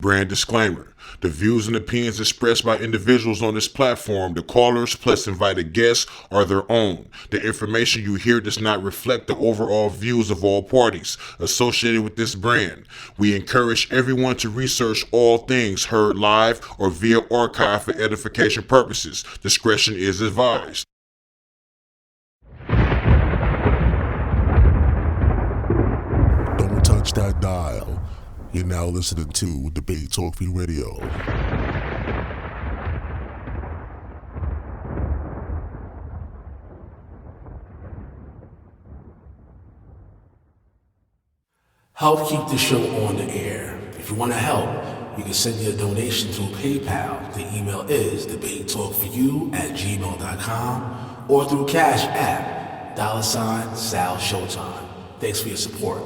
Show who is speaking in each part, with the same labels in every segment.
Speaker 1: Brand disclaimer. The views and opinions expressed by individuals on this platform, the callers plus invited guests, are their own. The information you hear does not reflect the overall views of all parties associated with this brand. We encourage everyone to research all things heard live or via archive for edification purposes. Discretion is advised.
Speaker 2: Don't touch that dial. You're now listening to Debate Talk Radio.
Speaker 3: Help keep the show on the air. If you want to help, you can send your donation through PayPal. The email is debatetalkforyou@gmail.com or through Cash App, $SALSHOWTIME. Thanks for your support.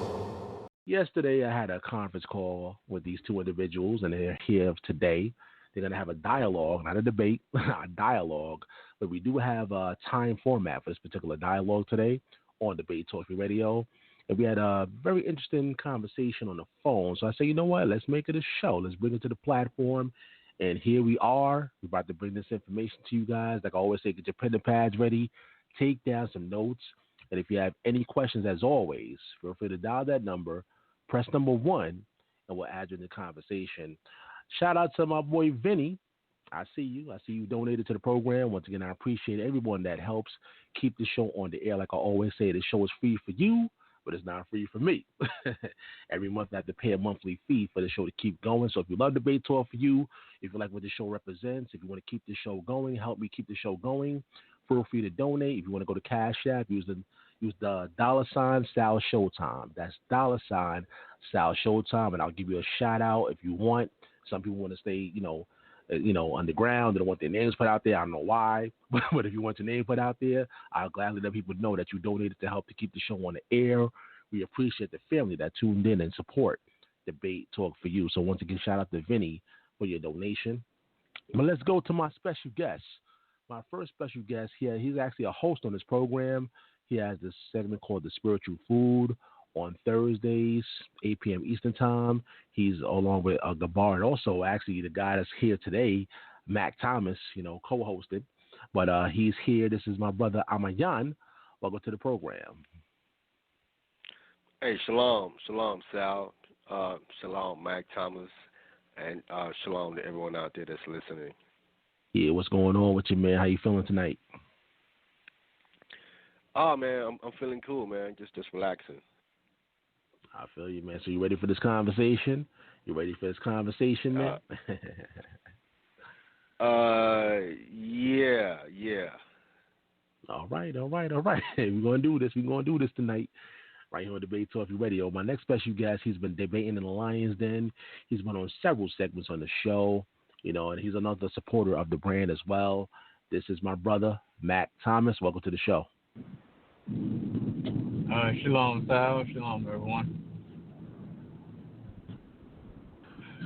Speaker 4: Yesterday, I had a conference call with these two individuals, and they're here today. They're going to have a dialogue, not a debate, a dialogue. But we do have a time format for this particular dialogue today on Debate Talk Radio. And we had a very interesting conversation on the phone. So I said, you know what? Let's make it a show. Let's bring it to the platform. And here we are. We're about to bring this information to you guys. Like I always say, get your pen and pads ready. Take down some notes. And if you have any questions, as always, feel free to dial that number, press number 1, and we'll add you in the conversation. Shout out to my boy Vinny. I see you. I see you donated to the program. Once again, I appreciate everyone that helps keep the show on the air. Like I always say, the show is free for you, but it's not free for me. Every month I have to pay a monthly fee for the show to keep going. So if you love Debate Talk for You, if you like what the show represents, if you want to keep the show going, help me keep the show going, feel free to donate. If you want to go to Cash App, use the $SALSHOWTIME. That's $SALSHOWTIME, and I'll give you a shout out if you want. Some people want to stay, underground. They don't want their names put out there. I don't know why, but if you want your name put out there, I'll gladly let people know that you donated to help to keep the show on the air. We appreciate the family that tuned in and support Debate Talk for You. So once again, shout out to Vinny for your donation. But let's go to my special guest. My first special guest here, he's actually a host on this program. He has this segment called The Spiritual Food on Thursdays, 8 p.m. Eastern Time. He's along with Gabar, and also actually the guy that's here today, Mack Thomas, co-hosted. But he's here. This is my brother Ahmayan. Welcome to the program.
Speaker 5: Hey, shalom, Sal, shalom, Mack Thomas, and shalom to everyone out there that's listening.
Speaker 4: Yeah, what's going on with you, man? How you feeling tonight?
Speaker 5: Oh, man, I'm feeling cool, man. Just relaxing.
Speaker 4: I feel you, man. So you ready for this conversation? You ready for this conversation, man?
Speaker 5: Yeah.
Speaker 4: All right. We're gonna do this. We're gonna do this tonight, right here on Debate Talk Radio. My next special guest, he's been debating in the Lions Den. He's been on several segments on the show, and he's another supporter of the brand as well. This is my brother, Mack Thomas. Welcome to the show.
Speaker 6: Shalom, Sal. Shalom, everyone.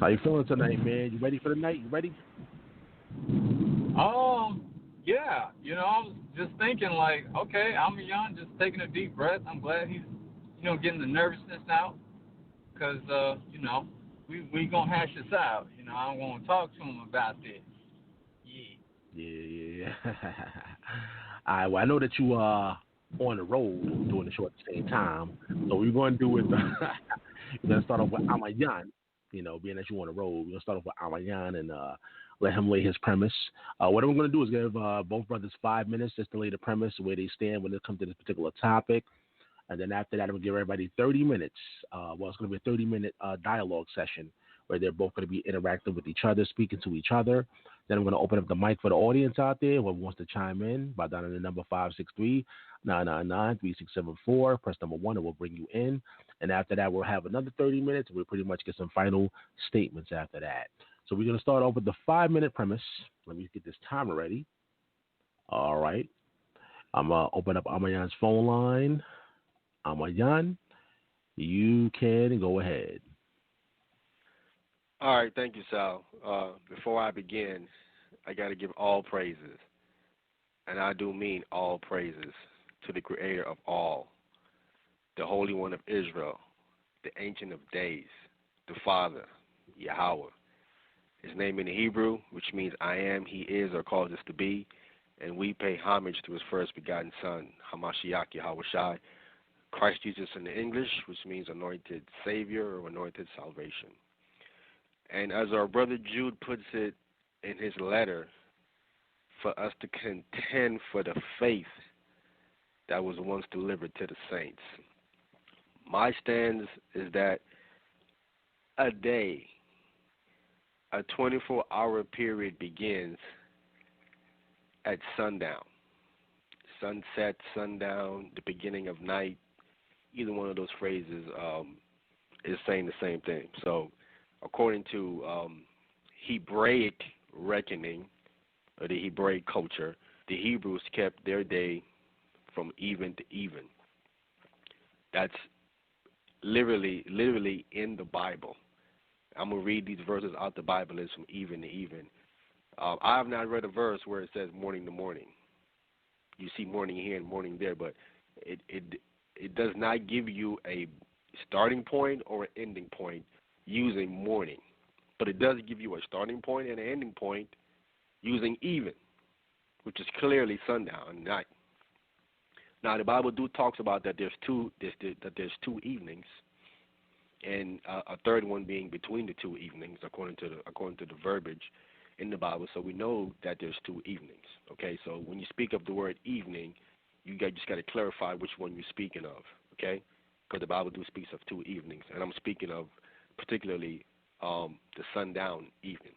Speaker 4: How you feeling tonight, man? You ready for the night? You ready?
Speaker 6: Yeah. I was just thinking, okay, I'm young, just taking a deep breath. I'm glad he's, getting the nervousness out, because, we gonna hash this out. I'm gonna talk to him about this.
Speaker 4: Yeah. All right. Well, I know that you are on the road doing the show at the same time. So we're going to do it. We're going to start off with Ahmayan. Being that you're on the road, we're going to start off with Ahmayan and let him lay his premise. What I'm going to do is give both brothers 5 minutes just to lay the premise, where they stand when it comes to this particular topic. And then after that, I'm going to give everybody 30 minutes. It's going to be a 30-minute dialogue session where they're both going to be interacting with each other, speaking to each other. Then I'm going to open up the mic for the audience out there, whoever wants to chime in, by dialing the number 563-999-3674. Press number 1, and we'll bring you in. And after that, we'll have another 30 minutes, and we'll pretty much get some final statements after that. So we're going to start off with the 5-minute premise. Let me get this timer ready. All right. I'm going to open up Ahmayan's phone line. Ahmayan, you can go ahead.
Speaker 5: All right, thank you, Sal. Before I begin, I got to give all praises, and I do mean all praises, to the Creator of all, the Holy One of Israel, the Ancient of Days, the Father, Yahweh. His name in the Hebrew, which means I am, he is, or calls us to be. And we pay homage to his first begotten son, Hamashiach Yahweh Shai, Christ Jesus in the English, which means anointed Savior or anointed salvation. And as our brother Jude puts it in his letter, for us to contend for the faith that was once delivered to the saints. My stance is that a day, a 24-hour period begins at sundown. Sunset, sundown, the beginning of night, either one of those phrases is saying the same thing. So according to Hebraic reckoning, or the Hebraic culture, the Hebrews kept their day from even to even. That's literally in the Bible. I'm going to read these verses out the Bible. It's from even to even. I have not read a verse where it says morning to morning. You see morning here and morning there, but it does not give you a starting point or an ending point using morning. But it does give you a starting point and an ending point using even, which is clearly sundown and night. Now the Bible talks about that there's two evenings, and a third one being between the two evenings, according to the verbiage in the Bible. So we know that there's two evenings. Okay, so when you speak of the word evening, you just got to clarify which one you're speaking of. Okay, because the Bible speaks of two evenings, and I'm speaking of particularly the sundown evening,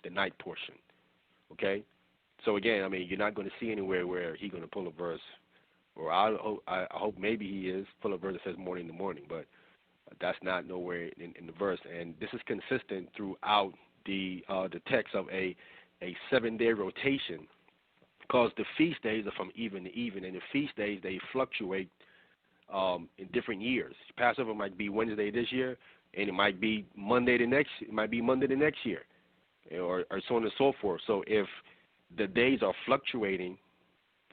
Speaker 5: the night portion. Okay, so again, I mean, you're not going to see anywhere where he's going to pull a verse, or I hope maybe he is pull a verse that says morning to morning, but that's not nowhere in the verse. And this is consistent throughout the text of a 7-day rotation, because the feast days are from even to even, and the feast days, they fluctuate in different years. Passover might be Wednesday this year, and it might be Monday the next. It might be Monday the next year, or so on and so forth. So if the days are fluctuating,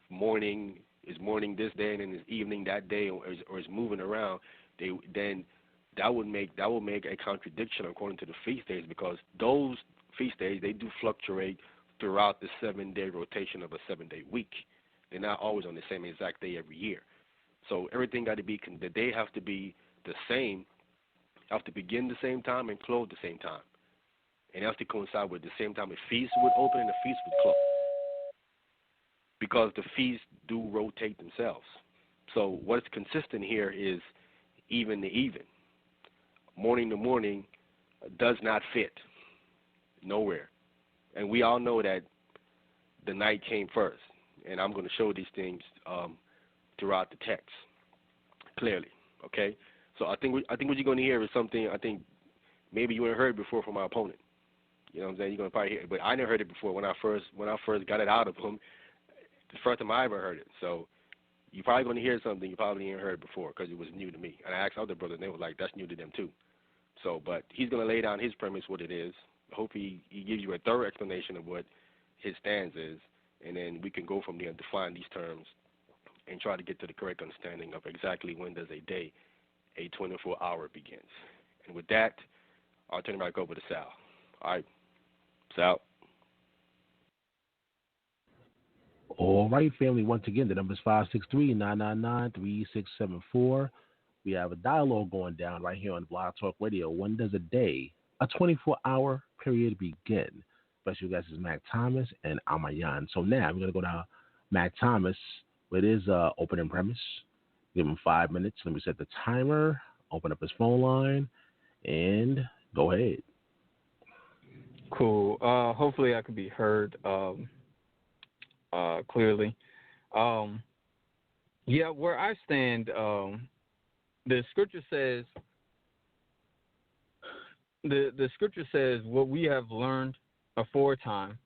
Speaker 5: morning is morning this day, and then it's evening that day, or is moving around, then that would make a contradiction according to the feast days, because those feast days, they do fluctuate throughout the 7-day rotation of a 7-day week. They're not always on the same exact day every year. So everything got to be, the day has to be the same, have to begin the same time and close the same time. And it has to coincide with the same time the feast would open and the feast would close, because the feasts do rotate themselves. So what's consistent here is even to even. Morning to morning does not fit nowhere. And we all know that the night came first. And I'm going to show these things throughout the text clearly. Okay? So I think what you're going to hear is something I think maybe you haven't heard before from my opponent. You know what I'm saying? You're going to probably hear it. But I never heard it before when I first got it out of him. The first time I ever heard it. So you're probably going to hear something you probably ain't heard before, because it was new to me. And I asked other brothers, and they were like, that's new to them too. So, but he's going to lay down his premise, what it is. I hope he gives you a thorough explanation of what his stance is, and then we can go from there and define these terms and try to get to the correct understanding of exactly when does a day, a 24-hour begins. And with that, I'll turn it back over to Sal. All right, Sal.
Speaker 4: All right, family. Once again, the number is 563-999-3674. We have a dialogue going down right here on Blog Talk Radio. When does a day, a 24-hour period begin? Special guest is Mack Thomas and Ahmayan. So now we're going to go to Mack Thomas with his opening premise. Give him 5 minutes. Let me set the timer, open up his phone line, and go ahead.
Speaker 6: Cool. Hopefully I can be heard clearly. Yeah, where I stand, the scripture says what we have learned aforetime,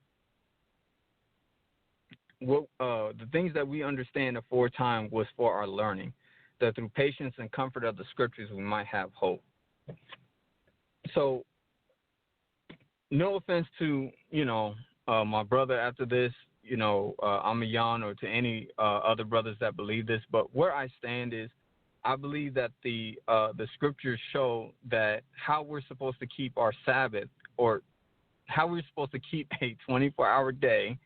Speaker 6: what the things that we understand aforetime was for our learning, that through patience and comfort of the scriptures we might have hope. So no offense to, my brother after this, Ahmayan, or to any other brothers that believe this, but where I stand is I believe that the scriptures show that how we're supposed to keep our Sabbath, or how we're supposed to keep a 24-hour day,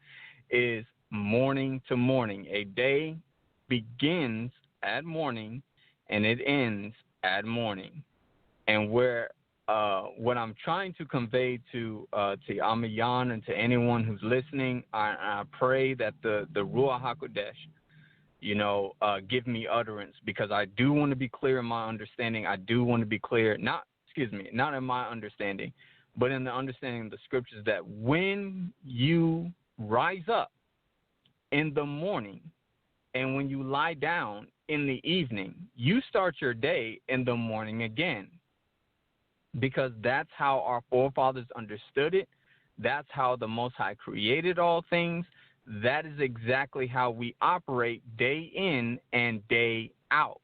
Speaker 6: is morning to morning. A day begins at morning and it ends at morning. And what I'm trying to convey to Ahmayan and to anyone who's listening, I pray that the Ruach HaKodesh, give me utterance, because I do want to be clear in my understanding. I do want to be clear, not in my understanding, but in the understanding of the scriptures, that when you rise up in the morning and when you lie down in the evening, you start your day in the morning again, because that's how our forefathers understood it. That's how the Most High created all things. That is exactly how we operate day in and day out.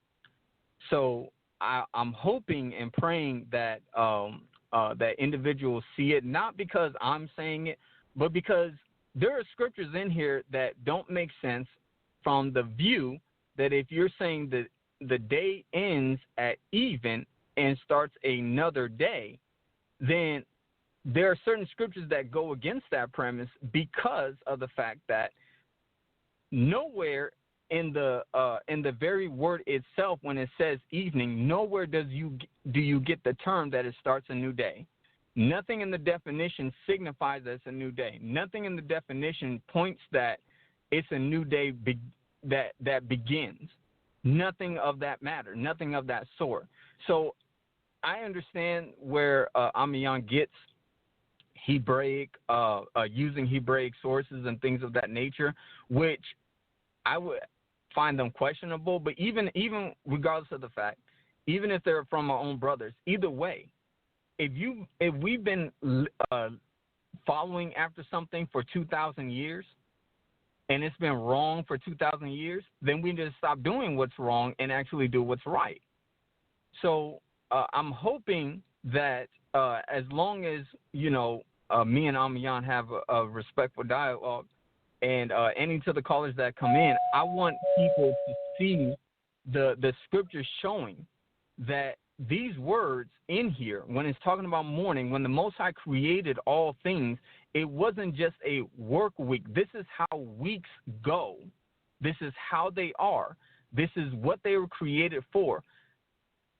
Speaker 6: So I'm hoping and praying that that individuals see it, not because I'm saying it, but because there are scriptures in here that don't make sense from the view that if you're saying that the day ends at even and starts another day, then there are certain scriptures that go against that premise, because of the fact that nowhere in the very word itself, when it says evening, nowhere do you get the term that it starts a new day. Nothing in the definition signifies that it's a new day. Nothing in the definition points that it's a new day that begins. Nothing of that matter. Nothing of that sort. So I understand where Ahmayan gets Hebraic, using Hebraic sources and things of that nature, which I would find them questionable. But even regardless of the fact, even if they're from our own brothers, either way, if we've been following after something for 2,000 years and it's been wrong for 2,000 years, then we need to stop doing what's wrong and actually do what's right. So I'm hoping that as long as, me and Ahmayan have a respectful dialogue, and any to the callers that come in, I want people to see the scriptures showing that these words in here, when it's talking about morning, when the Most High created all things, it wasn't just a work week. This is how weeks go. This is how they are. This is what they were created for.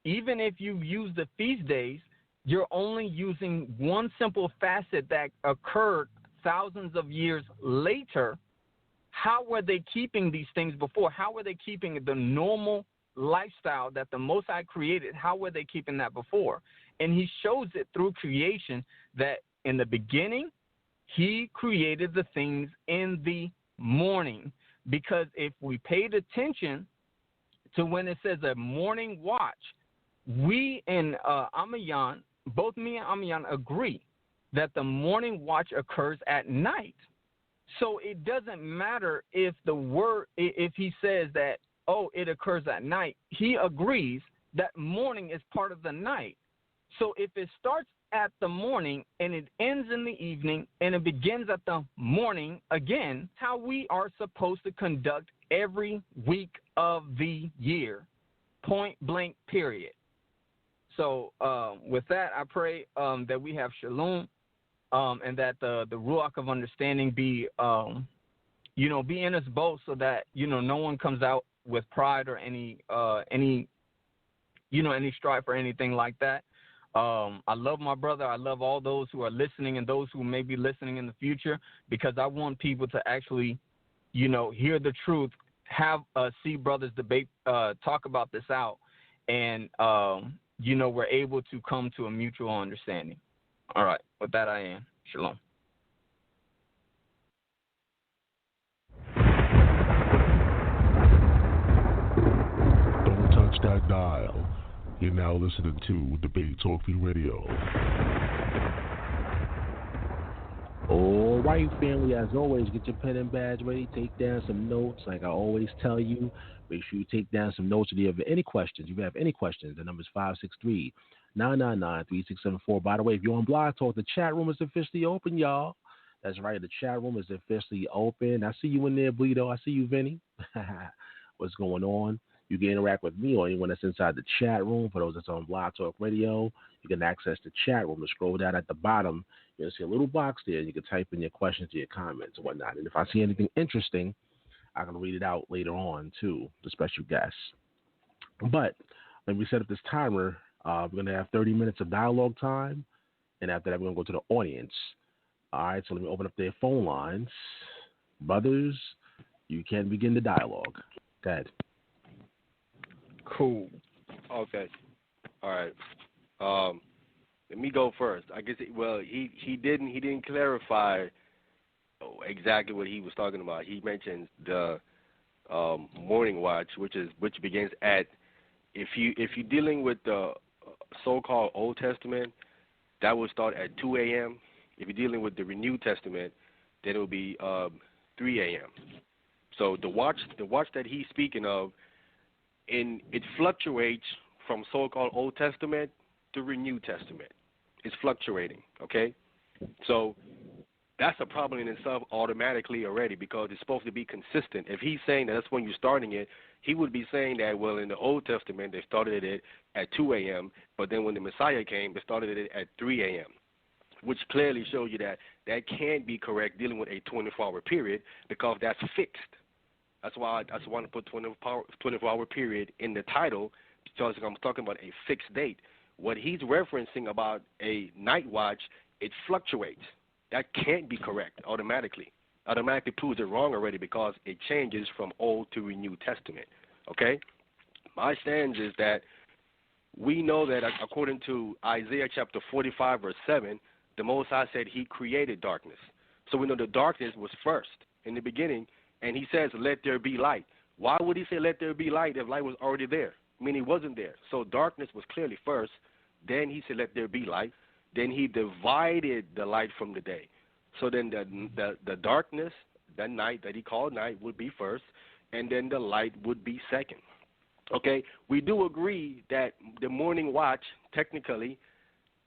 Speaker 6: Even if you use the feast days, you're only using one simple facet that occurred thousands of years later. How were they keeping these things before? How were they keeping the normal lifestyle that the Most High created? How were they keeping that before? And he shows it through creation that in the beginning, he created the things in the morning. Because if we paid attention to when it says a morning watch, we and Ahmayan, both me and Ahmayan, agree that the morning watch occurs at night. So it doesn't matter if if he says that, it occurs at night. He agrees that morning is part of the night. So if it starts at the morning and it ends in the evening and it begins at the morning again, how we are supposed to conduct every week of the year, point blank, period. So with that, I pray that we have shalom, and that the ruach of understanding be in us both, so that no one comes out with pride or any strife or anything like that. I love my brother. I love all those who are listening and those who may be listening in the future, because I want people to actually, hear the truth, see brothers debate, talk about this out, and we're able to come to a mutual understanding. All right. With that, I am. Shalom.
Speaker 2: Don't touch that dial. You're now listening to Debate Talk Radio.
Speaker 4: All right, family, as always, get your pen and badge ready. Take down some notes. Like I always tell you, make sure you take down some notes. If you have any questions, the number is 563-999-3674. By the way, if you're on Blog Talk, the chat room is officially open, y'all. That's right, the chat room is officially open. I see you in there, Bleedo. I see you, Vinny. What's going on? You can interact with me or anyone that's inside the chat room. For those that's on Blog Talk Radio, you can access the chat room. To scroll down at the bottom, you'll see a little box there. You can type in your questions or your comments and whatnot. And if I see anything interesting, I can read it out later on to the special guests. But when we set up this timer, we're going to have 30 minutes of dialogue time. And after that, we're going to go to the audience. All right, so let me open up their phone lines. Brothers, you can begin the dialogue. Go ahead.
Speaker 5: Cool. Okay. All right. Let me go first. I guess. He didn't clarify exactly what he was talking about. He mentioned the morning watch, which begins at if you're dealing with the so-called Old Testament, that will start at 2 a.m. If you're dealing with the New Testament, then it will be 3 a.m. So the watch that he's speaking of, it fluctuates from so-called Old Testament to New Testament. It's fluctuating, okay? So that's a problem in itself automatically already because it's supposed to be consistent. If he's saying that that's when you're starting it, he would be saying that, well, in the Old Testament, they started it at 2 a.m., but then when the Messiah came, they started it at 3 a.m., which clearly shows you that can't be correct dealing with a 24-hour period because that's fixed. That's why I want to put 24-hour period in the title because I'm talking about a fixed date. What he's referencing about a night watch, it fluctuates. That can't be correct automatically. Automatically proves it wrong already because it changes from Old to New Testament. Okay? My stance is that we know that according to Isaiah chapter 45, verse 7, the Most High said he created darkness. So we know the darkness was first in the beginning, and he says, let there be light. Why would he say let there be light if light was already there? I mean, it wasn't there. So darkness was clearly first. Then he said let there be light. Then he divided the light from the day. So then the darkness, the night that he called night, would be first, and then the light would be second. Okay? We do agree that the morning watch technically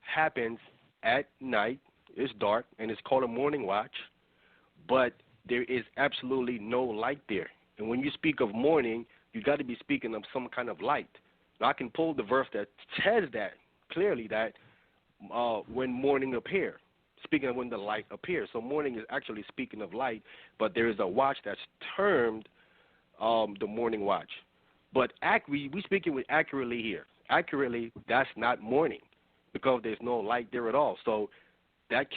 Speaker 5: happens at night. It's dark, and it's called a morning watch, but there is absolutely no light there. And when you speak of morning, you got to be speaking of some kind of light. Now, I can pull the verse that says that clearly that when morning appear, speaking of when the light appears. So morning is actually speaking of light, but there is a watch that's termed the morning watch. But we speaking with accurately here. Accurately, that's not morning because there's no light there at all. So that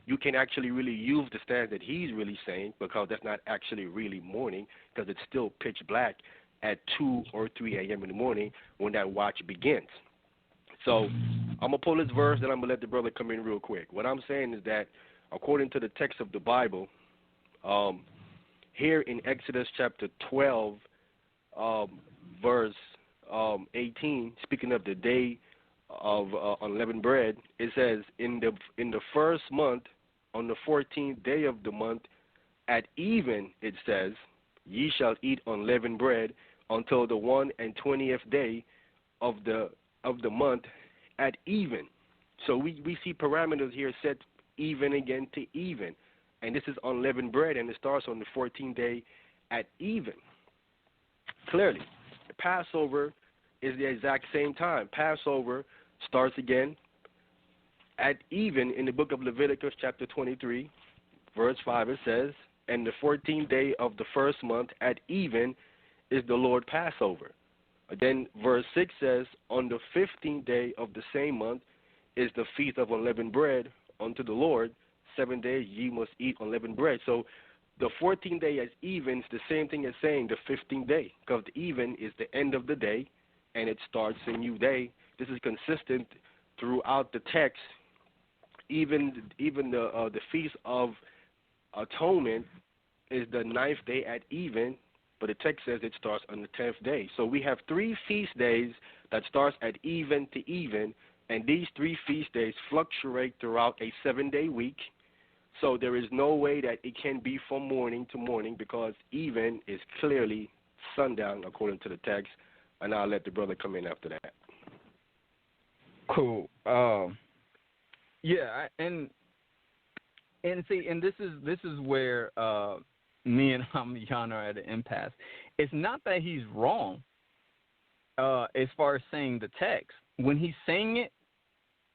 Speaker 5: you can actually really use the stance that he's really saying because that's not actually really morning because it's still pitch black at 2 or 3 a.m. in the morning when that watch begins. So I'm going to pull this verse, then I'm going to let the brother come in real quick. What I'm saying is that according to the text of the Bible, here in Exodus chapter 12, verse 18, speaking of the day of unleavened bread, it says, in the first month, on the 14th day of the month, at even, it says, ye shall eat unleavened bread until the 21st day of the month at even. So we see parameters here set even again to even. And this is unleavened bread, and it starts on the 14th day at even. Clearly, the Passover is the exact same time. Passover starts again at even in the book of Leviticus chapter 23, verse 5, it says, and the 14th day of the first month at even is the Lord Passover. Then verse 6 says, on the 15th day of the same month is the feast of unleavened bread unto the Lord. 7 days ye must eat unleavened bread. So the 14th day as even is the same thing as saying the 15th day, because the even is the end of the day, and it starts a new day. This is consistent throughout the text. Even the Feast of Atonement is the 9th day at even, but the text says it starts on the 10th day. So we have 3 feast days that starts at even to even, and these 3 feast days fluctuate throughout a 7-day week. So there is no way that it can be from morning to morning because even is clearly sundown according to the text, and I'll let the brother come in after that.
Speaker 7: Cool. Yeah, and see, and this is where me and Ahmayan are at an impasse. It's not that he's wrong. as far as saying the text, when he's saying it,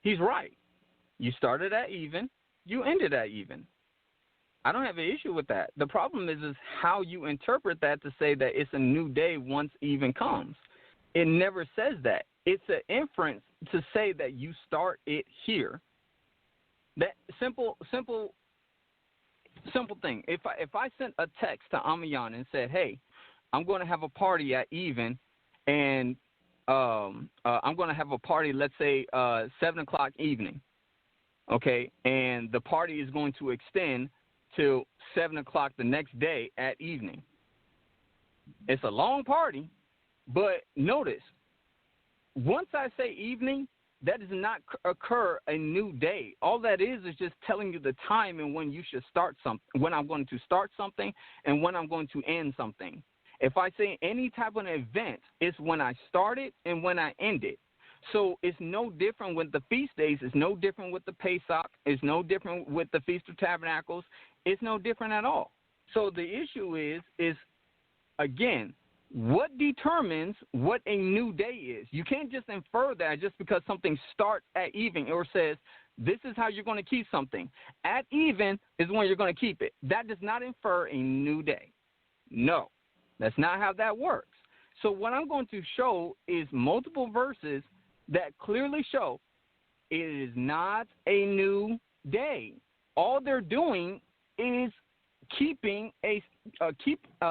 Speaker 7: he's right. You started at even, you ended at even. I don't have an issue with that. The problem is how you interpret that to say that it's a new day once even comes. It never says that. It's an inference to say that you start it here. That simple thing. If I sent a text to Ahmayan and said, "Hey, I'm going to have a party at even, and I'm going to have a party, let's say 7:00 evening, okay, and the party is going to extend till 7:00 the next day at evening." It's a long party, but notice, once I say evening, that does not occur a new day. All that is just telling you the time and when you should start something, when I'm going to start something and when I'm going to end something. If I say any type of an event, it's when I start it and when I end it. So it's no different with the feast days. It's no different with the Pesach. It's no different with the Feast of Tabernacles. It's no different at all. So the issue is again, what determines what a new day is? You can't just infer that just because something starts at even or says this is how you're going to keep something. At even is when you're going to keep it. That does not infer a new day. No, that's not how that works. So what I'm going to show is multiple verses that clearly show it is not a new day. All they're doing is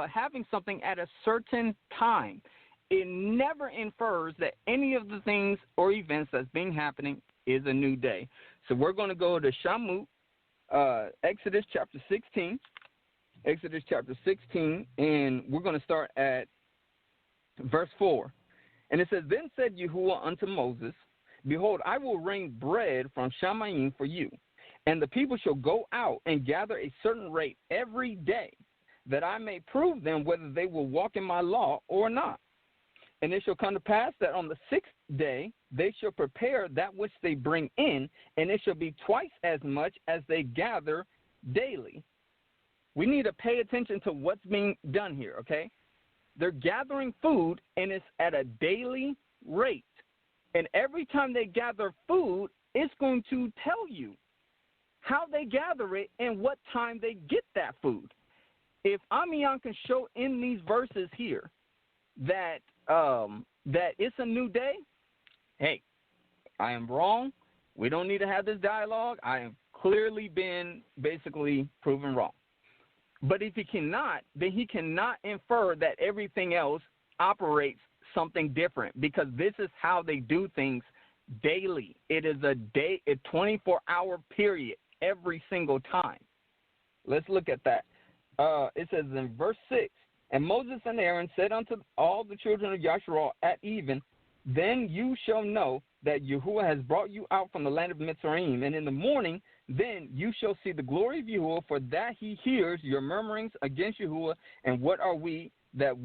Speaker 7: having something at a certain time. It never infers that any of the things or events that's been happening is a new day. So we're going to go to Shammut, Exodus chapter 16. Exodus chapter 16, and we're going to start at verse 4. And it says, "Then said Yahuwah unto Moses, Behold, I will rain bread from Shamayim for you, and the people shall go out and gather a certain rate every day, that I may prove them whether they will walk in my law or not. And it shall come to pass that on the 6th day they shall prepare that which they bring in, and it shall be twice as much as they gather daily." We need to pay attention to what's being done here, okay? They're gathering food, and it's at a daily rate. And every time they gather food, it's going to tell you how they gather it and what time they get that food. If Ahmayan can show in these verses here that it's a new day, hey, I am wrong. We don't need to have this dialogue. I have clearly been basically proven wrong. But if he cannot, then he cannot infer that everything else operates something different, because this is how they do things daily. It is a 24-hour period every single time. Let's look at that. It says in verse 6, "And Moses and Aaron said unto all the children of Yasharal at even, Then you shall know that Yahuwah has brought you out from the land of Mitzrayim, and in the morning then you shall see the glory of Yahuwah, for that he hears your murmurings against Yahuwah, and what are we that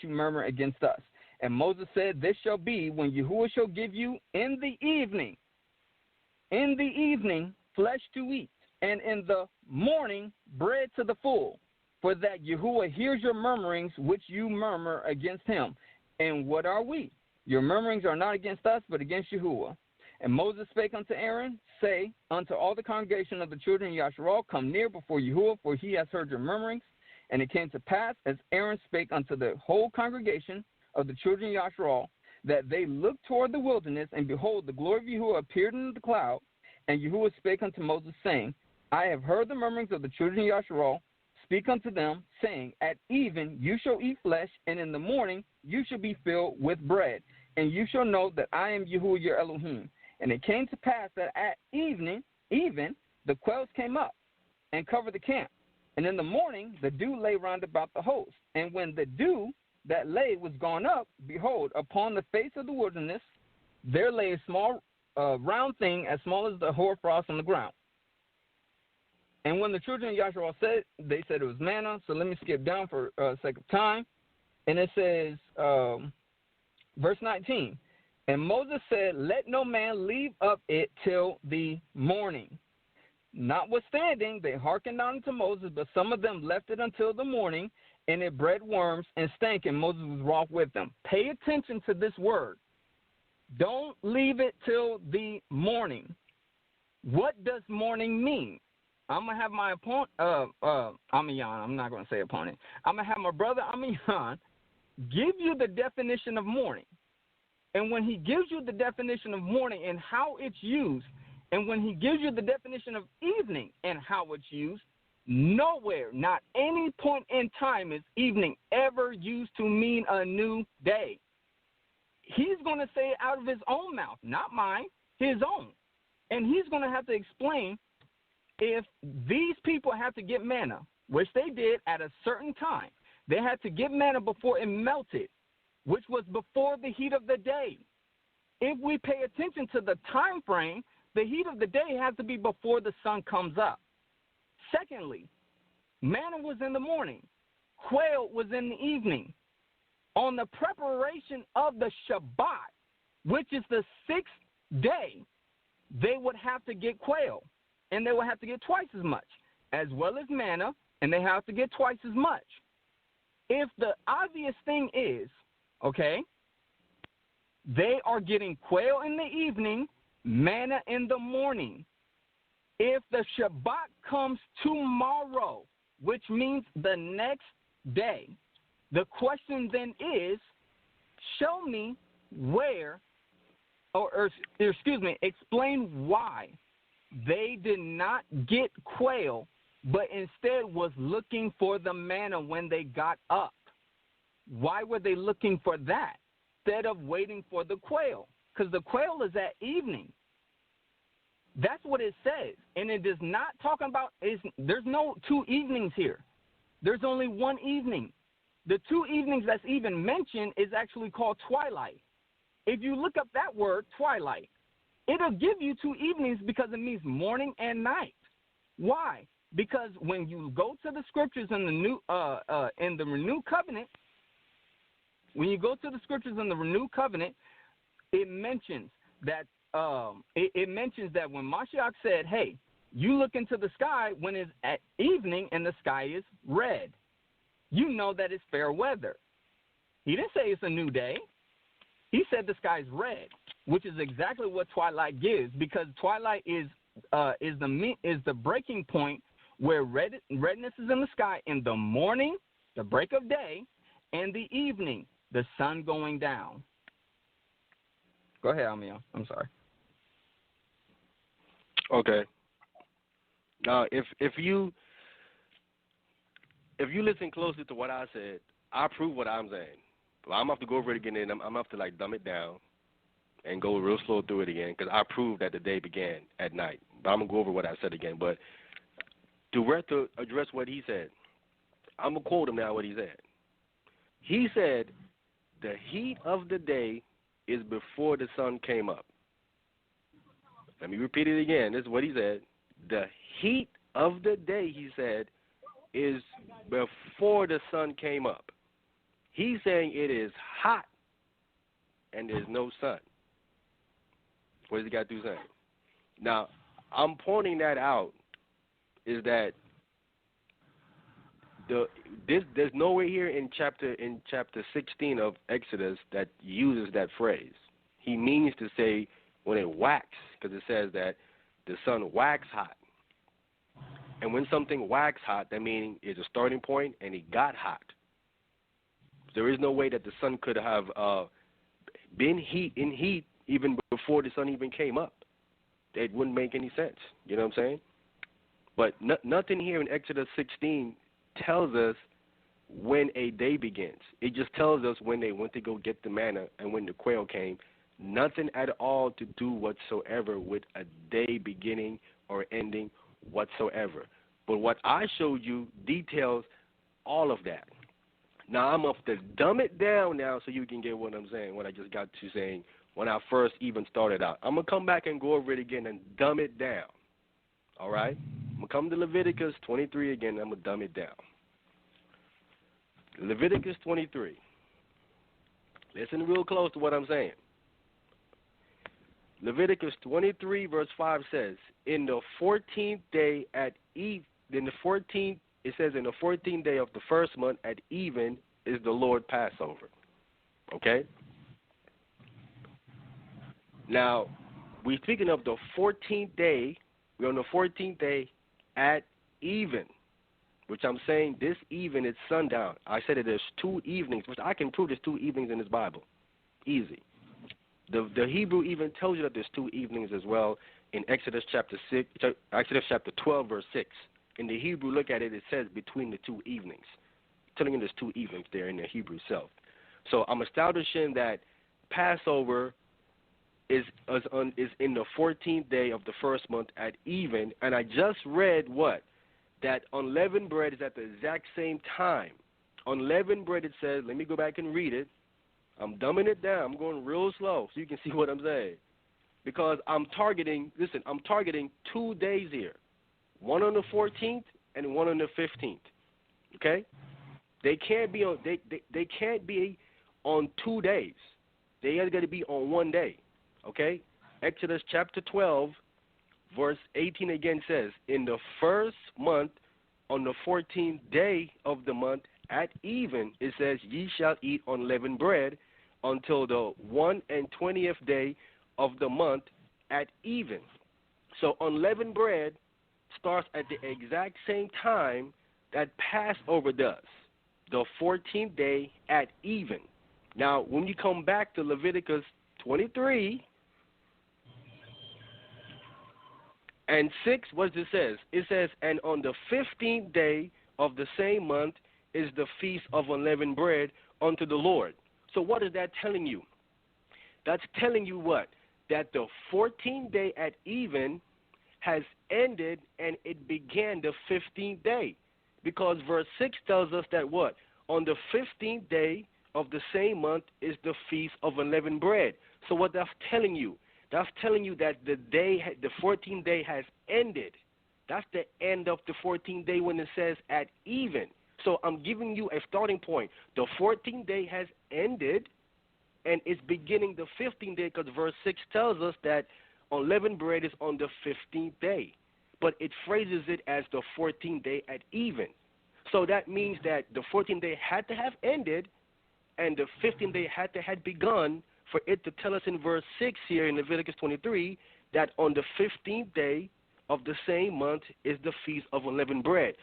Speaker 7: you murmur against us? And Moses said, This shall be when Yahuwah shall give you in the evening, flesh to eat, and in the morning bread to the full, for that Yahuwah hears your murmurings which you murmur against him. And what are we? Your murmurings are not against us, but against Yahuwah. And Moses spake unto Aaron, Say unto all the congregation of the children of Yasharal, Come near before Yahuwah, for he has heard your murmurings. And it came to pass, as Aaron spake unto the whole congregation of the children of Yasharal, that they looked toward the wilderness, and behold, the glory of Yahuwah appeared in the cloud. And Yahuwah spake unto Moses, saying, I have heard the murmurings of the children of Yasharal. Speak unto them, saying, At even you shall eat flesh, and in the morning you shall be filled with bread. And you shall know that I am Yahuwah your Elohim. And it came to pass that at even the quails came up and covered the camp. And in the morning the dew lay round about the host. And when the dew that lay was gone up, behold, upon the face of the wilderness there lay a small round thing as small as the hoarfrost on the ground. And when the children of Yasharal said, they said it was manna. So let me skip down for sake of time. And it says, verse 19, And Moses said, Let no man leave up it till the morning. Notwithstanding, they hearkened unto Moses, but some of them left it until the morning, and it bred worms and stank, and Moses was wroth with them. Pay attention to this word. Don't leave it till the morning. What does morning mean? I'm going to have my opponent, Ahmayan, I'm not going to say opponent. I'm going to have my brother Ahmayan give you the definition of morning. And when he gives you the definition of morning and how it's used, and when he gives you the definition of evening and how it's used, nowhere, not any point in time is evening ever used to mean a new day. He's going to say it out of his own mouth, not mine, his own. And he's going to have to explain if these people have to get manna, which they did at a certain time. They had to get manna before it melted, which was before the heat of the day. If we pay attention to the time frame, the heat of the day has to be before the sun comes up. Secondly, manna was in the morning. Quail was in the evening. On the preparation of the Shabbat, which is the 6th day, they would have to get quail, and they would have to get twice as much, as well as manna, and they have to get twice as much. If the obvious thing is, okay, they are getting quail in the evening, manna in the morning. If the Shabbat comes tomorrow, which means the next day, the question then is, show me where, or excuse me, explain why they did not get quail, but instead was looking for the manna when they got up. Why were they looking for that instead of waiting for the quail? Because the quail is at evening. That's what it says. And it is not talking about, there's no 2 evenings here. There's only 1 evening. The 2 evenings that's even mentioned is actually called twilight. If you look up that word, twilight, it'll give you 2 evenings because it means morning and night. Why? Because when you go to the scriptures in the renewed covenant, when you go to the scriptures in the renewed covenant, it mentions that when Mashiach said, "Hey, you look into the sky when it's at evening and the sky is red, you know that it's fair weather." He didn't say it's a new day. He said the sky is red, which is exactly what twilight gives, because twilight is the breaking point where redness is in the sky in the morning, the break of day, and the evening, the sun going down. Go ahead, Ahmayan. I'm sorry.
Speaker 5: Okay. Now, if you listen closely to what I said, I prove what I'm saying. But I'm going to have to go over it again, and I'm going to have to, dumb it down and go real slow through it again, because I proved that the day began at night. But I'm going to go over what I said again. But to address what he said, I'm going to quote him now what he said. He said, the heat of the day is before the sun came up. Let me repeat it again. This is what he said. The heat of the day, he said, is before the sun came up. He's saying it is hot and there's no sun. What does he got to do saying? Now, I'm pointing that out is that there's nowhere here in chapter 16 of Exodus that uses that phrase. He means to say when it wax, because it says that the sun wax hot. And when something wax hot, that means it's a starting point and it got hot. There is no way that the sun could have been in heat even before the sun even came up. It wouldn't make any sense. You know what I'm saying? But nothing here in Exodus 16 tells us when a day begins. It just tells us when they went to go get the manna and when the quail came. Nothing at all to do whatsoever with a day beginning or ending whatsoever. But what I showed you details all of that. Now, I'm going to have to dumb it down now so you can get what I'm saying, what I just got to saying when I first even started out. I'm going to come back and go over it again and dumb it down. All right? I'm going to come to Leviticus 23 again, and I'm going to dumb it down. Leviticus 23. Listen real close to what I'm saying. Leviticus 23 verse 5 says, in the 14th day at eve, in the 14th, it says in the 14th day of the first month at even is the Lord Passover. Okay? Now, we're speaking of the 14th day. We're on the 14th day at even, which I'm saying this even is sundown. I said that there's 2 evenings, which I can prove there's 2 evenings in this Bible. Easy. The Hebrew even tells you that there's 2 evenings as well in Exodus chapter 12, verse 6. In the Hebrew, look at it, it says between the 2 evenings. Telling you there's 2 evenings there in the Hebrew itself. So I'm establishing that Passover is in the 14th day of the first month at even, and I just read what? That unleavened bread is at the exact same time. Unleavened bread, it says, let me go back and read it. I'm dumbing it down. I'm going real slow so you can see what I'm saying. Because I'm targeting 2 days here. One on the 14th and one on the 15th. Okay? They can't be on they can't be on 2 days. They are going to be on 1 day. Okay? Exodus chapter 12 verse 18 again says, in the first month on the 14th day of the month at even, it says, ye shall eat unleavened bread until the 21st day of the month at even. So unleavened bread starts at the exact same time that Passover does, the 14th day at even. Now, when you come back to Leviticus 23 and 6, what does it say? It says, and on the 15th day of the same month is the feast of unleavened bread unto the Lord. So what is that telling you? That's telling you what? That the 14th day at even has ended and it began the 15th day. Because verse 6 tells us that what? On the 15th day of the same month is the feast of unleavened bread. So what that's telling you? That's telling you that the 14th day has ended. That's the end of the 14th day when it says at even. So I'm giving you a starting point. The 14th day has ended, and it's beginning the 15th day because verse 6 tells us that unleavened bread is on the 15th day. But it phrases it as the 14th day at even. So that means that the 14th day had to have ended, and the 15th day had to have begun for it to tell us in verse 6 here in Leviticus 23 that on the 15th day of the same month is the feast of unleavened bread.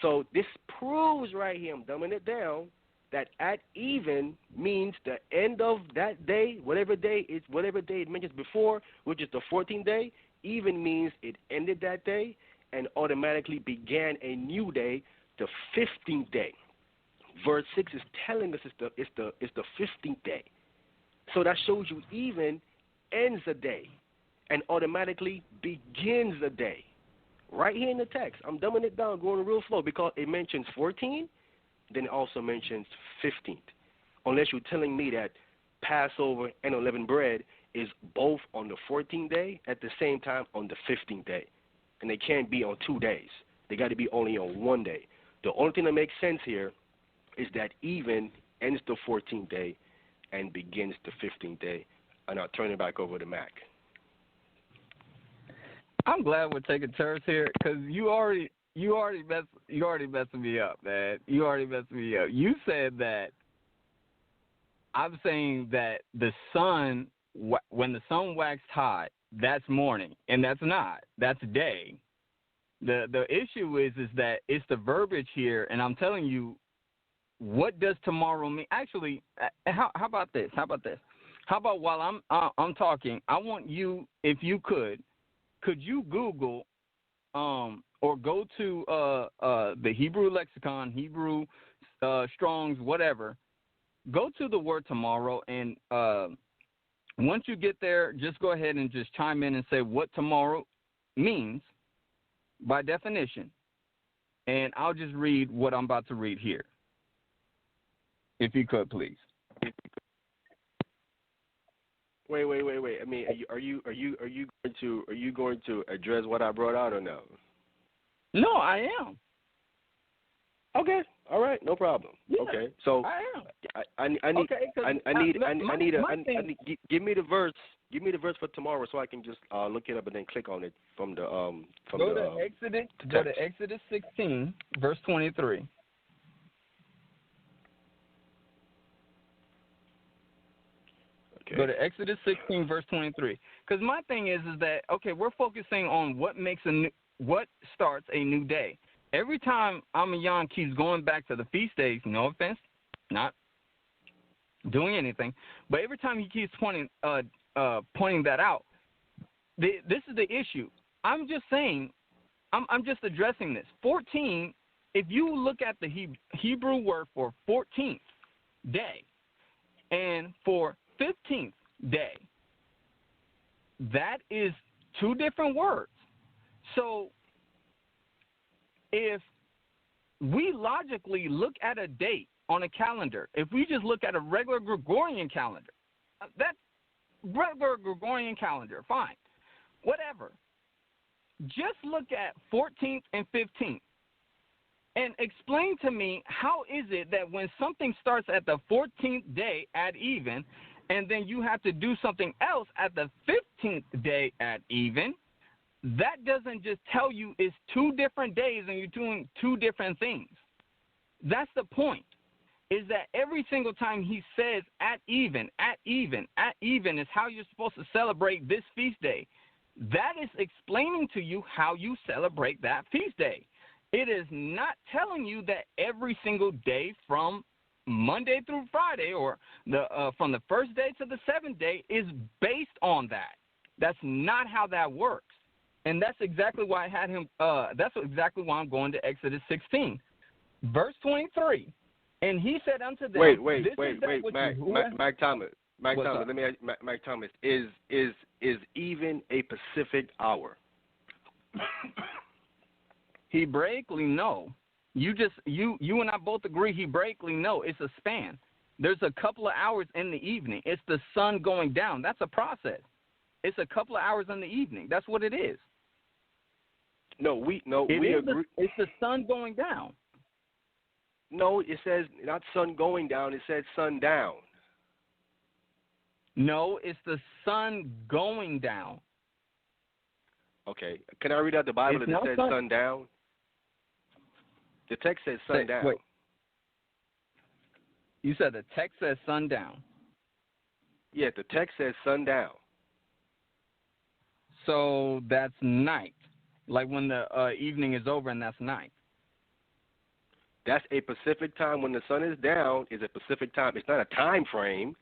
Speaker 5: So this proves right here, I'm dumbing it down, that at even means the end of that day, whatever day it mentions before, which is the 14th day. Even means it ended that day and automatically began a new day, the 15th day. Verse 6 is telling us it's the 15th day. So that shows you even ends a day and automatically begins a day. Right here in the text. I'm dumbing it down, going real slow because it mentions 14, then it also mentions 15th. Unless you're telling me that Passover and unleavened bread is both on the 14th day at the same time on the 15th day. And they can't be on 2 days. They got to be only on 1 day. The only thing that makes sense here is that even ends the 14th day and begins the 15th day. And I'll turn it back over to Mack.
Speaker 7: I'm glad we're taking turns here because you already messing me up, man. You already messed me up. You said that I'm saying that the sun, when the sun waxed hot, that's morning, and that's not. That's day. The issue is that it's the verbiage here, and I'm telling you, what does tomorrow mean? Actually, how about this? How about while I'm talking, I want you, if you could you Google or go to the Hebrew lexicon, Hebrew Strong's, whatever. Go to the word tomorrow, and once you get there, just go ahead and just chime in and say what tomorrow means by definition, and I'll just read what I'm about to read here. If you could, please.
Speaker 5: Wait. I mean, are you going to address what I brought out or no?
Speaker 7: No, I am.
Speaker 5: Okay. All right. No problem.
Speaker 7: Yeah,
Speaker 5: okay. So
Speaker 7: I am.
Speaker 5: I need give me the verse. Give me the verse for tomorrow so I can just look it up and then click on it from the
Speaker 7: Go to Exodus 16, verse 23.
Speaker 5: Okay.
Speaker 7: Go to Exodus 16, verse 23. Because my thing is that, okay, we're focusing on what starts a new day. Every time Ahmayan keeps going back to the feast days, no offense, not doing anything, but every time he keeps pointing that out, this is the issue. I'm just saying, I'm just addressing this. 14, if you look at the Hebrew word for 14th day and for 15th day, that is two different words. So if we logically look at a date on a calendar, if we just look at a regular Gregorian calendar, that regular Gregorian calendar, fine, whatever. Just look at 14th and 15th and explain to me how is it that when something starts at the 14th day at even, and then you have to do something else at the 15th day at even, that doesn't just tell you it's 2 different days and you're doing 2 different things. That's the point, is that every single time he says at even is how you're supposed to celebrate this feast day. That is explaining to you how you celebrate that feast day. It is not telling you that every single day from Monday through Friday or from the first day to the 7th day is based on that. That's not how that works. And that's exactly why I had him. That's exactly why I'm going to Exodus 16, verse 23. And he said unto them,
Speaker 5: Wait, Mack Thomas. Mack Thomas. Let me ask Mack Thomas. Is even a Pacific hour?
Speaker 7: Hebraically, no. You and I both agree. Hebraically, no. It's a span. There's a couple of hours in the evening. It's the sun going down. That's a process. It's a couple of hours in the evening. That's what it is. We agree. It's the sun going down.
Speaker 5: No, it says not sun going down. It says sun down.
Speaker 7: No, it's the sun going down.
Speaker 5: Okay. Can I read out the Bible that says sun down? The text says sun down.
Speaker 7: Wait. You said the text says sun down.
Speaker 5: Yeah, the text says sun down.
Speaker 7: So that's night. Like when the evening is over and that's night.
Speaker 5: That's a Pacific time. When the sun is down, is a Pacific time. It's not a time frame.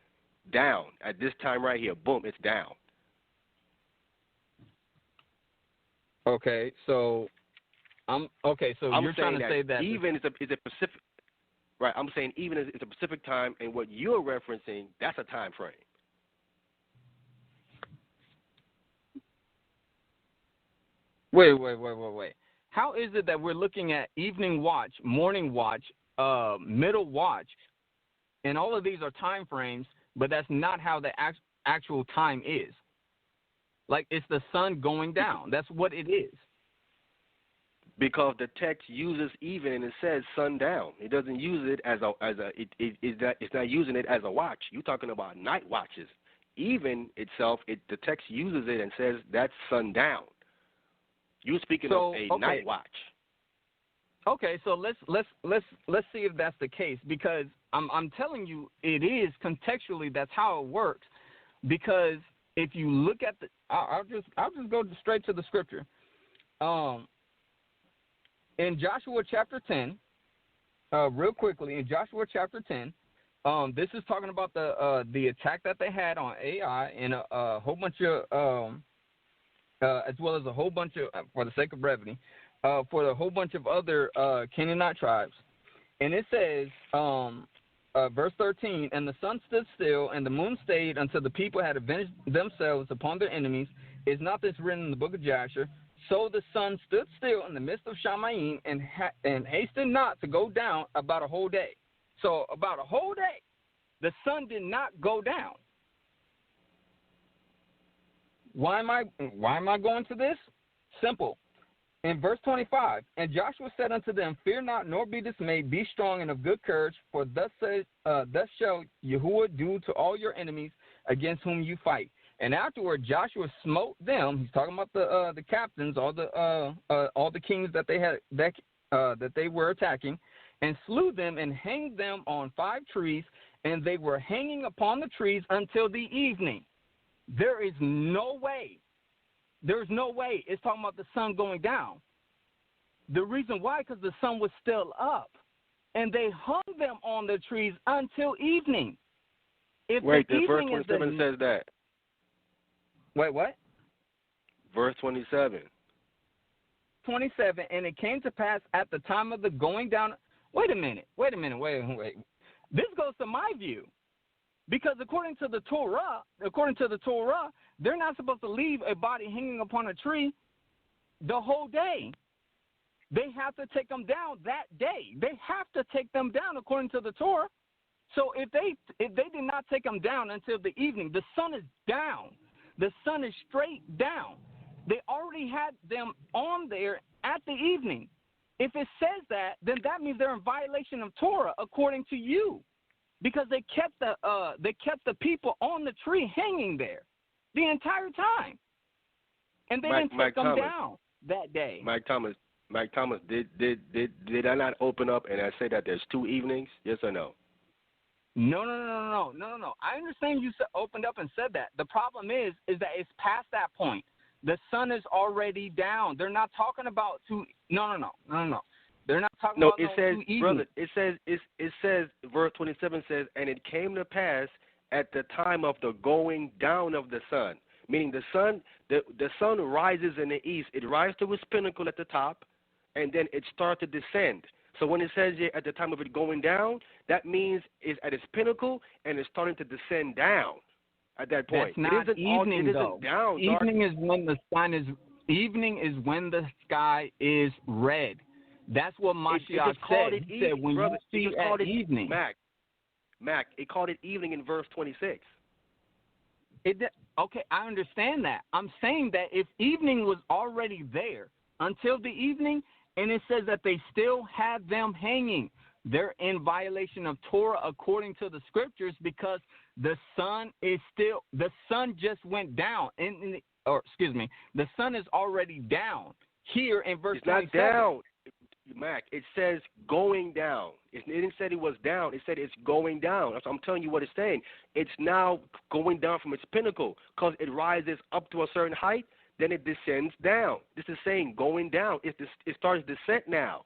Speaker 5: Down. At this time right here, boom, it's down.
Speaker 7: Okay, so you're trying to say that
Speaker 5: even is a Pacific. Right, I'm saying even is a Pacific time, and what you're referencing, that's a time frame.
Speaker 7: Wait. How is it that we're looking at evening watch, morning watch, middle watch, and all of these are time frames, but that's not how the actual time is? Like, it's the sun going down. That's what it is.
Speaker 5: Because the text uses even and it says sundown. It doesn't use it it's not using it as a watch. You're talking about night watches. Even itself, the text uses it and says that's sundown. You're speaking of a night watch. Okay, so let's see if that's the case, because I'm telling you it is contextually that's how it works. Because if you look at I'll just go straight to the scripture. In Joshua chapter 10, real quickly, in Joshua chapter 10, this is talking about the attack that they had on AI and a whole bunch of, as well as a whole bunch of, for the sake of brevity, for a whole bunch of other Canaanite tribes. And it says, verse 13, and the sun stood still, and the moon stayed until the people had avenged themselves upon their enemies. Is not this written in the book of Jasher? So the sun stood still in the midst of Ahmayan and hastened not to go down about a whole day. So about a whole day, the sun did not go down. Why am I going to this? Simple. In verse 25, and Joshua said unto them, fear not, nor be dismayed, be strong and of good courage, for thus shall Yahuwah do to all your enemies against whom you fight.
Speaker 7: And afterward, Joshua smote them. He's talking about the captains, all the kings that they had that they were attacking, and slew them and hanged them on 5 trees. And they were hanging upon the trees until the evening. There is no way. There's no way. It's talking about the sun going down. The reason why, because the sun was still up, and they hung them on the trees until evening. If
Speaker 5: Wait,
Speaker 7: the
Speaker 5: verse
Speaker 7: evening
Speaker 5: 27 says that.
Speaker 7: Wait, what?
Speaker 5: Verse 27.
Speaker 7: 27, and it came to pass at the time of the going down. Wait a minute. This goes to my view, because according to the Torah, they're not supposed to leave a body hanging upon a tree the whole day. They have to take them down that day. They have to take them down according to the Torah. So if they did not take them down until the evening, the sun is down. The sun is straight down. They already had them on there at the evening. If it says that, then that means they're in violation of Torah according to you, because they kept the people on the tree hanging there the entire time, and they didn't take them down that day.
Speaker 5: Mack Thomas, did I not open up and I say that there's 2 evenings? Yes or no?
Speaker 7: No. I understand you opened up and said that. The problem is that it's past that point. The sun is already down. They're not talking about 2. No. They're not talking about 2 evenings.
Speaker 5: Brother, it says, verse 27 says, and it came to pass at the time of the going down of the sun, meaning the sun rises in the east. It rises to its pinnacle at the top, and then it starts to descend. So when it says here at the time of it going down, that means it's at its pinnacle and it's starting to descend down at that point.
Speaker 7: That's not evening, though.
Speaker 5: Down,
Speaker 7: evening is when the sun is. Evening is when the sky is red. That's what Mashiach said. He said when you see at evening.
Speaker 5: Mac, it called it evening in verse 26.
Speaker 7: Okay, I understand that. I'm saying that if evening was already there until the evening, and it says that they still had them hanging, they're in violation of Torah according to the scriptures, because the sun just went down. The sun is already down here in verse 27.
Speaker 5: It's not down, Mac. It says going down. It didn't say it was down. It said it's going down. I'm telling you what it's saying. It's now going down from its pinnacle, because it rises up to a certain height, then it descends down. This is saying going down. It starts descent now.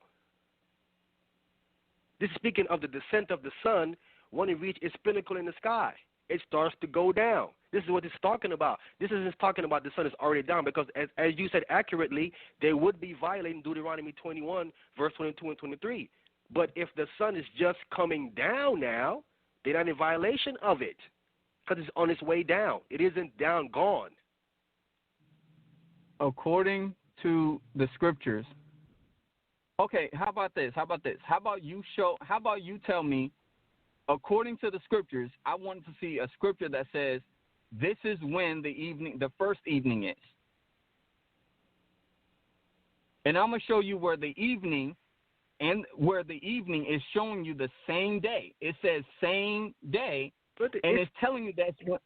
Speaker 5: This is speaking of the descent of the sun when it reaches its pinnacle in the sky. It starts to go down. This is what it's talking about. This isn't talking about the sun is already down, because as you said accurately, they would be violating Deuteronomy 21, verse 22 and 23. But if the sun is just coming down now, they're not in violation of it, because it's on its way down. It isn't down, gone.
Speaker 7: According to the scriptures. Okay, how about this? How about you tell me, according to the scriptures, I wanted to see a scripture that says this is when the first evening is. And I'm going to show you where the evening is showing you the same day. It says same day, and it's telling you that's what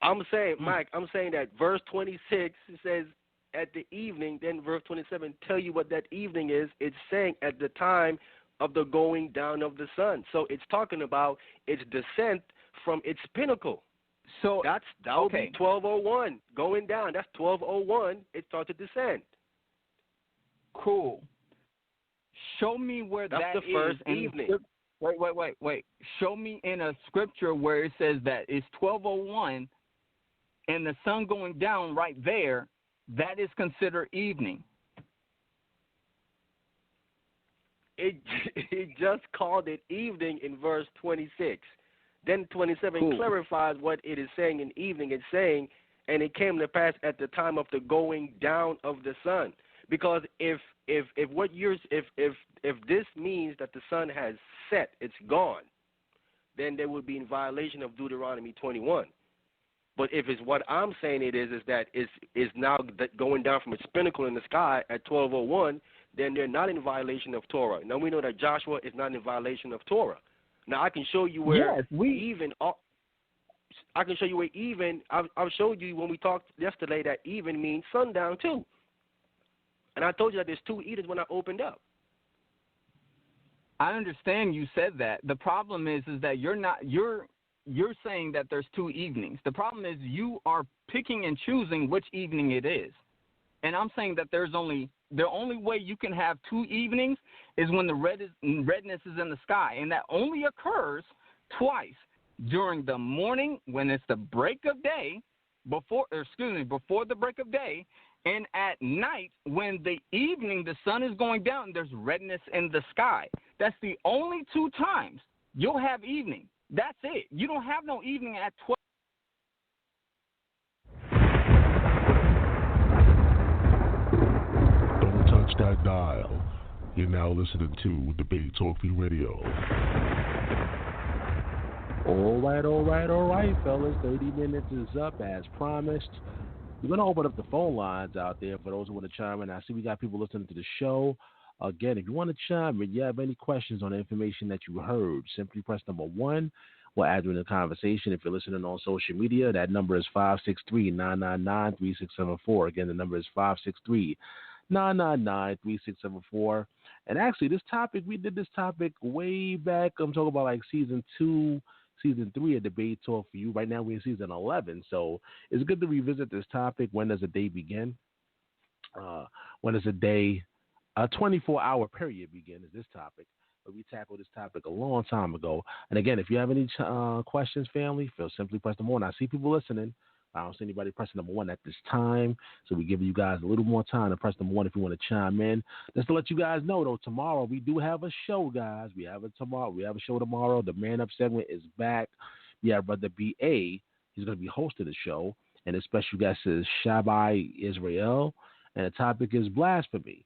Speaker 5: I'm saying, Mike, that verse 26 says at the evening, then verse 27 tell you what that evening is. It's saying at the time of the going down of the sun. So it's talking about its descent from its pinnacle.
Speaker 7: So
Speaker 5: that would be 12:01 going down. That's 12:01. It starts to descend.
Speaker 7: Cool. Show me where
Speaker 5: that's
Speaker 7: that
Speaker 5: the first
Speaker 7: is
Speaker 5: evening.
Speaker 7: Wait. Show me in a scripture where it says that it's 12:01 and the sun going down right there. That is considered evening.
Speaker 5: It just called it evening in verse 26. Then 27 clarifies what it is saying in evening. It's saying, and it came to pass at the time of the going down of the sun. Because if this means that the sun has set, it's gone, then they would be in violation of Deuteronomy 21. But if it's what I'm saying it is that it's now going down from its pinnacle in the sky at 12:01, then they're not in violation of Torah. Now we know that Joshua is not in violation of Torah. Now I can show you where I can show you where even. I've showed you when we talked yesterday that even means sundown too. And I told you that there's two evenings when I opened up.
Speaker 7: I understand you said that. The problem is that you're saying that there's two evenings. The problem is you are picking and choosing which evening it is. And I'm saying that the only way you can have two evenings is when the redness is in the sky, and that only occurs twice, during the morning when it's the break of day, before the break of day, and at night when the sun is going down and there's redness in the sky. That's the only two times you'll have evening. That's it. You don't have no evening at 12.
Speaker 2: Don't touch that dial. You're now listening to Debate Talk Radio.
Speaker 4: All right, fellas. 30 minutes is up as promised. We're going to open up the phone lines out there for those who want to chime in. I see we got people listening to the show. Again, if you want to chime in, you have any questions on the information that you heard, simply press number 1. We'll add you in the conversation. If you're listening on social media, that number is 563-999-3674. Again, the number is 563-999-3674. And actually, this topic, we did this topic way back. I'm talking about like season 2, season 3 of Debate Talk for You. Right now, we're in season 11. So it's good to revisit this topic. When does a day begin? When does a 24-hour period begin is this topic. But we tackled this topic a long time ago. And again, if you have any questions, family, simply press number 1. I see people listening. I don't see anybody pressing number 1 at this time. So we're giving you guys a little more time to press number 1 if you want to chime in. Just to let you guys know, though, tomorrow we do have a show, guys. We have a show tomorrow. The Man Up segment is back. We have Brother B.A. He's going to be hosting the show. And his special guest is Shabai Israel. And the topic is blasphemy.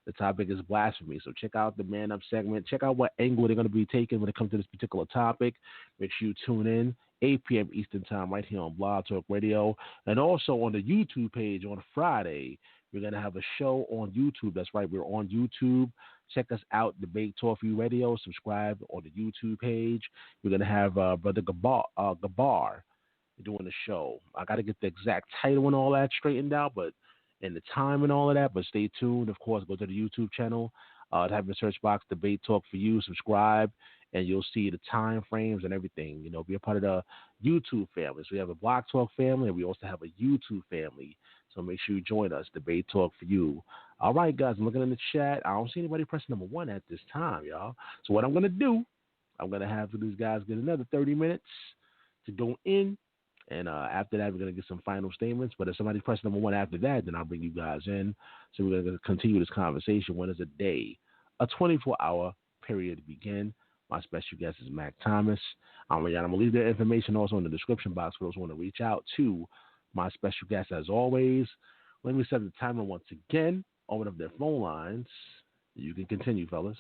Speaker 4: The topic is blasphemy. So check out the Man Up segment. Check out what angle they're going to be taking when it comes to this particular topic. Make sure you tune in 8 p.m. Eastern Time right here on Blog Talk Radio. And also on the YouTube page on Friday, we're going to have a show on YouTube. That's right. We're on YouTube. Check us out, Debate Talk Radio. Subscribe on the YouTube page. We're going to have Brother Gabar doing the show. I got to get the exact title and all that straightened out, and the time and all of that, but stay tuned. Of course, go to the YouTube channel, type in the search box, Debate Talk for You, subscribe, and you'll see the time frames and everything. You know, be a part of the YouTube family. So we have a Blog Talk family, and we also have a YouTube family. So make sure you join us, Debate Talk for You. All right, guys, I'm looking in the chat. I don't see anybody pressing number 1 at this time, y'all. So what I'm going to do, I'm going to have these guys get another 30 minutes to go in. And after that, we're going to get some final statements. But if somebody presses number 1 after that, then I'll bring you guys in. So we're going to continue this conversation. When does a 24-hour period begin? My special guest is Mack Thomas. I'm going to leave their information also in the description box for those who want to reach out to my special guest as always. Let me set the timer once again. Open up their phone lines. You can continue, fellas.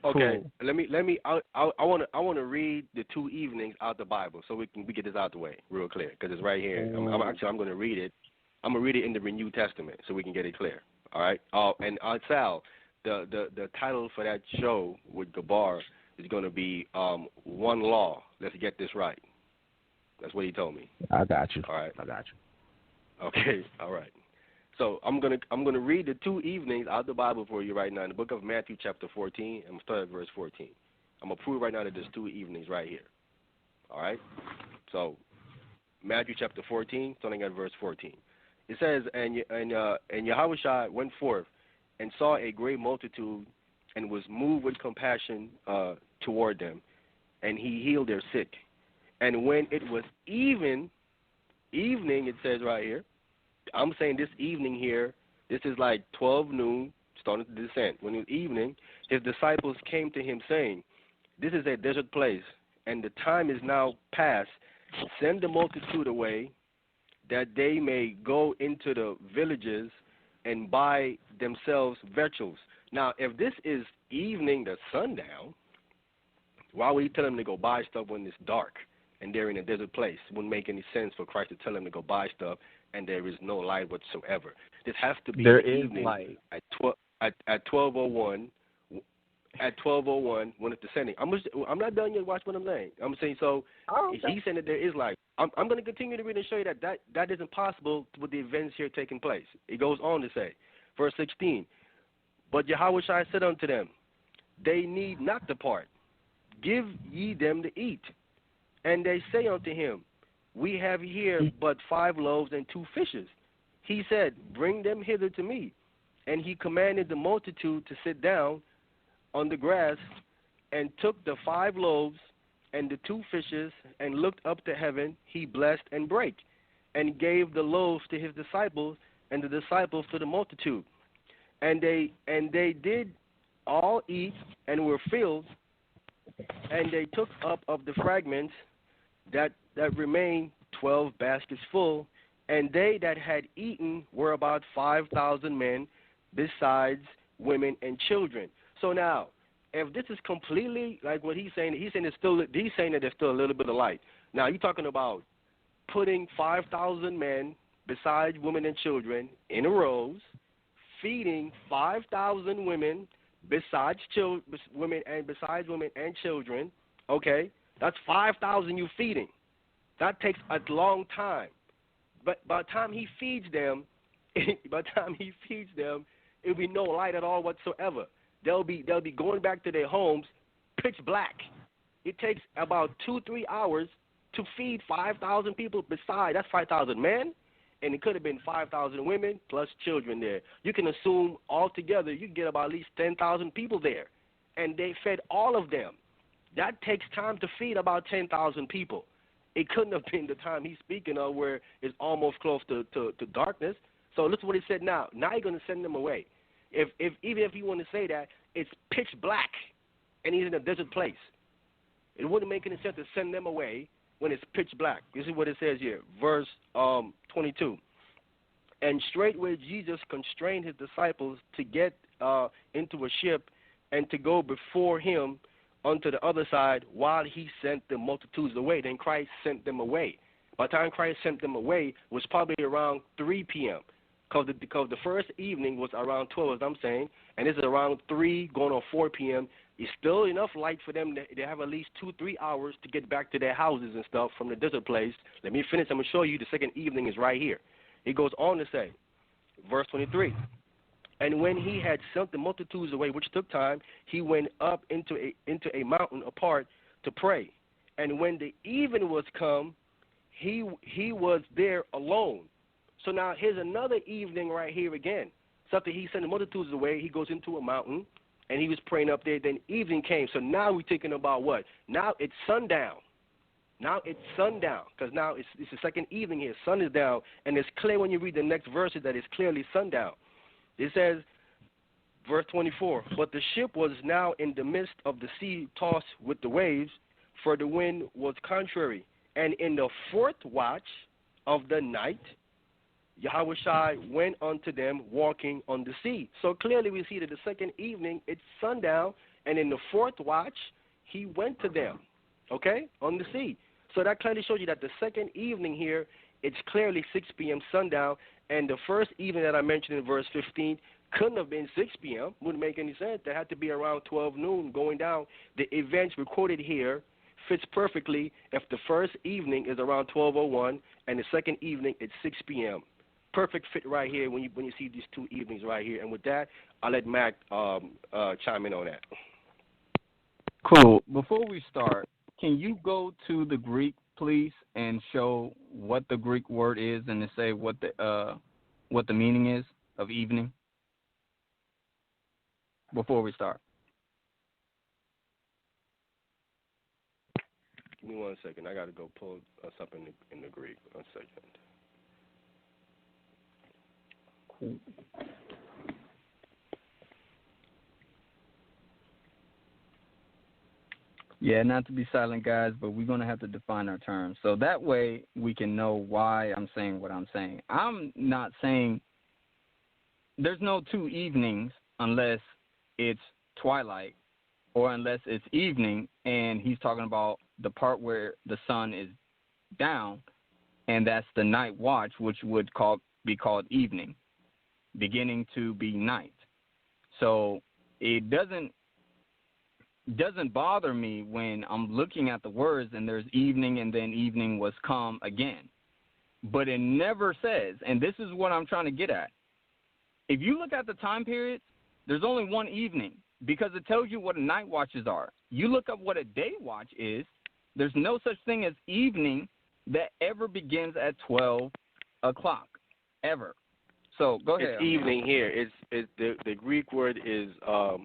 Speaker 5: Okay,
Speaker 4: Cool.
Speaker 5: let me. I want to read the two evenings out the Bible so we get this out the way real clear because it's right here. I'm going to read it. I'm gonna read it in the Renewed Testament so we can get it clear. All right. And Sal, the title for that show with Gabar is going to be One Law. Let's get this right. That's what he told me.
Speaker 4: I got you.
Speaker 5: All right.
Speaker 4: I got you.
Speaker 5: Okay. All right. So I'm gonna read the two evenings out of the Bible for you right now in the book of Matthew chapter 14. I'm gonna start at verse 14. I'm gonna prove right now that there's two evenings right here. All right. So Matthew chapter 14, starting at verse 14. It says, and Yahushua went forth and saw a great multitude and was moved with compassion toward them, and he healed their sick. And when it was evening, it says right here. I'm saying this evening here, this is like 12 noon, starting to descend. When it was evening, his disciples came to him saying, this is a desert place, and the time is now past. Send the multitude away, that they may go into the villages and buy themselves victuals. Now, if this is evening to sundown, why would he tell them to go buy stuff when it's dark and they're in a desert place? It wouldn't make any sense for Christ to tell them to go buy stuff and there is no light whatsoever. This has to be
Speaker 7: there is
Speaker 5: evening
Speaker 7: light
Speaker 5: at 12:01 at 12:01 when it's descending. I'm not done yet. Watch what I'm saying. I'm saying so.
Speaker 7: Oh, okay.
Speaker 5: He's saying that there is light. I'm going to continue to read and show you that isn't possible with the events here taking place. It goes on to say, verse 16. But Yahushua said unto them, they need not depart. Give ye them to eat. And they say unto him, we have here but 5 loaves and 2 fishes. He said, bring them hither to me. And he commanded the multitude to sit down on the grass, and took the 5 loaves and the 2 fishes, and looked up to heaven. He blessed and brake, and gave the loaves to his disciples, and the disciples to the multitude. And they did all eat and were filled, and they took up of the fragments that remained 12 baskets full, and they that had eaten were about 5,000 men, besides women and children. So now, if this is completely like what he's saying that there's still a little bit of light. Now you're talking about putting 5,000 men, besides women and children, in rows, feeding 5,000 women, besides women and children. Okay, that's 5,000 you feeding. That takes a long time. But by the time he feeds them, it'll be no light at all whatsoever. They'll be going back to their homes, pitch black. It takes about 2-3 hours to feed 5,000 people. Besides, that's 5,000 men, and it could have been 5,000 women plus children there. You can assume altogether you can get about at least 10,000 people there, and they fed all of them. That takes time to feed about 10,000 people. It couldn't have been the time he's speaking of where it's almost close to darkness. So listen to what he said now. Now you're going to send them away. Even if you want to say that, it's pitch black, and he's in a desert place. It wouldn't make any sense to send them away when it's pitch black. This is what it says here, verse 22. And straightway Jesus constrained his disciples to get into a ship and to go before him unto the other side while he sent the multitudes away. Then Christ sent them away. By the time Christ sent them away, it was probably around 3 p.m. Because the first evening was around 12, as I'm saying, and this is around 3 going on 4 p.m. It's still enough light for them to have at least 2-3 hours to get back to their houses and stuff from the desert place. Let me finish. I'm going to show you the second evening is right here. He goes on to say, verse 23, and when he had sent the multitudes away, which took time, he went up into a mountain apart to pray. And when the even was come, he was there alone. So now here's another evening right here again. So after he sent the multitudes away, he goes into a mountain, and he was praying up there. Then evening came. So now we're thinking about what? Now it's sundown. Because now it's the second evening here. Sun is down, and it's clear when you read the next verses that it's clearly sundown. It says, verse 24, but the ship was now in the midst of the sea, tossed with the waves, for the wind was contrary. And in the 4th watch of the night, Yahushua went unto them walking on the sea. So clearly we see that the second evening, it's sundown, and in the 4th watch, he went to them, okay, on the sea. So that clearly shows you that the second evening here, it's clearly 6 p.m. sundown, and the first evening that I mentioned in verse 15 couldn't have been 6 p.m. Wouldn't make any sense. That had to be around 12 noon going down. The events recorded here fits perfectly if the first evening is around 12:01 and the second evening it's 6 p.m. Perfect fit right here when you see these 2 evenings right here. And with that, I'll let Mack chime in on that.
Speaker 7: Cool. Before we start, can you go to the Greek, please, and show what the Greek word is and to say what the meaning is of evening before we start?
Speaker 5: Give me 1 second. I got to go pull us up in the Greek. 1 second.
Speaker 7: Cool. Yeah, not to be silent, guys, but we're going to have to define our terms. So that way we can know why I'm saying what I'm saying. I'm not saying there's no 2 evenings unless it's twilight or unless it's evening, and he's talking about the part where the sun is down, and that's the night watch, which would be called evening, beginning to be night. So it doesn't doesn't bother me when I'm looking at the words and there's evening and then evening was come again. But it never says, and this is what I'm trying to get at. If you look at the time periods, there's only one evening because it tells you what night watches are. You look up what a day watch is, there's no such thing as evening that ever begins at 12 o'clock, ever. So go ahead.
Speaker 5: It's evening here. It's the Greek word is apsios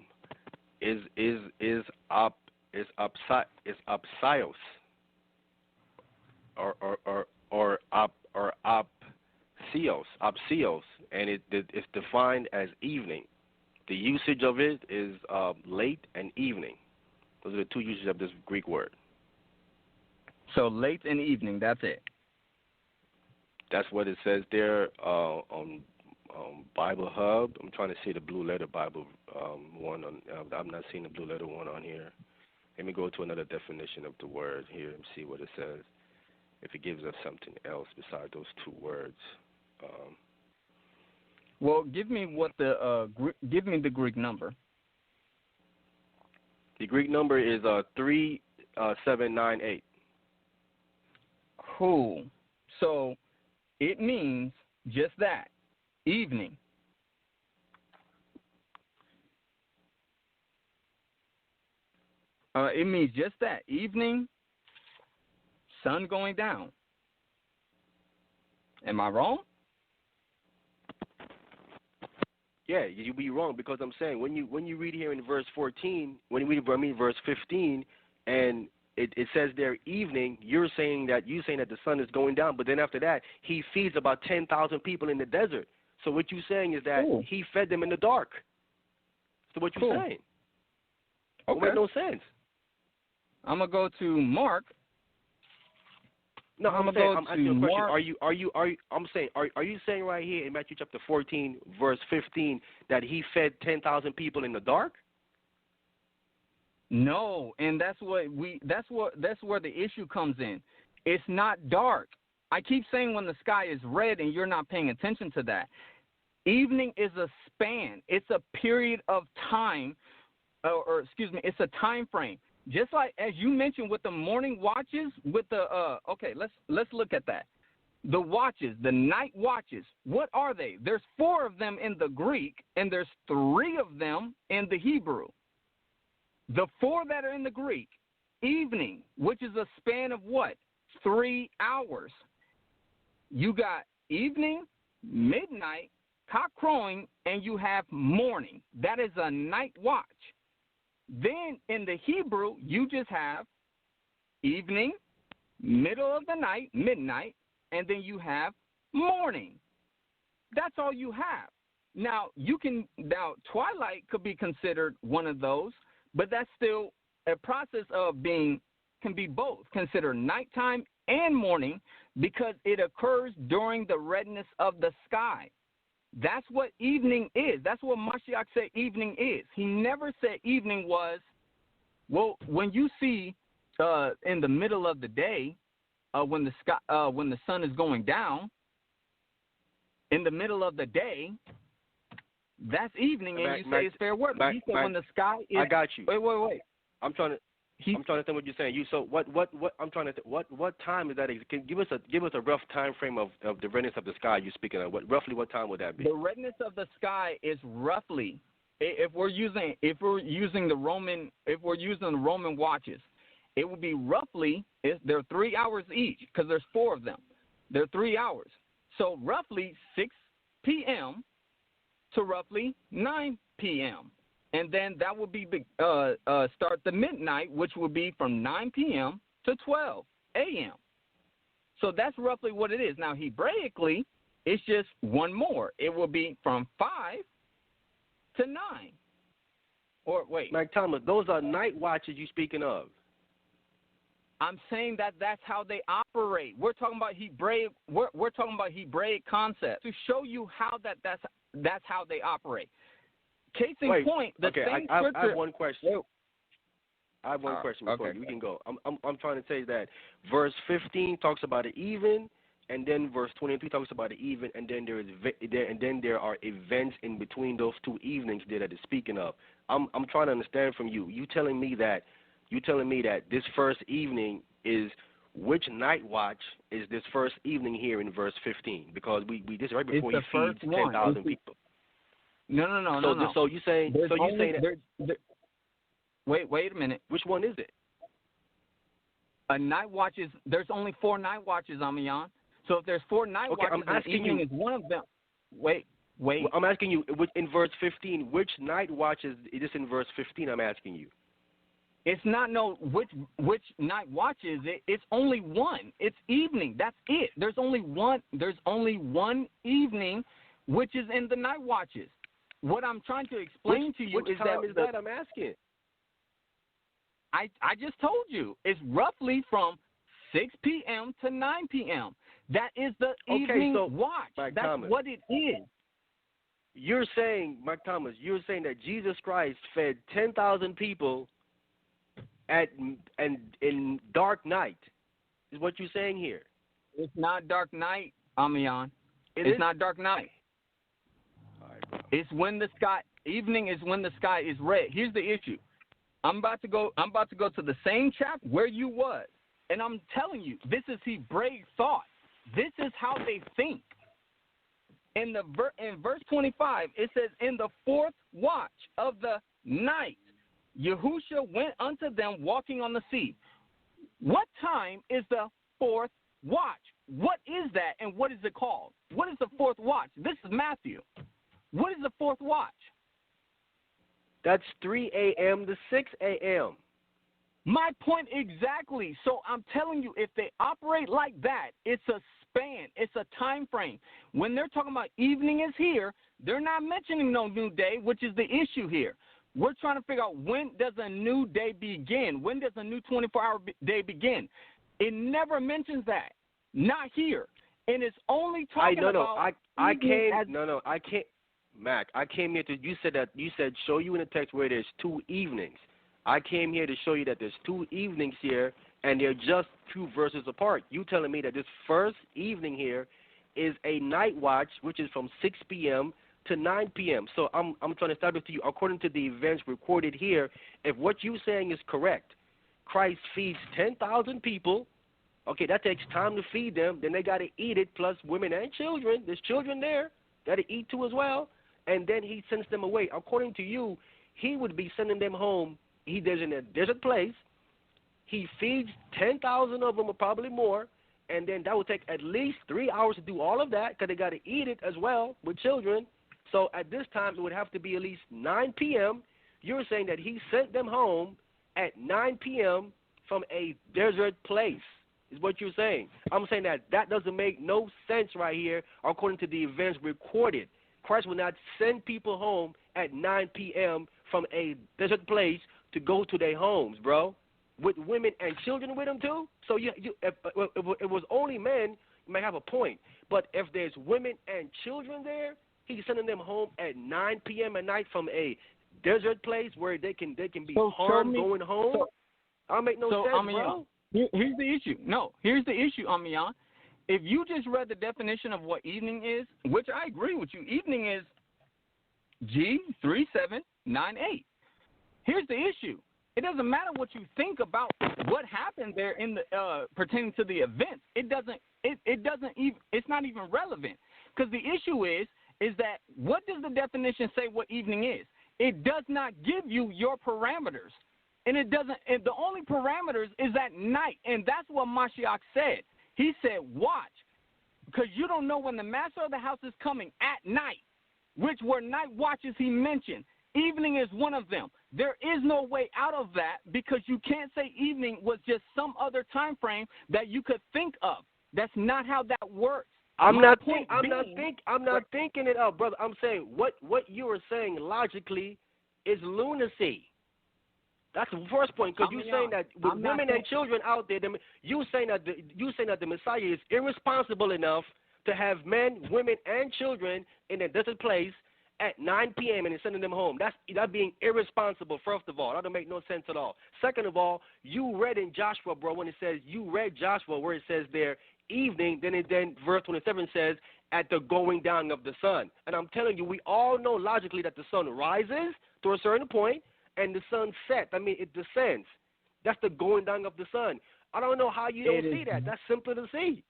Speaker 5: or apsios, and it's defined as evening. The usage of it is late and evening. Those are the two usages of this Greek word.
Speaker 7: So late and evening, that's it.
Speaker 5: That's what it says there on Bible Hub. I'm trying to see the Blue Letter Bible one. I'm not seeing the Blue Letter one on here. Let me go to another definition of the word here and see what it says. If it gives us something else besides those two words.
Speaker 7: Well, give me give me the Greek number.
Speaker 5: The Greek number is 3798.
Speaker 7: Cool. So it means just that, evening. It means just that, evening, sun going down. Am I wrong?
Speaker 5: Yeah, you'd be wrong because I'm saying when you read here in verse 14, verse 15, and it says there evening, you're saying that the sun is going down, but then after that he feeds about 10,000 people in the desert. So what you're saying is that he fed them in the dark. So what you're saying?
Speaker 7: Okay.
Speaker 5: It makes no sense.
Speaker 7: I'm gonna go to Mark.
Speaker 5: No, I'm asking you a question.
Speaker 7: Mark.
Speaker 5: Are you saying right here in Matthew chapter 14, verse 15, that he fed 10,000 people in the dark?
Speaker 7: No, and that's where the issue comes in. It's not dark. I keep saying when the sky is red and you're not paying attention to that. Evening is a span. It's a period of time, it's a time frame. Just like as you mentioned with the morning watches, with the let's look at that. The watches, the night watches, what are they? There's 4 of them in the Greek, and there's 3 of them in the Hebrew. The 4 that are in the Greek, evening, which is a span of what? 3 hours. You got evening, midnight, cock crowing, and you have morning. That is a night watch. Then in the Hebrew, you just have evening, middle of the night, midnight, and then you have morning. That's all you have. Now twilight could be considered one of those, but that's still a process of can be both, considered nighttime and morning, because it occurs during the redness of the sky. That's what evening is. That's what Mashiach said evening is. He never said evening was, when you see in the middle of the day, when the sun is going down, in the middle of the day, that's evening, and you say it's fair weather. He said when the sky is.
Speaker 5: I got you.
Speaker 7: Wait. I'm trying to
Speaker 5: think what you're saying. What time is that? Can give us a rough time frame of the redness of the sky you're speaking of. Roughly what time would that be?
Speaker 7: The redness of the sky is roughly, if we're using the Roman watches, it would be roughly, they're 3 hours each because there's 4 of them. They're 3 hours. So roughly 6 p.m. to roughly 9 p.m. And then that would be start the midnight, which would be from 9 p.m. to 12 a.m. So that's roughly what it is. Now, Hebraically, it's just one more. It will be from 5 to 9. Or wait.
Speaker 5: Mack Thomas, those are night watches you're speaking of.
Speaker 7: I'm saying that's how they operate. We're talking about Hebraic. We're talking about Hebraic concepts to show you how that's how they operate. Case in point, the same scripture.
Speaker 5: I have one question. I have one question before you can go. I'm trying to say that verse 15 talks about an even, and then verse 23 talks about the even, and then there are events in between those two evenings there that it's speaking of. I'm trying to understand from you. You telling me that this first evening is which night watch is this first evening here in verse 15? Because we this is right before he feeds 10,000 people.
Speaker 7: No.
Speaker 5: So you saying
Speaker 7: Wait a minute.
Speaker 5: Which one is it?
Speaker 7: A night watch is, there's only 4 night watches, Ahmayan. So if there's 4 night watches,
Speaker 5: I'm asking
Speaker 7: evening
Speaker 5: you,
Speaker 7: is one of them. Wait.
Speaker 5: I'm asking you, in verse 15, which night watch is this in verse 15? I'm asking you.
Speaker 7: It's not which night watch is it. It's only one. It's evening. That's it. There's only one evening, which is in the night watches. What I'm trying to explain to you
Speaker 5: is that I'm asking.
Speaker 7: I just told you. It's roughly from 6 p.m. to 9 p.m. That is the evening watch.
Speaker 5: Mack
Speaker 7: That's
Speaker 5: Thomas,
Speaker 7: what it is.
Speaker 5: You're saying, Mack Thomas, that Jesus Christ fed 10,000 people in dark night, is what you're saying here.
Speaker 7: It's not dark night, Ahmayan. It's not dark night.
Speaker 5: All right, bro.
Speaker 7: It's when the sky, evening is when the sky is red. Here's the issue. I'm about to go to the same chapter where you was, and I'm telling you, this is Hebraic thought. This is how they think. In verse 25, it says, "In the 4th watch of the night, Yahushua went unto them walking on the sea." What time is the 4th watch? What is that, and what is it called? What is the 4th watch? This is Matthew. What is the 4th watch?
Speaker 5: That's 3 a.m. to 6 a.m.
Speaker 7: My point exactly. So I'm telling you, if they operate like that, it's a span. It's a time frame. When they're talking about evening is here, they're not mentioning no new day, which is the issue here. We're trying to figure out, when does a new day begin? When does a new 24-hour day begin? It never mentions that. Not here. And it's only talking about...
Speaker 5: I can't. Mac, I came here to, you said show you in the text where there's 2 evenings. I came here to show you that there's 2 evenings here, and they're just 2 verses apart. You telling me that this first evening here is a night watch, which is from 6 p.m. to 9 p.m. So I'm trying to establish to you, according to the events recorded here, if what you're saying is correct, Christ feeds 10,000 people. Okay, that takes time to feed them. Then they got to eat it, plus women and children. There's children there. Got to eat too as well. And then he sends them away. According to you, he would be sending them home. There's in a desert place. He feeds 10,000 of them, or probably more, and then that would take at least 3 hours to do all of that because they got to eat it as well with children. So at this time, it would have to be at least 9 p.m. You're saying that he sent them home at 9 p.m. from a desert place, is what you're saying. I'm saying that doesn't make no sense right here according to the events recorded. Christ will not send people home at 9 p.m. from a desert place to go to their homes, bro, with women and children with them too. So if it was only men, you might have a point. But if there's women and children there, he's sending them home at 9 p.m. at night from a desert place where they can be harmed going home. I'll make no sense, bro.
Speaker 7: Here's the issue. No, here's the issue, Ahmayan. If you just read the definition of what evening is, which I agree with you, evening is G3798. Here's the issue. It doesn't matter what you think about what happened there in the pertaining to the events. It doesn't even. It's not even relevant, because the issue is that what does the definition say what evening is? It does not give you your parameters, and it doesn't. And the only parameters is at night, and that's what Mashiach said. He said, watch, because you don't know when the master of the house is coming at night, which were night watches he mentioned. Evening is one of them. There is no way out of that, because you can't say evening was just some other time frame that you could think of. That's not how that works.
Speaker 5: I'm not thinking it up, brother. I'm saying what you are saying logically is lunacy. That's the first point, because you're saying that with women and children out there, you saying that the Messiah is irresponsible enough to have men, women, and children in a desert place at 9 p.m. and sending them home. That's being irresponsible, first of all. That don't make no sense at all. Second of all, you read in Joshua, bro, when it says, you read Joshua where it says there, evening, then verse 27 says, at the going down of the sun. And I'm telling you, we all know logically that the sun rises to a certain point and the sun sets. I mean, it descends. That's the going down of the sun. I don't know how you don't see that. That's simple to see.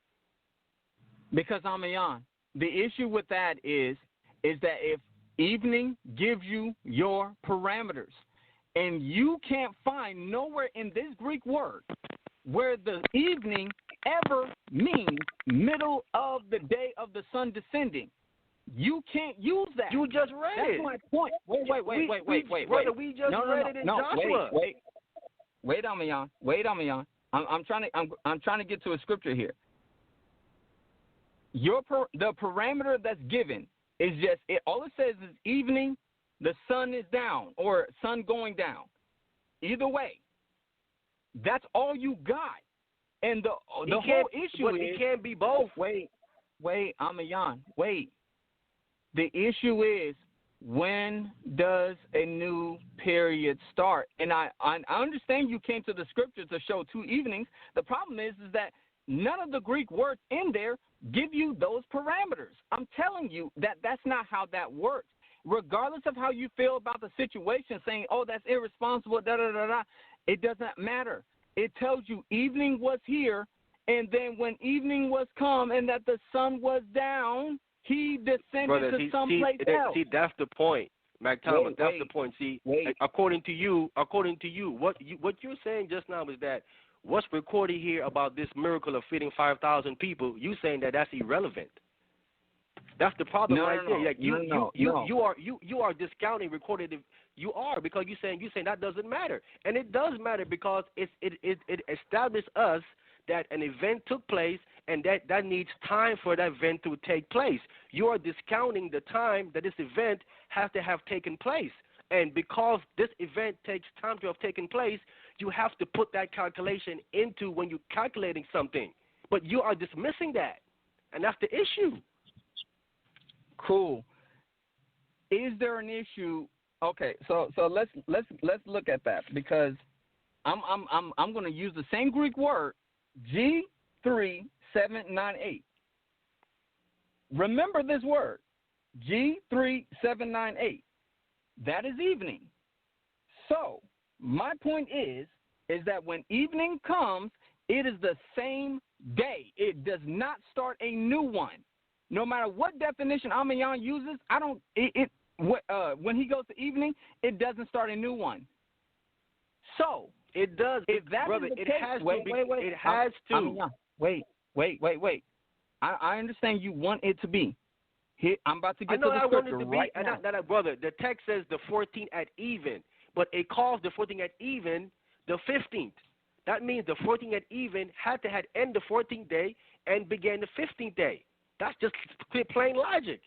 Speaker 7: Because, Ahmayan, the issue with that is that if evening gives you your parameters, and you can't find nowhere in this Greek word where the evening ever means middle of the day of the sun descending. You can't use that.
Speaker 5: You just read it.
Speaker 7: That's my point. Wait.
Speaker 5: Brother, we just read it in Joshua.
Speaker 7: Wait, Ahmayan. I'm trying to get to a scripture here. The parameter that's given is just it. All it says is evening, the sun is down, or sun going down. Either way, that's all you got. And the whole issue
Speaker 5: but it can't be both.
Speaker 7: Wait, Ahmayan, wait. The issue is, when does a new period start? And I understand you came to the scripture to show 2 evenings. The problem is that none of the Greek words in there give you those parameters. I'm telling you that that's not how that works. Regardless of how you feel about the situation, saying, oh, that's irresponsible, it doesn't matter. It tells you evening was here, and then when evening was come and that the sun was down, he descended to someplace else.
Speaker 5: See, that's the point, Mack Thomas. That's the point. See, according to you, what you're saying just now is that what's recorded here about this miracle of feeding 5,000 people, you saying that that's irrelevant. That's the problem there. Like you are discounting recorded. You are, because you're saying that doesn't matter, and it does matter because it established us that an event took place and that needs time for that event to take place. You are discounting the time that this event has to have taken place, and because this event takes time to have taken place, you have to put that calculation into when you're calculating something. But you are dismissing that, and that's the issue.
Speaker 7: Cool. Is there an issue? Okay, so let's look at that, because I'm going to use the same Greek word, G3798. Remember this word, G3798. That is evening. So my point is that when evening comes, it is the same day. It does not start a new one. No matter what definition Ahmayan uses, when he goes to evening, it doesn't start a new one. So
Speaker 5: it does,
Speaker 7: if that
Speaker 5: brother.
Speaker 7: is the
Speaker 5: It
Speaker 7: case,
Speaker 5: has
Speaker 7: wait,
Speaker 5: to. It has to.
Speaker 7: Ahmayan, wait. I understand you want it to be. Here, I'm about to get to the scripture right now.
Speaker 5: Brother, the text says the 14th at even, but it calls the 14th at even the 15th. That means the 14th at even had to end the 14th day and began the 15th day. That's just plain logic.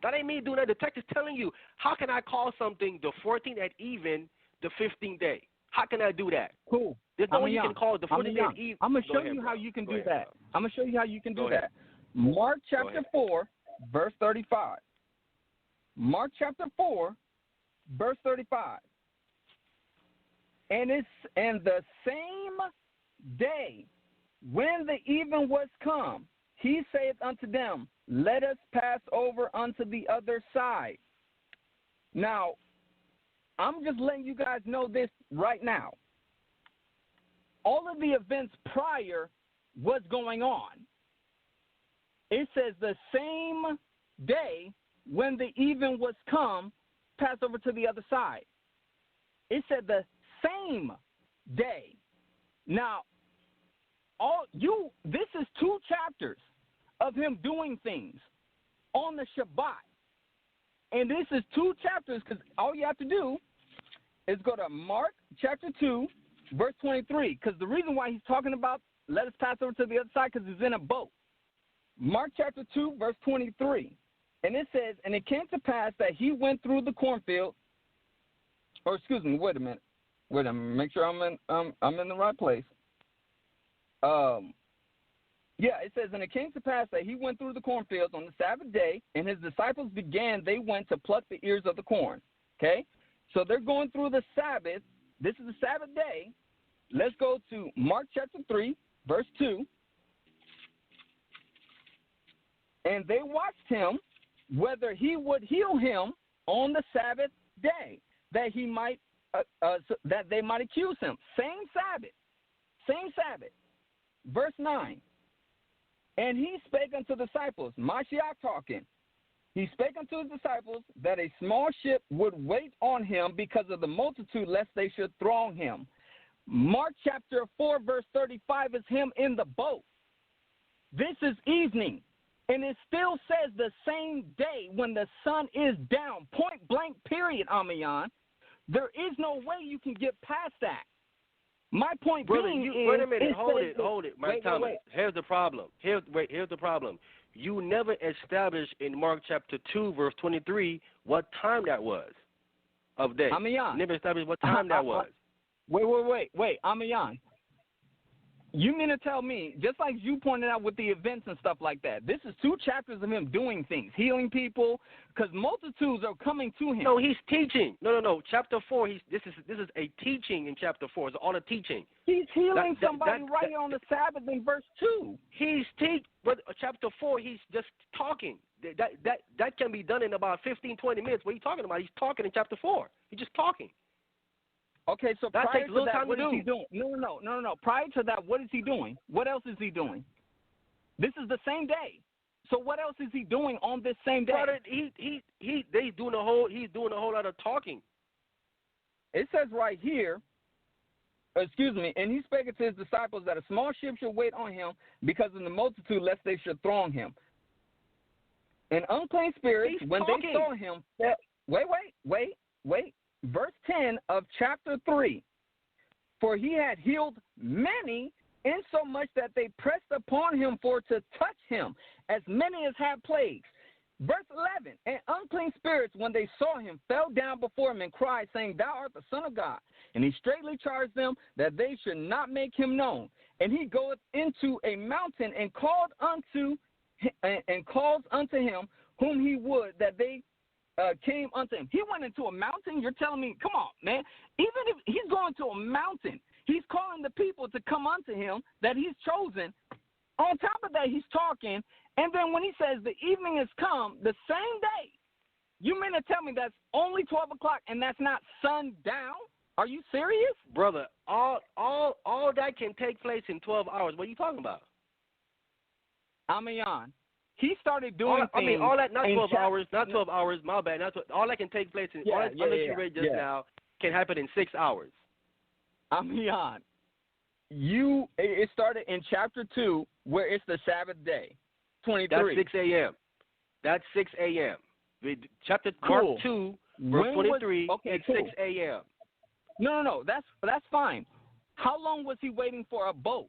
Speaker 5: That ain't me doing that. The text is telling you, how can I call something the 14th at even the 15th day? How can I do that?
Speaker 7: Cool.
Speaker 5: There's no way you can call it the 14th at even.
Speaker 7: I'm going to show you how you can do that. I'm going to show you how you can do that. Mark chapter 4, verse 35. Mark chapter 4, verse 35. And the same day when the even was come, he saith unto them, let us pass over unto the other side. Now, I'm just letting you guys know this right now. All of the events prior was going on. It says the same day when the even was come, pass over to the other side. It said the same day. Now, this is 2 chapters of him doing things on the Shabbat. And this is 2 chapters, because all you have to do is go to Mark chapter 2, verse 23, because the reason why he's talking about let us pass over to the other side, because he's in a boat. Mark chapter 2, verse 23. And it says, and it came to pass that he went through the cornfield, or excuse me, wait a minute, make sure I'm in the right place. It says, and it came to pass that he went through the cornfields on the Sabbath day, and his disciples they went to pluck the ears of the corn. Okay? So they're going through the Sabbath. This is the Sabbath day. Let's go to Mark chapter 3, verse 2. And they watched him, whether he would heal him on the Sabbath day, that he might, that they might accuse him. Same Sabbath. Verse 9. And he spake unto the disciples, Mashiach talking. He spake unto his disciples that a small ship would wait on him because of the multitude, lest they should throng him. Mark chapter 4, verse 35 is him in the boat. This is evening, and it still says the same day when the sun is down, point blank, period, Ahmayan. There is no way you can get past that. My point being is...
Speaker 5: Wait a minute, hold it, Mack Thomas.
Speaker 7: Wait.
Speaker 5: Here's the problem. Here's the problem. You never established in Mark chapter 2, verse 23, what time that was of day.
Speaker 7: Ahmayan.
Speaker 5: You never established what time that was.
Speaker 7: Wait, Ahmayan. You mean to tell me, just like you pointed out with the events and stuff like that, this is 2 chapters of him doing things, healing people, because multitudes are coming to him.
Speaker 5: No, he's teaching. No. Chapter 4, this is a teaching in chapter 4. It's all a teaching.
Speaker 7: He's healing somebody right on the Sabbath in verse 2.
Speaker 5: But chapter 4, he's just talking. That can be done in about 15, 20 minutes. What are you talking about? He's talking in chapter 4. He's just talking.
Speaker 7: Okay, so
Speaker 5: that
Speaker 7: prior
Speaker 5: takes a
Speaker 7: to
Speaker 5: little
Speaker 7: that,
Speaker 5: time
Speaker 7: what
Speaker 5: to
Speaker 7: is
Speaker 5: do.
Speaker 7: he doing? No. Prior to that, what is he doing? What else is he doing? This is the same day. So what else is he doing on this same day?
Speaker 5: Brother, he's doing a whole lot of talking.
Speaker 7: It says right here, and he spake to his disciples that a small ship should wait on him because of the multitude, lest they should throng him. And unclean spirits,
Speaker 5: He's
Speaker 7: when
Speaker 5: talking.
Speaker 7: they saw him, wait. Verse 10 of chapter 3. For he had healed many, insomuch that they pressed upon him for to touch him, as many as had plagues. Verse 11. And unclean spirits, when they saw him, fell down before him and cried, saying, Thou art the Son of God. And he straitly charged them that they should not make him known. And he goeth into a mountain and calls unto him whom he would that they came unto him. He went into a mountain. You're telling me, come on, man. Even if he's going to a mountain, he's calling the people to come unto him that he's chosen. On top of that, he's talking. And then when he says the evening has come, the same day, you mean to tell me that's only 12 o'clock and that's not sundown? Are you serious?
Speaker 5: Brother, all that can take place in 12 hours. What are you talking about?
Speaker 7: Ahmayan. He started doing things.
Speaker 5: All that, not 12 hours, my bad. All that can take place in, all that you read just now can happen in 6 hours.
Speaker 7: Ahmayan. It started in chapter 2 where it's the Sabbath day, 23.
Speaker 5: That's 6 a.m. Chapter Mark 2, verse 23, it's 6 a.m.
Speaker 7: No, that's fine. How long was he waiting for a boat?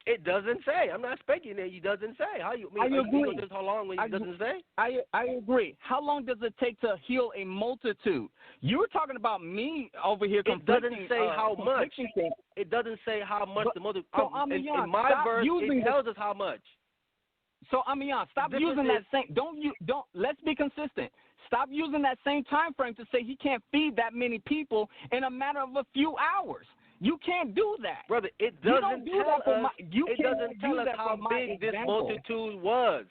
Speaker 5: It doesn't say. I'm not speculating. He doesn't say.
Speaker 7: I agree.
Speaker 5: How long when he doesn't say?
Speaker 7: I agree. How long does it take to heal a multitude? You were talking about me over here.
Speaker 5: It doesn't say how much. It doesn't say how much the multitude.
Speaker 7: So,
Speaker 5: in my verse, it tells us how much.
Speaker 7: So, Ahmayan, stop using that same. Don't. Let's be consistent. Stop using that same time frame to say he can't feed that many people in a matter of a few hours. You can't do that.
Speaker 5: Brother, it doesn't tell us how big this multitude was.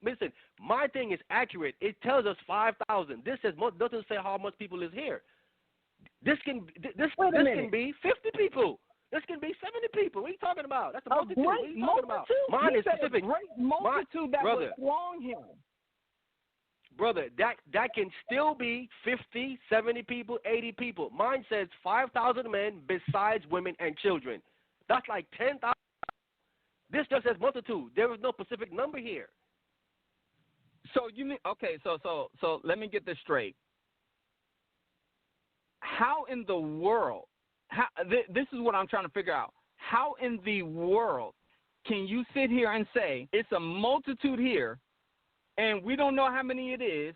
Speaker 5: Listen, my thing is accurate. It tells us 5,000. This doesn't say how much people is here. This can be 50 people. This can be 70 people. What are you talking about? That's a multitude. What are you talking about? Mine is specific.
Speaker 7: A great multitude that would throng him.
Speaker 5: Brother, that can still be 50, 70 people, 80 people. Mine says 5,000 men besides women and children. That's like 10,000. This just says multitude. There is no specific number here.
Speaker 7: So you mean so let me get this straight. How in the world? This is what I'm trying to figure out. How in the world can you sit here and say it's a multitude here? And we don't know how many it is,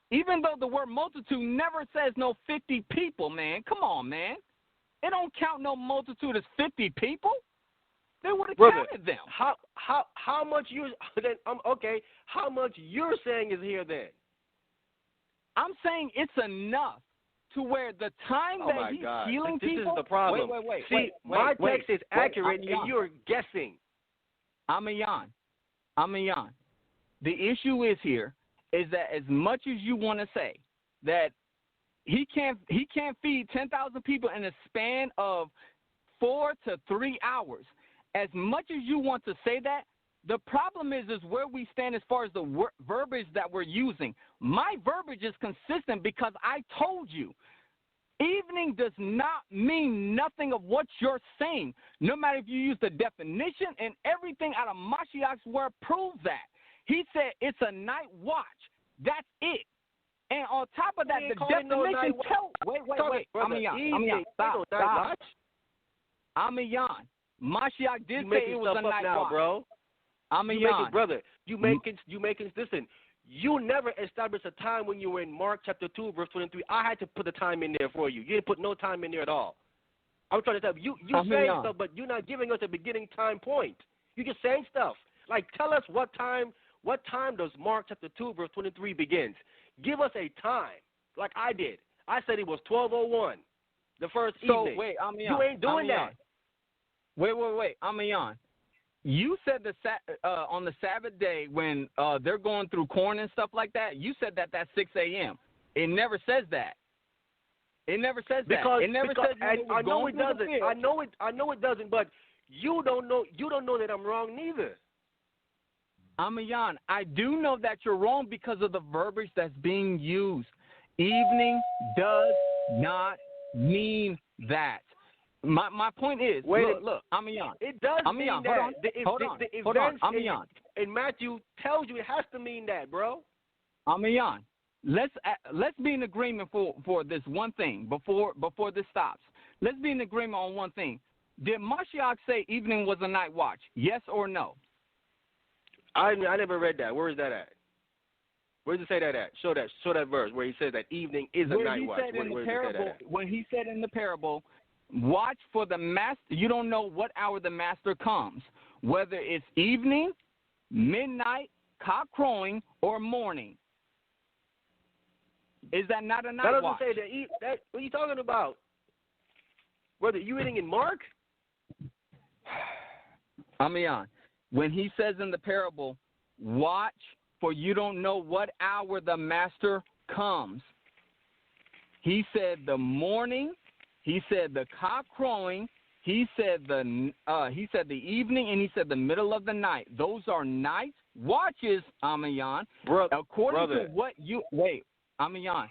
Speaker 7: even though the word multitude never says no 50 people, man. Come on, man. It don't count no multitude as 50 people. They would have counted them.
Speaker 5: How much you then? Okay. How much you're saying is here then?
Speaker 7: I'm saying it's enough to where the time that he's healing people.
Speaker 5: This is the problem.
Speaker 7: Wait.
Speaker 5: See, my text is accurate, and you're guessing.
Speaker 7: Ahmayan. Ahmayan, the issue is here is that as much as you want to say that he can't feed 10,000 people in a span of 4 to 3 hours, as much as you want to say that, the problem is where we stand as far as the verbiage that we're using. My verbiage is consistent because I told you. Evening does not mean nothing of what you're saying. No matter if you use the definition and everything out of Mashiach's word proves that. He said it's a night watch. That's it. And on top of that, the definition tells. Wait. Ahmayan, stop. Ahmayan, Mashiach did say it was a night watch.
Speaker 5: Bro.
Speaker 7: Ahmayan,
Speaker 5: brother, you making listen. You never established a time when you were in Mark chapter 2, verse 23. I had to put the time in there for you. You didn't put no time in there at all. I'm trying to tell you, you saying stuff, but you're not giving us a beginning time point. You're just saying stuff. Like, tell us what time does Mark chapter 2, verse 23 begins? Give us a time, like I did. I said it was 12:01, the first evening.
Speaker 7: So, wait, Ahmayan.
Speaker 5: You ain't doing that.
Speaker 7: Wait, Ahmayan. You said on the Sabbath day when they're going through corn and stuff like that, you said that's 6 a.m. It never says that. It never says that. It never says that.
Speaker 5: I know it doesn't. I know it doesn't. But you don't know. You don't know that I'm wrong neither.
Speaker 7: Ahmayan, I do know that you're wrong because of the verbiage that's being used. Evening does not mean that. My point is, look, Ahmayan.
Speaker 5: It does mean that.
Speaker 7: Hold on. The events
Speaker 5: in Matthew tells you it has to mean that, bro.
Speaker 7: Ahmayan, let's be in agreement for this one thing before this stops. Let's be in agreement on one thing. Did Mashiach say evening was a night watch? Yes or no?
Speaker 5: I never read that. Where is that at? Where does it say that at? Show that verse where he says that evening is a night watch.
Speaker 7: When he said in the parable, watch for the master. You don't know what hour the master comes, whether it's evening, midnight, cock crowing, or morning. Is that not a night watch?
Speaker 5: That doesn't say that. What are you talking about? Whether you reading in Mark?
Speaker 7: Ahmayan, when he says in the parable, watch for you don't know what hour the master comes. He said the morning. He said the cock crowing. He said the evening, and he said the middle of the night. Those are night watches, Ahmayan. According to what you Ahmayan.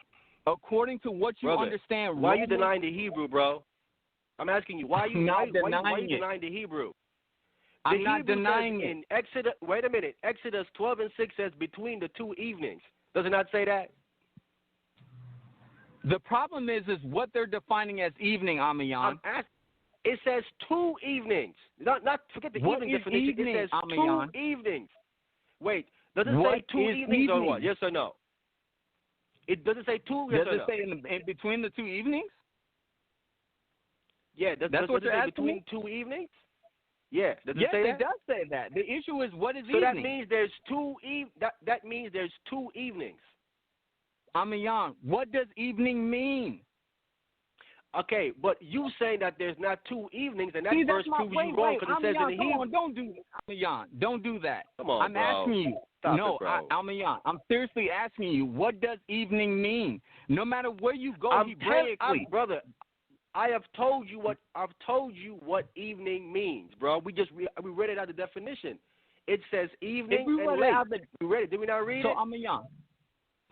Speaker 7: According to what you understand,
Speaker 5: why are you denying the Hebrew, bro? I'm asking you, why are you denying the Hebrew?
Speaker 7: I'm not denying it.
Speaker 5: In Exodus, wait a minute. Exodus 12:6 says between the two evenings. Does it not say that?
Speaker 7: The problem is what they're defining as evening, Ahmayan.
Speaker 5: It says 2 evenings. Not forget the evening definition.
Speaker 7: Evening,
Speaker 5: it says
Speaker 7: Ahmayan?
Speaker 5: 2 evenings. Wait, does it say 2 evenings or what? Yes or no? It does it say 2? Yes or no?
Speaker 7: Does it say in between the 2 evenings?
Speaker 5: Yeah, does it say between 2 evenings? Yeah, does it say that?
Speaker 7: Yes, it does say that. The issue is what is
Speaker 5: so
Speaker 7: evening?
Speaker 5: So that means there's 2 that means there's 2 evenings.
Speaker 7: Ahmayan, what does evening mean?
Speaker 5: Okay, but you saying that there's not 2 evenings, and that verse proves you wrong because it says in the Hebrew.
Speaker 7: Don't do that, Ahmayan. Don't do that.
Speaker 5: Come on,
Speaker 7: I'm
Speaker 5: bro.
Speaker 7: asking you.
Speaker 5: Stop
Speaker 7: no,
Speaker 5: it, bro.
Speaker 7: Ahmayan, I'm seriously asking you, what does evening mean? No matter where you go Hebraically.
Speaker 5: Brother, I have told you what evening means, bro. We read it out of the definition. It says evening and late. We read it. Did we not read it?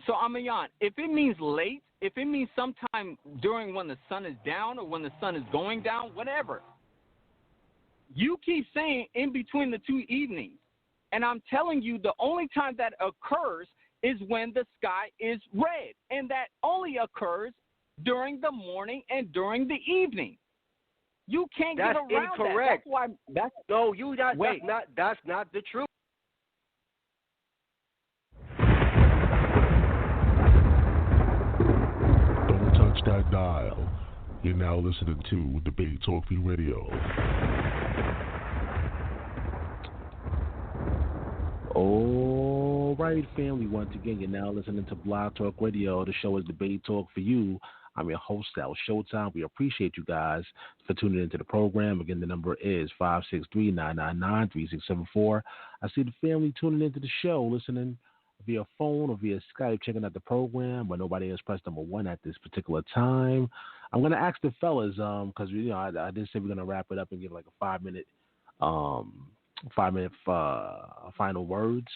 Speaker 7: So Ahmayan, if it means late, if it means sometime during when the sun is down or when the sun is going down, whatever, you keep saying in between the 2 evenings. And I'm telling you the only time that occurs is when the sky is red. And that only occurs during the morning and during the evening. You can't get around
Speaker 5: incorrect.
Speaker 7: That. That's why.
Speaker 5: That's not the truth.
Speaker 2: Don't touch that dial. You're now listening to Debate Talk Radio.
Speaker 4: All right, family. Once again, you're now listening to Blog Talk Radio. The show is Debate Talk for You. I'm your host, Sal Showtime. We appreciate you guys for tuning into the program. Again, the number is 563-999-3674. I see the family tuning into the show, listening via phone or via Skype, checking out the program, but nobody has pressed number 1 at this particular time. I'm going to ask the fellas, because I did say we're going to wrap it up and give like a 5-minute final words.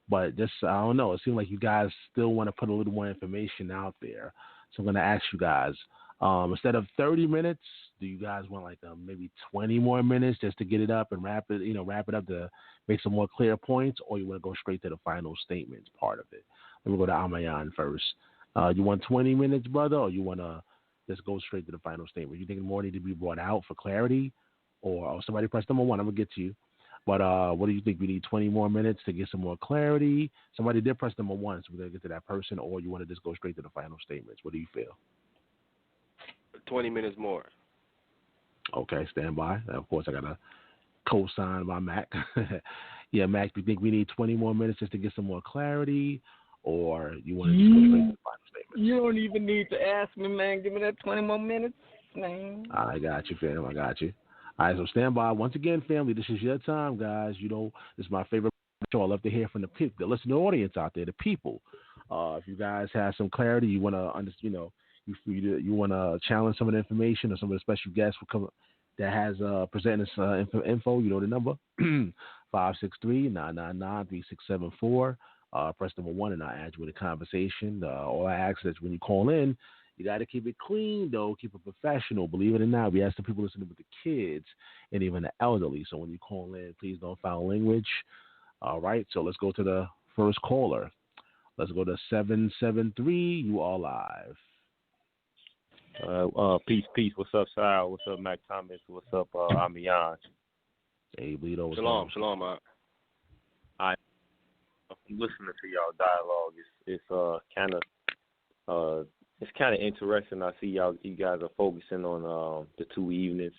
Speaker 4: But just, I don't know, it seems like you guys still want to put a little more information out there. So I'm going to ask you guys, instead of 30 minutes, do you guys want like maybe 20 more minutes just to get it up and wrap it up to make some more clear points, or you want to go straight to the final statements part of it? Let me go to Ahmayan first. You want 20 minutes, brother, or you want to just go straight to the final statement? You think more need to be brought out for clarity, or somebody press number 1? I'm going to get to you. But what do you think? We need 20 more minutes to get some more clarity. Somebody did press number 1, so we're going to get to that person, or you want to just go straight to the final statements? What do you feel?
Speaker 5: 20 minutes more.
Speaker 4: Okay, stand by. Of course, I got a co-sign by Mac. Yeah, Mac, do you think we need 20 more minutes just to get some more clarity, or you want to just go straight to the final statements?
Speaker 7: You don't even need to ask me, man. Give me that 20 more minutes, man.
Speaker 4: I got you, fam. I got you. All right, so stand by. Once again, family, this is your time, guys. This is my favorite show. I love to hear from the people, the listening audience out there, the people. If you guys have some clarity, you want to understand, you want to challenge some of the information or some of the special guests that has presented us info, you know the number, 563-999-3674. Press number 1, and I'll add you in the conversation. All I ask is when you call in, you got to keep it clean, though. Keep it professional. Believe it or not, we ask the people listening with the kids and even the elderly. So when you call in, please don't foul language. All right, so let's go to the first caller. Let's go to 773. You are live.
Speaker 8: Peace. What's up, Sal? What's up, Mack Thomas? What's up, Ahmayan?
Speaker 4: Hey, Bleedo.
Speaker 5: Shalom, man.
Speaker 8: I'm listening to y'all dialogue. It's kind of interesting. I see you guys are focusing on the 2 evenings.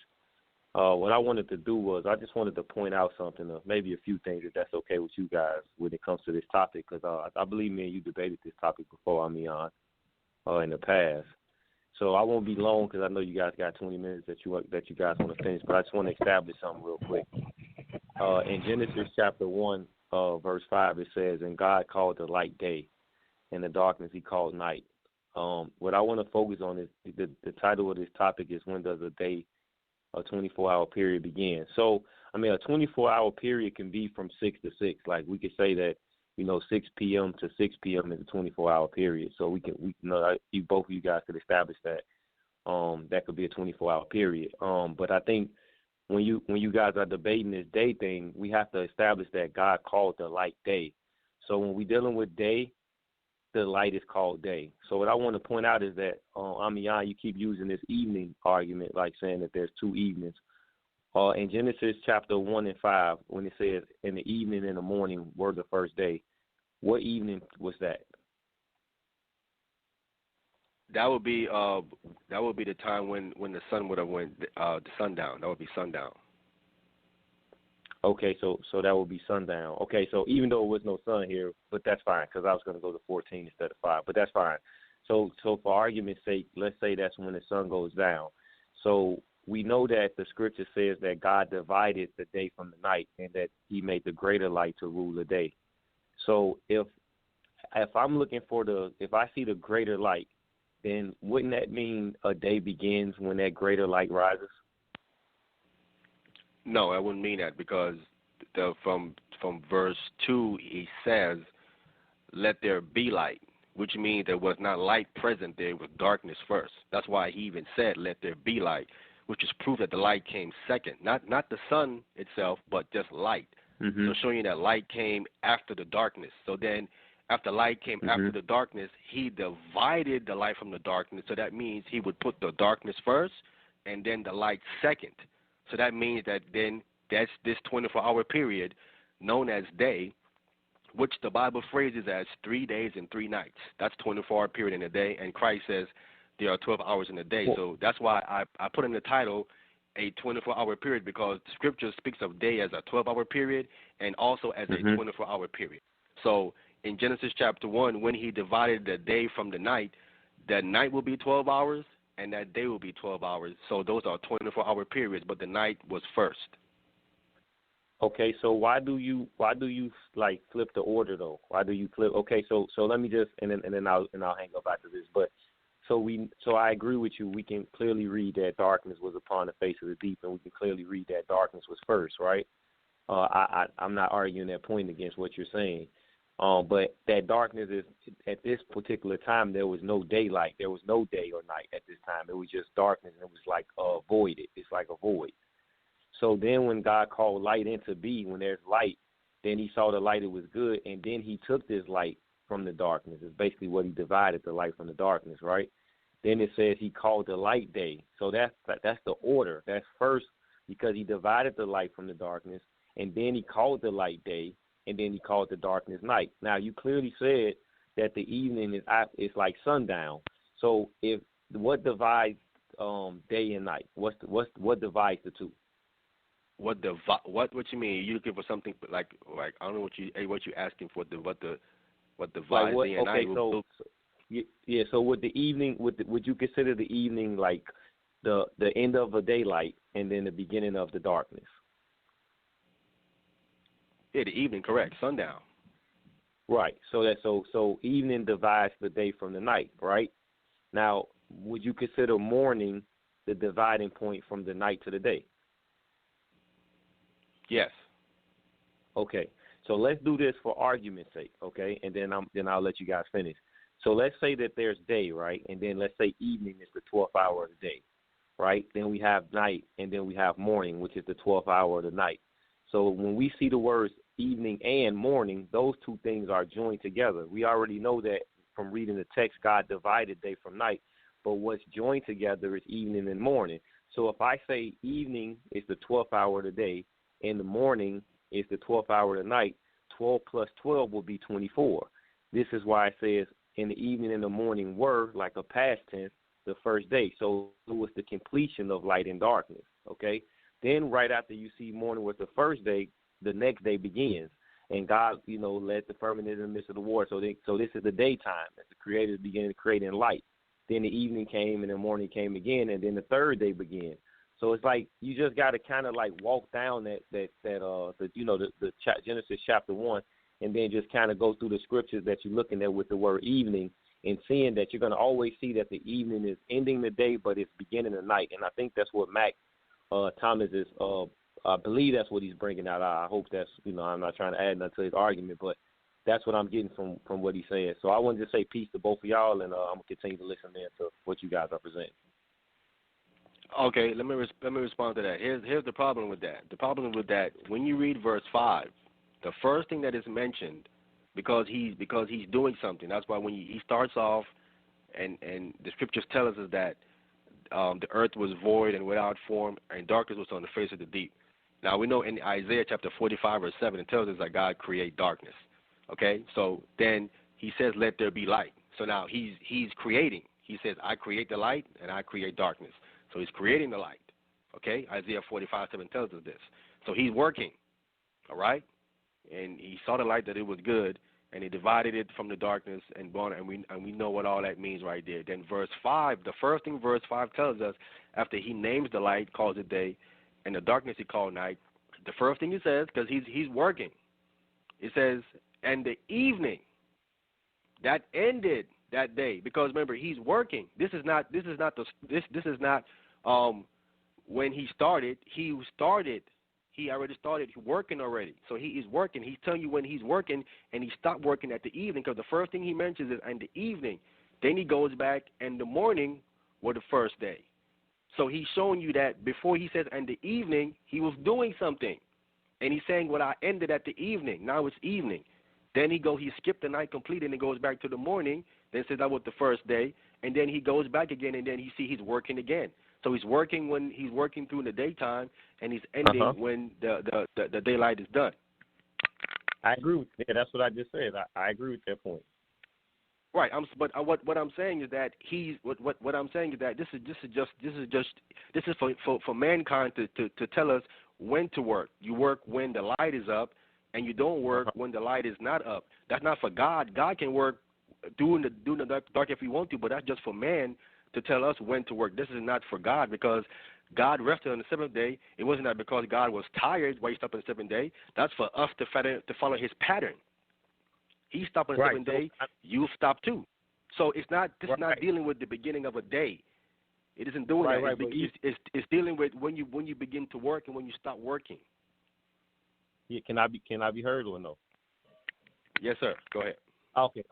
Speaker 8: What I wanted to do was I just wanted to point out something, maybe a few things, if that's okay with you guys when it comes to this topic, because I believe me and you debated this topic before, Ahmayan, in the past. So I won't be long because I know you guys got 20 minutes that you guys want to finish, but I just want to establish something real quick. In Genesis chapter 1, verse 5, it says, "And God called the light day, and the darkness he called night." What I want to focus on is the title of this topic is, when does a day, a 24-hour period begin? So, a 24-hour period can be from 6 to 6. Like, we could say that, 6 p.m. to 6 p.m. is a 24-hour period. So both of you guys could establish that. That could be a 24-hour period. But I think when you guys are debating this day thing, we have to establish that God called the light day. So when we're dealing with day, the light is called day. So what I want to point out is that, Ahmayan, you keep using this evening argument, like saying that there's 2 evenings. In Genesis chapter 1 and 5, when it says, "In the evening and the morning were the first day," what evening was that?
Speaker 5: That would be the time when the sun would have went the sundown. That would be sundown.
Speaker 8: Okay, so that would be sundown. Okay, so even though there was no sun here, but that's fine, because I was going to go to 14 instead of 5, but that's fine. So for argument's sake, let's say that's when the sun goes down. So we know that the scripture says that God divided the day from the night, and that he made the greater light to rule the day. So if I'm looking if I see the greater light, then wouldn't that mean a day begins when that greater light rises?
Speaker 5: No, I wouldn't mean that, because from verse 2 he says, "Let there be light," which means there was not light present there, with darkness first. That's why he even said, "Let there be light," which is proof that the light came second, not the sun itself, but just light. Mm-hmm. So showing you that light came after the darkness. So then, after light came after the darkness, he divided the light from the darkness. So that means he would put the darkness first and then the light second. So that means that then that's this 24-hour period known as day, which the Bible phrases as 3 days and 3 nights. That's 24-hour period in a day, and Christ says there are 12 hours in a day. So that's why I put in the title a 24-hour period, because the scripture speaks of day as a 12-hour period and also as a 24-hour period. So in Genesis chapter 1, when he divided the day from the night, that night will be 12 hours and that day will be 12 hours. So those are 24-hour periods, but the night was first.
Speaker 8: Okay, so why do you like flip the order though? Why do you flip? Okay, so let me just and then I'll hang up after this. But so I agree with you. We can clearly read that darkness was upon the face of the deep, and we can clearly read that darkness was first, right? I'm not arguing that point against what you're saying. But that darkness is at this particular time there was no daylight, there was no day or night at this time. It was just darkness, and it was like voided. It's like a void. So then when God called light into being, when there's light, then he saw the light, it was good, and then he took this light from the darkness. It's basically what he divided the light from the darkness, right? Then it says he called the light day. So that's the order. That's first because he divided the light from the darkness, and then he called the light day, and then he called the darkness night. Now, you clearly said that the evening is like sundown. So what divides day and night? What divides the two?
Speaker 5: What you mean? You looking for something like I don't know what you asking for? What divides day and night?
Speaker 8: Yeah. So with the evening, would you consider the evening like the end of a daylight and then the beginning of the darkness?
Speaker 5: Yeah, the evening, correct. Sundown.
Speaker 8: Right. So evening divides the day from the night, right? Now, would you consider morning the dividing point from the night to the day?
Speaker 5: Yes.
Speaker 8: Okay. So let's do this for argument's sake, okay? And then I'll let you guys finish. So let's say that there's day, right? And then let's say evening is the 12th hour of the day, right? Then we have night, and then we have morning, which is the 12th hour of the night. So when we see the words evening and morning, those two things are joined together. We already know that from reading the text, God divided day from night, but what's joined together is evening and morning. So if I say evening is the 12th hour of the day and the morning is the 12th hour of the night, 12 plus 12 will be 24. This is why it says in the evening and the morning were, like a past tense, the first day. So it was the completion of light and darkness, okay? Then right after you see morning was the first day, the next day begins. And God, led the firmament in the midst of the water. So this is the daytime as the Creator began creating light. Then the evening came and the morning came again, and then the third day began. So it's like you just got to kind of like walk down the Genesis chapter 1, and then just kind of go through the scriptures that you're looking at with the word evening, and seeing that you're going to always see that the evening is ending the day, but it's beginning the night. And I think that's what Mack Thomas is. I believe that's what he's bringing out. I hope that's I'm not trying to add nothing to his argument, but that's what I'm getting from what he's saying. So I wanted to say peace to both of y'all, and I'm gonna continue to listen in to what you guys are presenting.
Speaker 5: Okay, let me respond to that. Here's the problem with that. The problem with that, when you read verse 5, the first thing that is mentioned, because he's doing something. That's why when he starts off, and the scriptures tell us is that the earth was void and without form, and darkness was on the face of the deep. Now we know in Isaiah chapter 45 verse 7, it tells us that God create darkness. Okay, so then he says, "Let there be light." So now he's creating. He says, "I create the light and I create darkness." So he's creating the light. Okay, Isaiah 45:7 tells us this. So he's working. All right, and he saw the light that it was good, and he divided it from the darkness, and we know what all that means right there. Then verse 5, the first thing verse 5 tells us, after he names the light, calls it day, and the darkness he called night, the first thing he says, because he's working, it says, and the evening, that ended that day, because remember he's working. This is not when he started. He already started working already. So he is working. He's telling you when he's working, and he stopped working at the evening, because the first thing he mentions is in the evening. Then he goes back, and the morning were the first day. So he's showing you that before he says in the evening, he was doing something. And he's saying, well, I ended at the evening. Now it's evening. Then he skipped the night completely, and it goes back to the morning. Then says that was the first day. And then he goes back again, and then he's working again. So he's working when he's working through the daytime, and he's ending when the daylight is done.
Speaker 8: I agree with that. That's what I just said. I agree with that point.
Speaker 5: Right. What I'm saying is that what I'm saying is that this is for mankind to tell us when to work. You work when the light is up, and you don't work when the light is not up. That's not for God. God can work doing the dark if we want to, but that's just for man to tell us when to work. This is not for God, because God rested on the seventh day. It wasn't that because God was tired while he stopped on the seventh day. That's for us to follow his pattern. He stopped on the seventh day. You stop too. So it's not. This is not dealing with the beginning of a day. It isn't doing that. It's dealing with when you begin to work and when you stop working.
Speaker 8: Yeah, can I be heard or no?
Speaker 5: Yes, sir. Go ahead.
Speaker 8: Okay.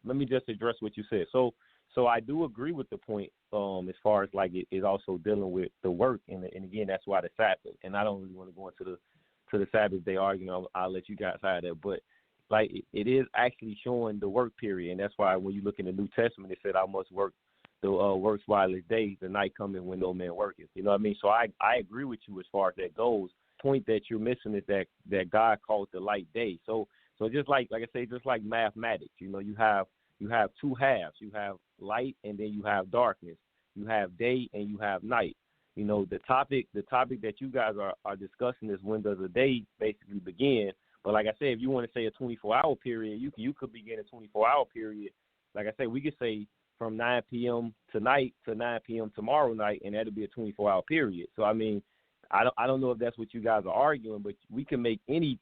Speaker 8: Let me just address what you said. So I do agree with the point. As far as like it is also dealing with the work, and again, that's why the Sabbath. And I don't really want to go into the Sabbath day argument. I'll let you guys have that. But like it is actually showing the work period, and that's why when you look in the New Testament, it said, "I must work the works while it's day, the night coming when no man worketh." You know what I mean? So I agree with you as far as that goes. Point that you're missing is that God called the light day. So just like I say, just like mathematics, you know, you have two halves. You have light and then you have darkness. You have day and you have night. You know, the topic that you guys are discussing is when does a day basically begin. But like I said, if you want to say a 24-hour period, you could begin a 24-hour period. Like I said, we could say from 9 p.m. tonight to 9 p.m. tomorrow night, and that'll be a 24-hour period. So I mean, I don't know if that's what you guys are arguing, but we can make any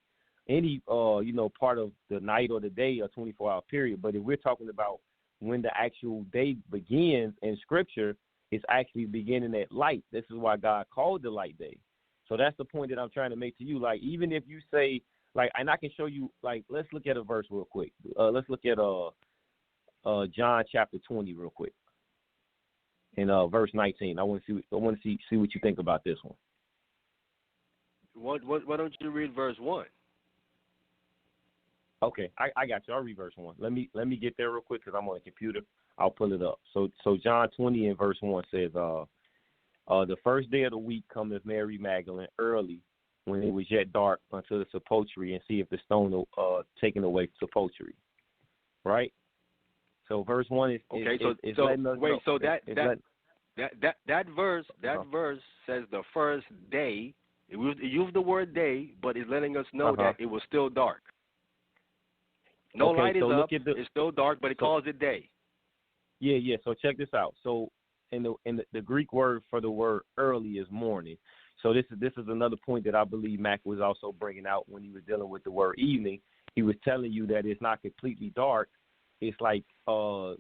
Speaker 8: part of the night or the day a 24-hour period. But if we're talking about when the actual day begins in Scripture, it's actually beginning at light. This is why God called the light day. So that's the point that I'm trying to make to you. Like, even if you say, like, and I can show you, like, let's look at a verse real quick. Let's look at John chapter 20 real quick. In verse 19. I want to see what you think about this one.
Speaker 5: Why don't you read verse 1?
Speaker 8: Okay, I got you. I'll read verse 1. Let me get there real quick because I'm on the computer. I'll pull it up. So John 20 and verse 1 says, the first day of the week cometh Mary Magdalene early, when it was yet dark, unto the sepulchre, and see if the stone taken away sepulchre. Right. So verse 1 is
Speaker 5: okay.
Speaker 8: Is letting us know.
Speaker 5: So that verse says the first day. It used the word day, but it's letting us know that it was still dark. No light is up. It's still dark, but it calls it day.
Speaker 8: Yeah. So check this out. So in the Greek word for the word early is morning. So this is another point that I believe Mack was also bringing out when he was dealing with the word evening. He was telling you that it's not completely dark. It's like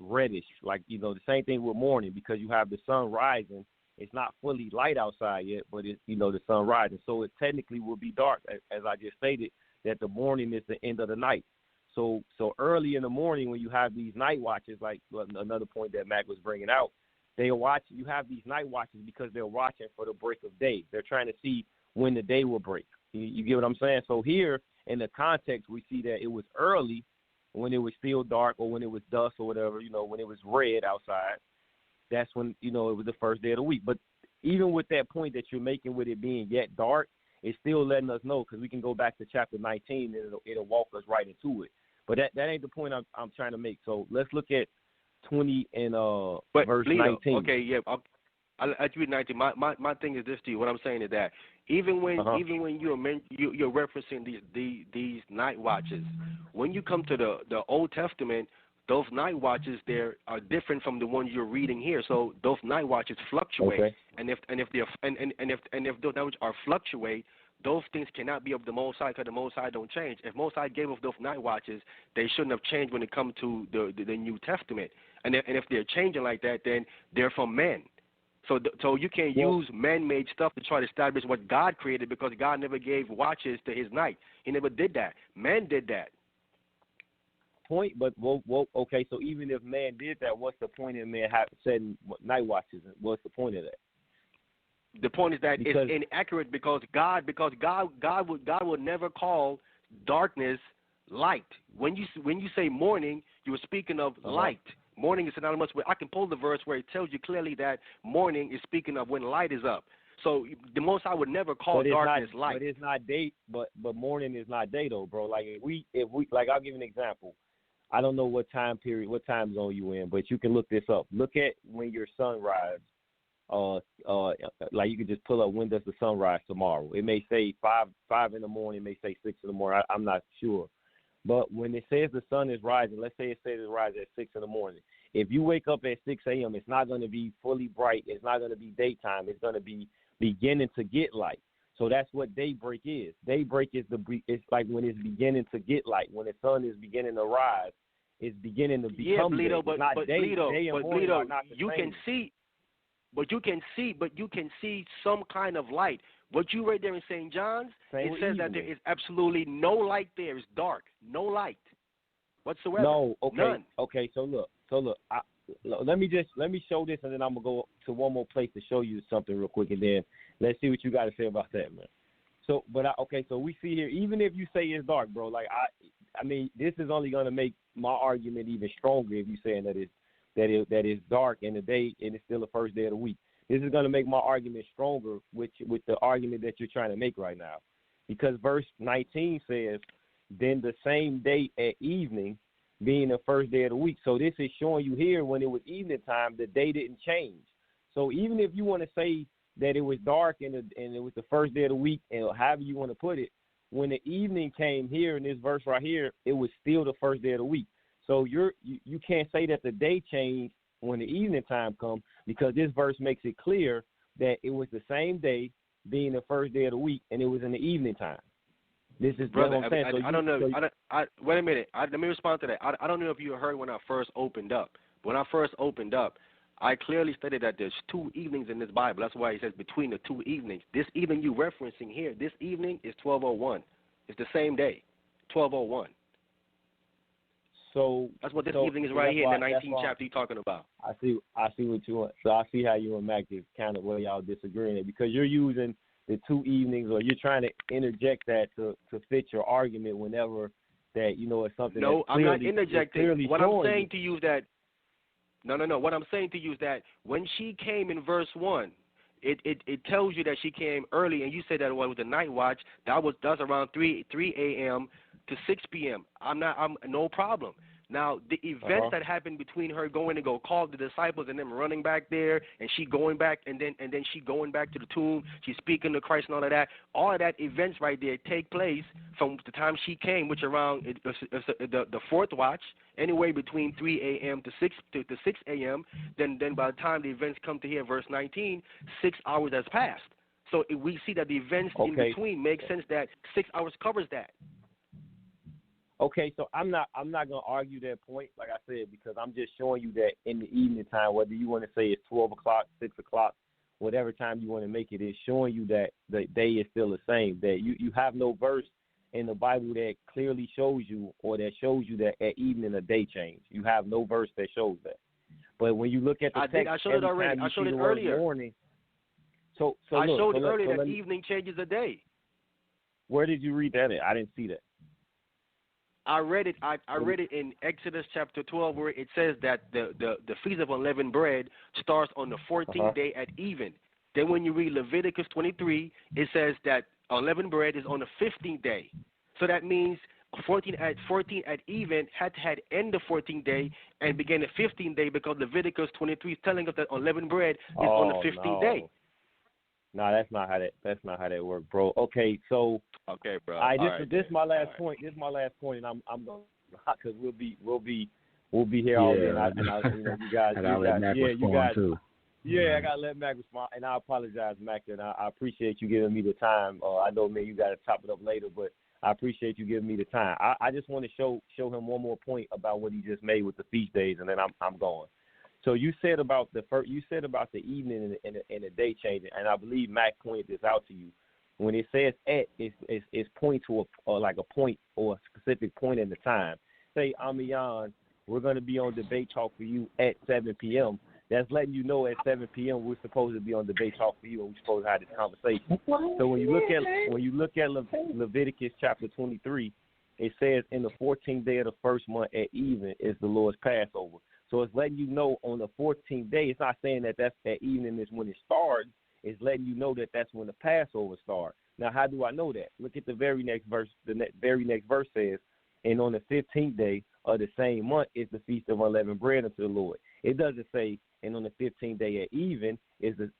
Speaker 8: reddish, like, you know, the same thing with morning, because you have the sun rising. It's not fully light outside yet, but it's, you know, the sun rising. So it technically will be dark, as I just stated, that the morning is the end of the night. So early in the morning when you have these night watches, like another point that Mack was bringing out, you have these night watches because they're watching for the break of day. They're trying to see when the day will break. You get what I'm saying? So here in the context, we see that it was early when it was still dark, or when it was dusk or whatever, you know, when it was red outside. That's when, you know, it was the first day of the week. But even with that point that you're making with it being yet dark, it's still letting us know, because we can go back to chapter 19 and it'll walk us right into it. But that ain't the point I'm trying to make. So let's look at 20 and verse 19. Okay, yeah,
Speaker 5: I'll read 19. My thing is this to you. What I'm saying is that even when you're referencing these night watches, when you come to the Old Testament, those night watches there are different from the ones you're reading here. So those night watches fluctuate, and if those night watches are fluctuate, those things cannot be of the Most High, because the Most High don't change. If Most High gave us those night watches, they shouldn't have changed when it comes to the New Testament. And if they're changing like that, then they're from men. So you can't use man-made stuff to try to establish what God created, because God never gave watches to his night. He never did that. Man did that.
Speaker 8: Point, but okay. So even if man did that, what's the point in man setting night watches? What's the point of that?
Speaker 5: The point is that it's inaccurate, because God would never call darkness light. When you say morning, you are speaking of light. Morning is synonymous with. I can pull the verse where it tells you clearly that morning is speaking of when light is up. So the Most High would never call darkness light.
Speaker 8: But it's not day. But morning is not day though, bro. Like if we like, I'll give you an example. I don't know what time zone you in, but you can look this up. Look at when your sunrise. Like you can just pull up, when does the sun rise tomorrow? It may say 5 in the morning, it may say 6 in the morning. I'm not sure, But when it says the sun is rising, let's say it says it rises at 6 in the morning. If you wake up at 6 a.m., it's not going to be fully bright. It's not going to be daytime. It's going to be beginning to get light. So that's what daybreak is. Daybreak is it's like when it's beginning to get light. When the sun is beginning to rise, it's beginning to become
Speaker 5: Bleedo,
Speaker 8: day.
Speaker 5: but Bleedo, you
Speaker 8: can
Speaker 5: see, but you can see some kind of light. What you read there in St. John's, it says that there is absolutely no light there. It's dark, no light whatsoever.
Speaker 8: No, okay,
Speaker 5: none.
Speaker 8: Okay. So look. Let me show this, and then I'm gonna go to one more place to show you something real quick, and then let's see what you got to say about that, man. So, so we see here, even if you say it's dark, bro, like I mean, this is only gonna make my argument even stronger if you saying that it's dark in the day and it's still the first day of the week. This is gonna make my argument stronger with the argument that you're trying to make right now, because verse 19 says, "Then the same day at evening, being the first day of the week." So this is showing you here when it was evening time, the day didn't change. So even if you want to say that it was dark and it was the first day of the week, and however you want to put it, when the evening came here in this verse right here, it was still the first day of the week. So you can't say that the day changed when the evening time comes, because this verse makes it clear that it was the same day being the first day of the week, and it was in the evening time. This is
Speaker 5: brother.
Speaker 8: what I'm saying.
Speaker 5: I don't know. Wait a minute. Let me respond to that. I don't know if you heard when I first opened up. When I first opened up, I clearly stated that there's 2 evenings in this Bible. That's why he says between the 2 evenings. This evening you referencing here, this evening is 12:01. It's the same day, 12:01.
Speaker 8: So
Speaker 5: that's what this evening is right here in the 19th chapter you're talking about.
Speaker 8: I see what you want. So I see how you and Mac is kind of where y'all disagreeing at, because you're using the 2 evenings, or you're trying to interject that to fit your argument whenever that it's something.
Speaker 5: No, I'm not interjecting. What I'm saying to you is that no. What I'm saying to you is that when she came in verse 1, it tells you that she came early, and you said that it was the night watch. That's around 3 a.m. to 6 p.m. I'm no problem. Now, the events that happened between her going to go call the disciples and them running back there, and she going back, and then she going back to the tomb, she's speaking to Christ and all of that events right there take place from the time she came, which around the 4th watch, anywhere between 3 a.m. to 6 a.m. Then by the time the events come to here, verse 19, 6 hours has passed. So we see that the events in between make sense that 6 hours covers that.
Speaker 8: Okay, so I'm not gonna argue that point, like I said, because I'm just showing you that in the evening time, whether you want to say it's 12 o'clock, 6 o'clock, whatever time you want to make it, is showing you that the day is still the same. That you have no verse in the Bible that clearly shows you, or that shows you that at evening a day change. You have no verse that shows that. But when you look at the text,
Speaker 5: I showed it already. I showed it earlier.
Speaker 8: Morning,
Speaker 5: I showed earlier that evening changes a day.
Speaker 8: Where did you read that at? I didn't see that.
Speaker 5: I read it. I read it in Exodus chapter 12, where it says that the Feast of Unleavened Bread starts on the 14th day at even. Then when you read Leviticus 23, it says that unleavened bread is on the 15th day. So that means 14 at even had end the 14th day and begin the 15th day, because Leviticus 23 is telling us that unleavened bread is on the 15th day.
Speaker 8: No, that's not how that works, bro. Okay, so
Speaker 5: bro.
Speaker 8: This is my last point. This is my last point, and I'm going because we'll be here all day. And you guys, too. Yeah, I gotta let Mac respond, and I apologize, Mac, and I appreciate you giving me the time. I know, man, you got to top it up later, but I appreciate you giving me the time. I just want to show him one more point about what he just made with the feast days, and then I'm going. So you said about the evening and the day changing, and I believe Mac pointed this out to you. When it says at, it's point to a point or a specific point in the time. Say, Ahmayan, we're going to be on Debate Talk for You at 7 p.m. That's letting you know at 7 p.m. we're supposed to be on Debate Talk for You, and we're supposed to have this conversation. So when you look at Leviticus chapter 23, it says in the 14th day of the first month at even is the Lord's Passover. So it's letting you know on the 14th day. It's not saying that evening is when it starts. It's letting you know that that's when the Passover starts. Now, how do I know that? Look at the very next verse. The very next verse says, and on the 15th day of the same month is the Feast of Unleavened Bread unto the Lord. It doesn't say, and on the 15th day at even is the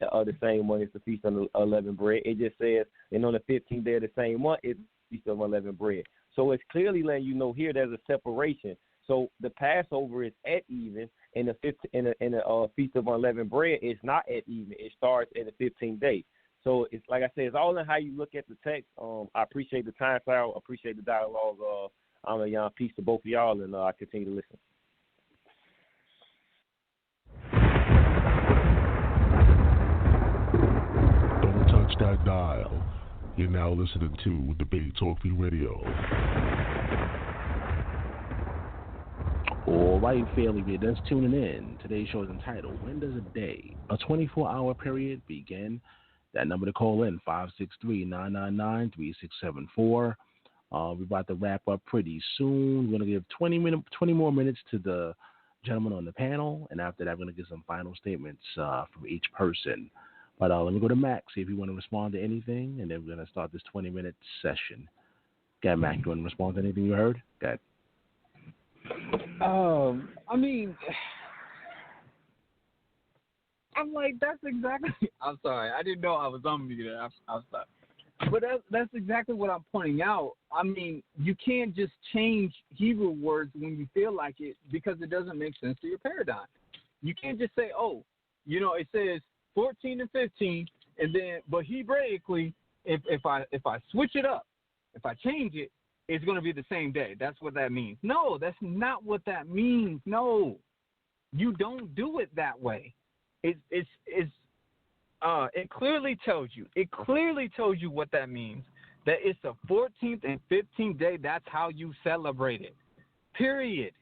Speaker 8: same month is the Feast of Unleavened Bread. It just says, and on the 15th day of the same month is the Feast of Unleavened Bread. So it's clearly letting you know here there's a separation. So the Passover is at even, and the Feast of Unleavened Bread is not at even. It starts at the 15th day. So it's like I said, it's all in how you look at the text. I appreciate the time, Sal. I appreciate the dialogue. Ahmayan, peace to both of y'all, and I continue to listen.
Speaker 2: Don't touch that dial. You're now listening to Debate Talk Radio.
Speaker 4: All right, family, if you're just tuning in, today's show is entitled, When Does a Day, a 24-hour period, begin? That number to call in, 563-999-3674. We're about to wrap up pretty soon. We're going to give 20 more minutes to the gentleman on the panel, and after that, we're going to get some final statements from each person. But let me go to Mack, see if you want to respond to anything, and then we're going to start this 20-minute session. Go Mack, you want to respond to anything you heard? Go ahead.
Speaker 7: I mean, I'm like, that's exactly. I'm sorry, I didn't know I was unmuted. I'm sorry, but that's exactly what I'm pointing out. I mean, you can't just change Hebrew words when you feel like it because it doesn't make sense to your paradigm. You can't just say, oh, it says 14 and 15, and then, but Hebraically, if I switch it up, if I change it, it's going to be the same day. That's what that means. No, that's not what that means. No, you don't do it that way. It clearly tells you. It clearly tells you what that means. That it's the 14th and 15th day. That's how you celebrate it. Period.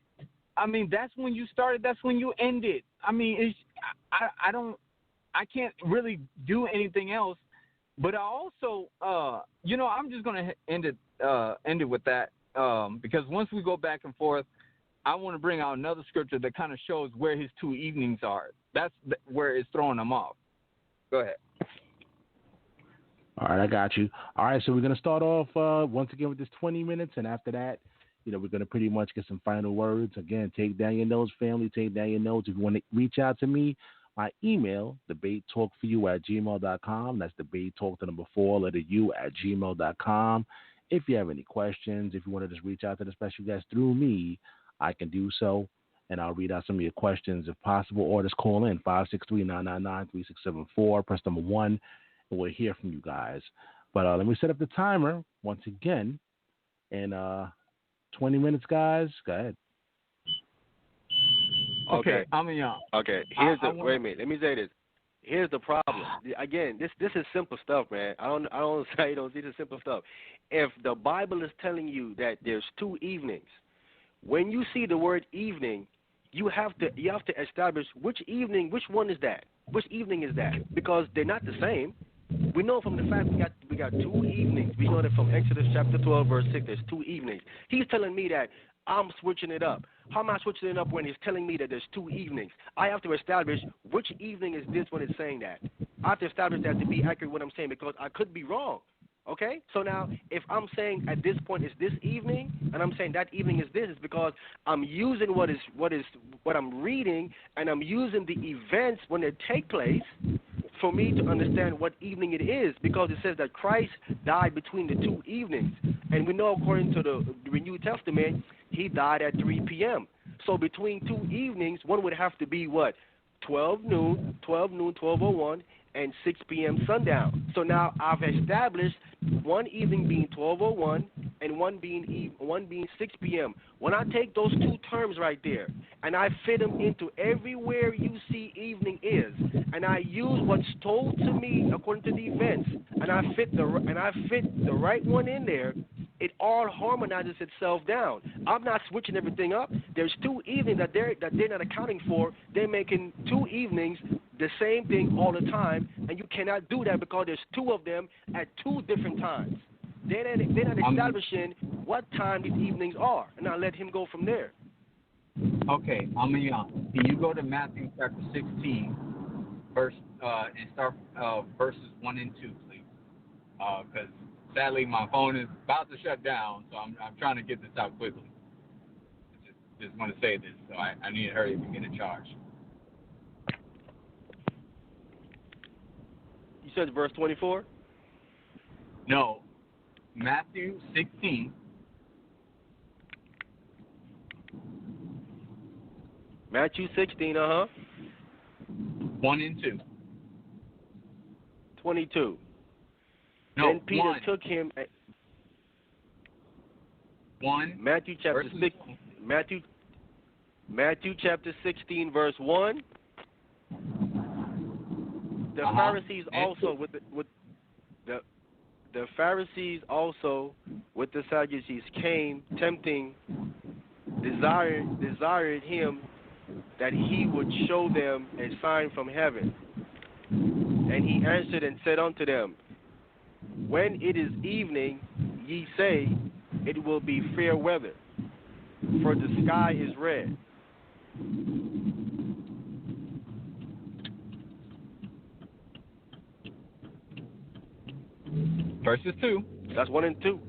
Speaker 7: I mean, that's when you started. That's when you ended. I mean, I can't really do anything else. But I also, I'm just going to end it with that because once we go back and forth, I want to bring out another scripture that kind of shows where his two evenings are. That's where it's throwing them off. Go ahead.
Speaker 4: All right, I got you. All right, so we're going to start off once again with this 20 minutes, and after that, we're going to pretty much get some final words. Again, take down your notes, family, take down your notes. If you want to reach out to me, my email, debatetalkforyou@gmail.com. That's debatetalk, the number 4, letter U, @gmail.com. If you have any questions, if you want to just reach out to the special guest through me, I can do so, and I'll read out some of your questions if possible, or just call in, 563-999-3674, press number 1, and we'll hear from you guys. But let me set up the timer once again, and 20 minutes, guys. Go ahead.
Speaker 5: Okay,
Speaker 7: Ahmayan.
Speaker 5: Okay, wait a minute. Let me say this. Here's the problem. Again, this is simple stuff, man. I don't say you don't see the simple stuff. If the Bible is telling you that there's 2 evenings, when you see the word evening, you have to establish which one is that? Which evening is that? Because they're not the same. We know from the fact we got 2 evenings. We know that from Exodus chapter 12, verse 6, there's 2 evenings. He's telling me that I'm switching it up. How am I switching it up when he's telling me that there's 2 evenings? I have to establish which evening is this when it's saying that. I have to establish that to be accurate what I'm saying because I could be wrong. Okay? So now, if I'm saying at this point it's this evening, and I'm saying that evening is this, it's because I'm using what I'm reading, and I'm using the events when they take place for me to understand what evening it is, because it says that Christ died between the 2 evenings. And we know according to the New Testament, he died at 3 p.m. So between 2 evenings, one would have to be what? 12 noon, 12:01, and 6 p.m. sundown. So now I've established one evening being 12:01 and one being 6 p.m. When I take those 2 terms right there and I fit them into everywhere you see evening is, and I use what's told to me according to the events, and I fit the right one in there, it all harmonizes itself down. I'm not switching everything up. There's 2 evenings that they're not accounting for. They're making 2 evenings the same thing all the time, and you cannot do that because there's 2 of them at 2 different times. They're not establishing what time these evenings are, and I'll let him go from there.
Speaker 6: Okay, Ahmayan, can you go to Matthew chapter 16, and start verses 1 and 2, please? Because sadly my phone is about to shut down, so I'm trying to get this out quickly. Just want to say this, so I need to hurry up and get it charged.
Speaker 5: You said verse 24?
Speaker 6: No, Matthew 16,
Speaker 5: Matthew 16,
Speaker 6: 1 and 2.
Speaker 5: 22.
Speaker 6: No,
Speaker 5: Then Peter
Speaker 6: 1.
Speaker 5: took him.
Speaker 6: 1.
Speaker 5: Matthew chapter 6. Matthew chapter 16, verse 1. The Pharisees also the Pharisees also with the Sadducees came, tempting, desired him that he would show them a sign from heaven. And he answered and said unto them, when it is evening, ye say, it will be fair weather, for the sky is red.
Speaker 6: Verses 2.
Speaker 5: That's 1 and 2.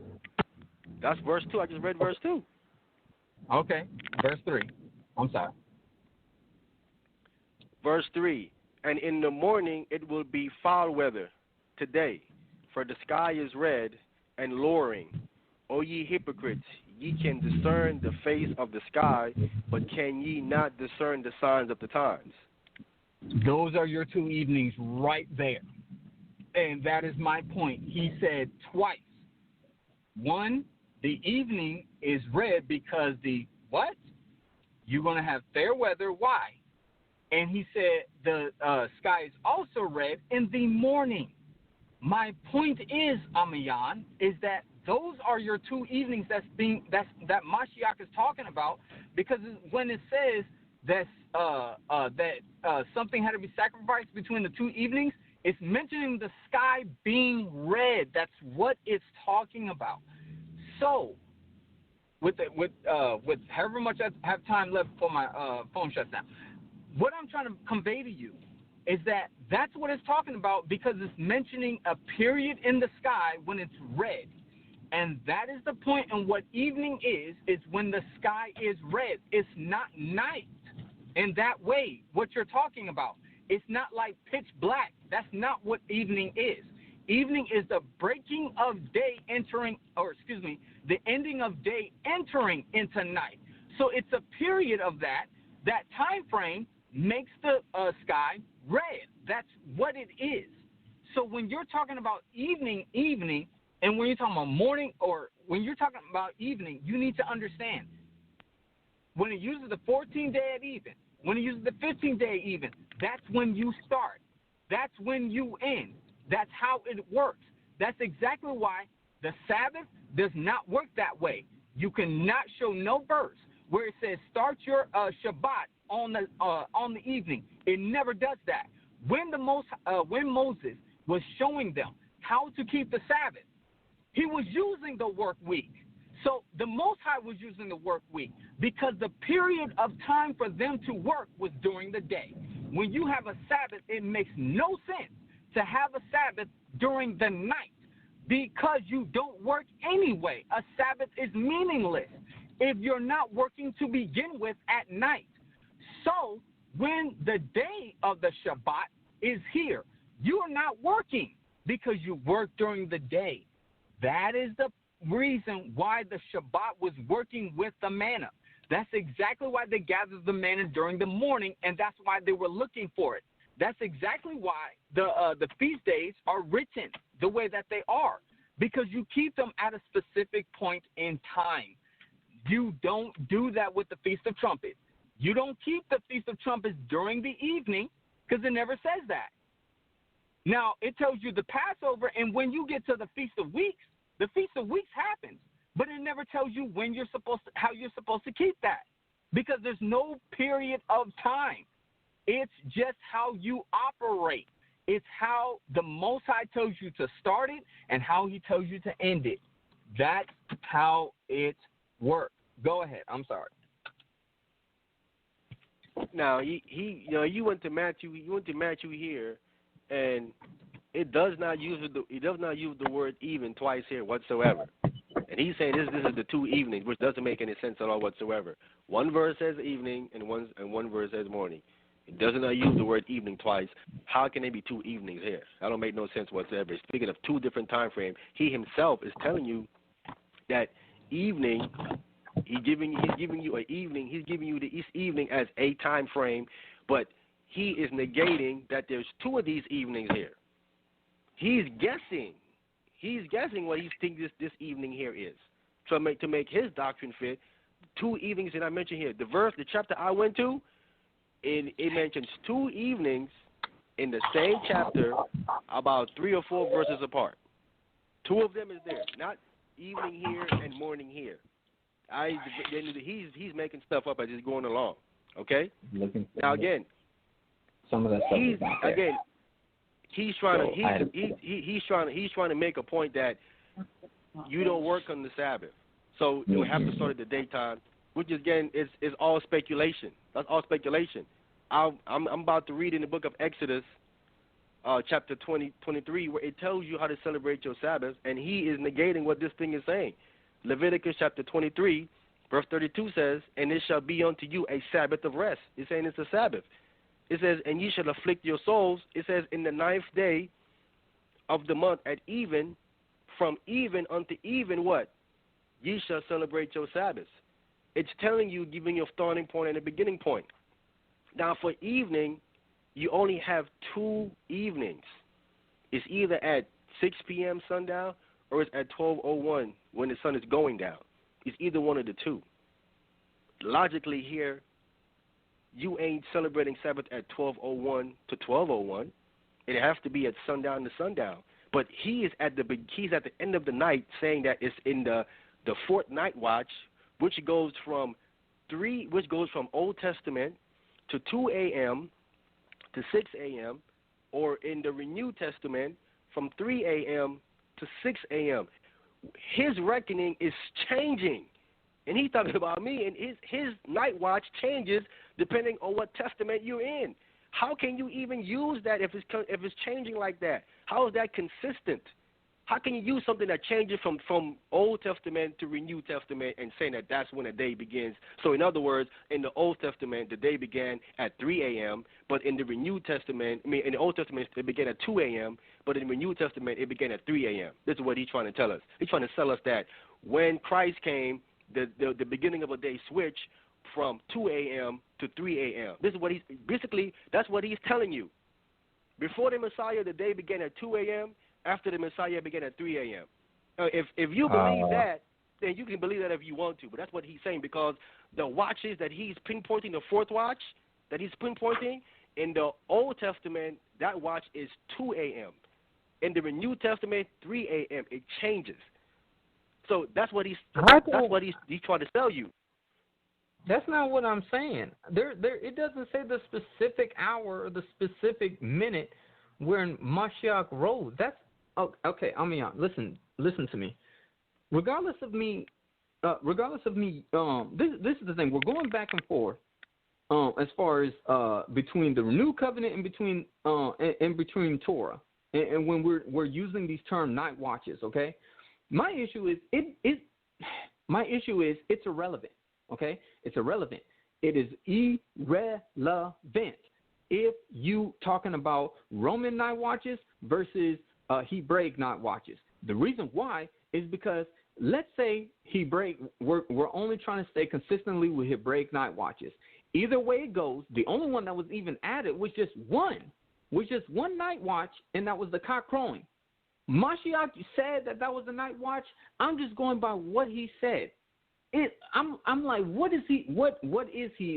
Speaker 5: That's verse 2. I just read verse 2.
Speaker 6: Okay. Verse 3. I'm sorry.
Speaker 5: Verse 3. And in the morning it will be foul weather today, for the sky is red and lowering. O ye hypocrites, ye can discern the face of the sky, but can ye not discern the signs of the times?
Speaker 7: Those are your 2 evenings right there. And that is my point. He said twice. 1, the evening is red because the what? You're going to have fair weather. Why? And he said the sky is also red in the morning. My point is, Ahmayan, is that those are your 2 evenings that Mashiach is talking about, because when it says that something had to be sacrificed between the 2 evenings, it's mentioning the sky being red. That's what it's talking about. So, with however much I have time left before my phone shuts down, what I'm trying to convey to you is that that's what it's talking about, because it's mentioning a period in the sky when it's red. And that is the point. And what evening is when the sky is red. It's not night in that way, what you're talking about. It's not like pitch black. That's not what evening is. Evening is the breaking of day the ending of day entering into night. So it's a period of that. That time frame makes the sky red. That's what it is. So when you're talking about evening, and when you're talking about morning, or when you're talking about evening, you need to understand. When it uses the 14th day at even, when it uses the 15th day even, that's when you start. That's when you end. That's how it works. That's exactly why the Sabbath does not work that way. You cannot show no verse where it says start your Shabbat on the evening. It never does that. When Moses was showing them how to keep the Sabbath, he was using the work week. So the Most High was using the work week because the period of time for them to work was during the day. When you have a Sabbath, it makes no sense to have a Sabbath during the night because you don't work anyway. A Sabbath is meaningless if you're not working to begin with at night. So when the day of the Shabbat is here, you're not working because you work during the day. That is the reason why the Shabbat was working with the manna. That's exactly why they gathered the manna during the morning, and that's why they were looking for it. That's exactly why the feast days are written the way that they are, because you keep them at a specific point in time. You don't do that with the Feast of Trumpets. You don't keep the Feast of Trumpets during the evening because it never says that. Now, it tells you the Passover, and when you get to the Feast of Weeks, the Feast of Weeks happens, but it never tells you when how you're supposed to keep that, because there's no period of time. It's just how you operate. It's how the Most High tells you to start it and how he tells you to end it. That's how it works. Go ahead. I'm sorry.
Speaker 5: Now, you went to Matthew here, and it does not use the word even twice here whatsoever. And he's saying this is the 2 evenings, which doesn't make any sense at all whatsoever. One verse says evening and one verse says morning. It does not use the word evening twice. How can there be 2 evenings here? That don't make no sense whatsoever. Speaking of 2 different time frames, he himself is telling you that evening He's giving you an evening. He's giving you the evening as a time frame, but he is negating that there's two of these evenings here. He's guessing. He's guessing what he thinks this evening here is. To make his doctrine fit, two evenings that I mentioned here. The chapter I went to, it mentions two evenings in the same chapter, about 3 or 4 verses apart. Two of them is there, not evening here and morning here. He's making stuff up as he's going along. Okay. Now again,
Speaker 7: some of that stuff is not there.
Speaker 5: Again, he's trying to make a point that you don't work on the Sabbath, so you have to start at the daytime, which again is all speculation. That's all speculation. I'm about to read in the book of Exodus, chapter 23, where it tells you how to celebrate your Sabbath, and he is negating what this thing is saying. Leviticus chapter 23, verse 32 says, "And it shall be unto you a Sabbath of rest." It's saying it's a Sabbath. It says, "And ye shall afflict your souls." It says, "In the 9th day of the month at even, from even unto even what? Ye shall celebrate your Sabbaths." It's telling you, giving you a starting point and a beginning point. Now, for evening, you only have 2 evenings. It's either at 6 p.m. sundown or it's at 12:01 when the sun is going down. It's either one of the two. Logically here, you ain't celebrating Sabbath at 12:01 to 12:01. It has to be at sundown to sundown. But he's at the end of the night saying that it's in the 4th night watch, which goes from Old Testament to 2 a.m. to 6 a.m., or in the New Testament from 3 a.m. to 6 a.m. His reckoning is changing. And he's talking about me, and his night watch changes depending on what testament you're in. How can you even use that if it's changing like that? How is that consistent? How can you use something that changes from Old Testament to New Testament and saying that that's when the day begins? So in other words, in the Old Testament, the day began at 3 a.m., but in the New Testament, in the Old Testament, it began at 2 a.m., but in the New Testament, it began at 3 a.m. This is what he's trying to tell us. He's trying to tell us that when Christ came, the beginning of a day switched from 2 a.m. to 3 a.m. This is what that's what he's telling you. Before the Messiah, the day began at 2 a.m., after the Messiah began at 3 a.m. If you believe that, then you can believe that if you want to. But that's what he's saying, because the watches that he's pinpointing, the 4th watch that he's pinpointing, in the Old Testament, that watch is 2 a.m. In the New Testament, 3 a.m. It changes. So that's what he's trying to tell you.
Speaker 7: That's not what I'm saying. It doesn't say the specific hour or the specific minute when Mashiach rose. That's okay. Ahmayan, listen to me. Regardless of me, this is the thing. We're going back and forth as far as between the New Covenant and between Torah, and when we're using these terms night watches. Okay, my issue is it's irrelevant. Okay, it's irrelevant. It is irrelevant if you talking about Roman night watches versus Hebraic night watches. The reason why is because let's say Hebraic, we're only trying to stay consistently with Hebraic night watches. Either way it goes, the only one that was even added was just one night watch, and that was the cock crowing. Mashiach said that was a night watch. I'm just going by what he said. I'm like, what is he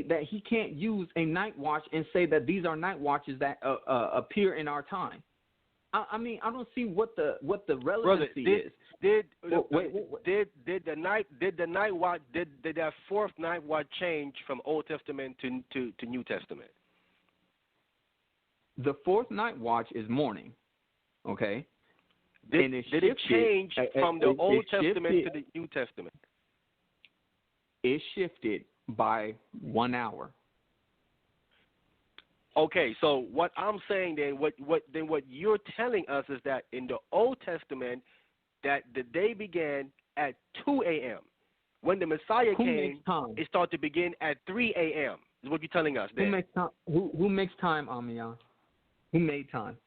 Speaker 7: that he can't use a night watch and say that these are night watches that appear in our time? I mean, I don't see what the relevancy is. Did
Speaker 5: that 4th night watch change from Old Testament to New Testament?
Speaker 7: The 4th night watch is morning, okay?
Speaker 5: Did it change from the Old Testament to the New Testament?
Speaker 7: It shifted by 1 hour.
Speaker 5: Okay, so what I'm saying then, what you're telling us is that in the Old Testament, that the day began at 2 a.m. When the Messiah came, it started to begin at 3 a.m. Is what you're telling us then.
Speaker 7: Who makes time? Who makes time, Ahmayan? Who made time?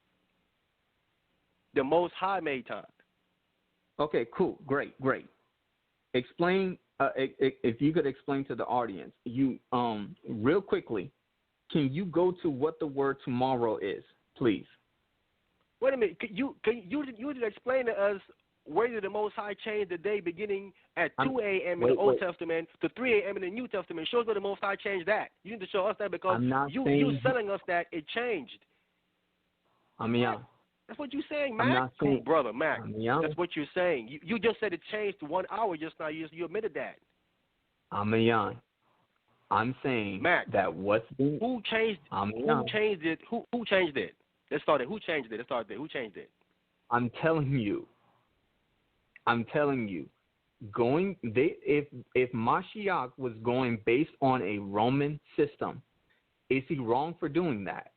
Speaker 5: The Most High made time.
Speaker 7: Okay, cool, great. Explain if you could explain to the audience, you real quickly, can you go to what the word tomorrow is, please?
Speaker 5: Wait a minute. You did explain to us where did the Most High change the day beginning at 2 a.m. in the Old Testament to 3 a.m. in the New Testament? Show us where the Most High changed that. You need to show us that because you telling us that it changed.
Speaker 7: Ahmayan.
Speaker 5: That's what you're saying, Mack. Brother, Mack. That's what you're saying. You just said it changed to 1 hour just now. You admitted that.
Speaker 7: Ahmayan. I'm saying
Speaker 5: Mack,
Speaker 7: that
Speaker 5: who changed it? Who changed it? Let's start it. Who changed it? Let's start there. Who changed it?
Speaker 7: I'm telling you. If Mashiach was going based on a Roman system, is he wrong for doing that?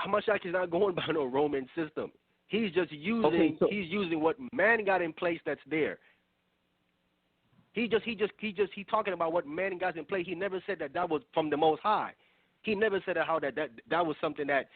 Speaker 5: Mashiach is not going by no Roman system. He's just using using what man got in place that's there. He talking about what man got in place. He never said that was from the Most High. He never said how that was something that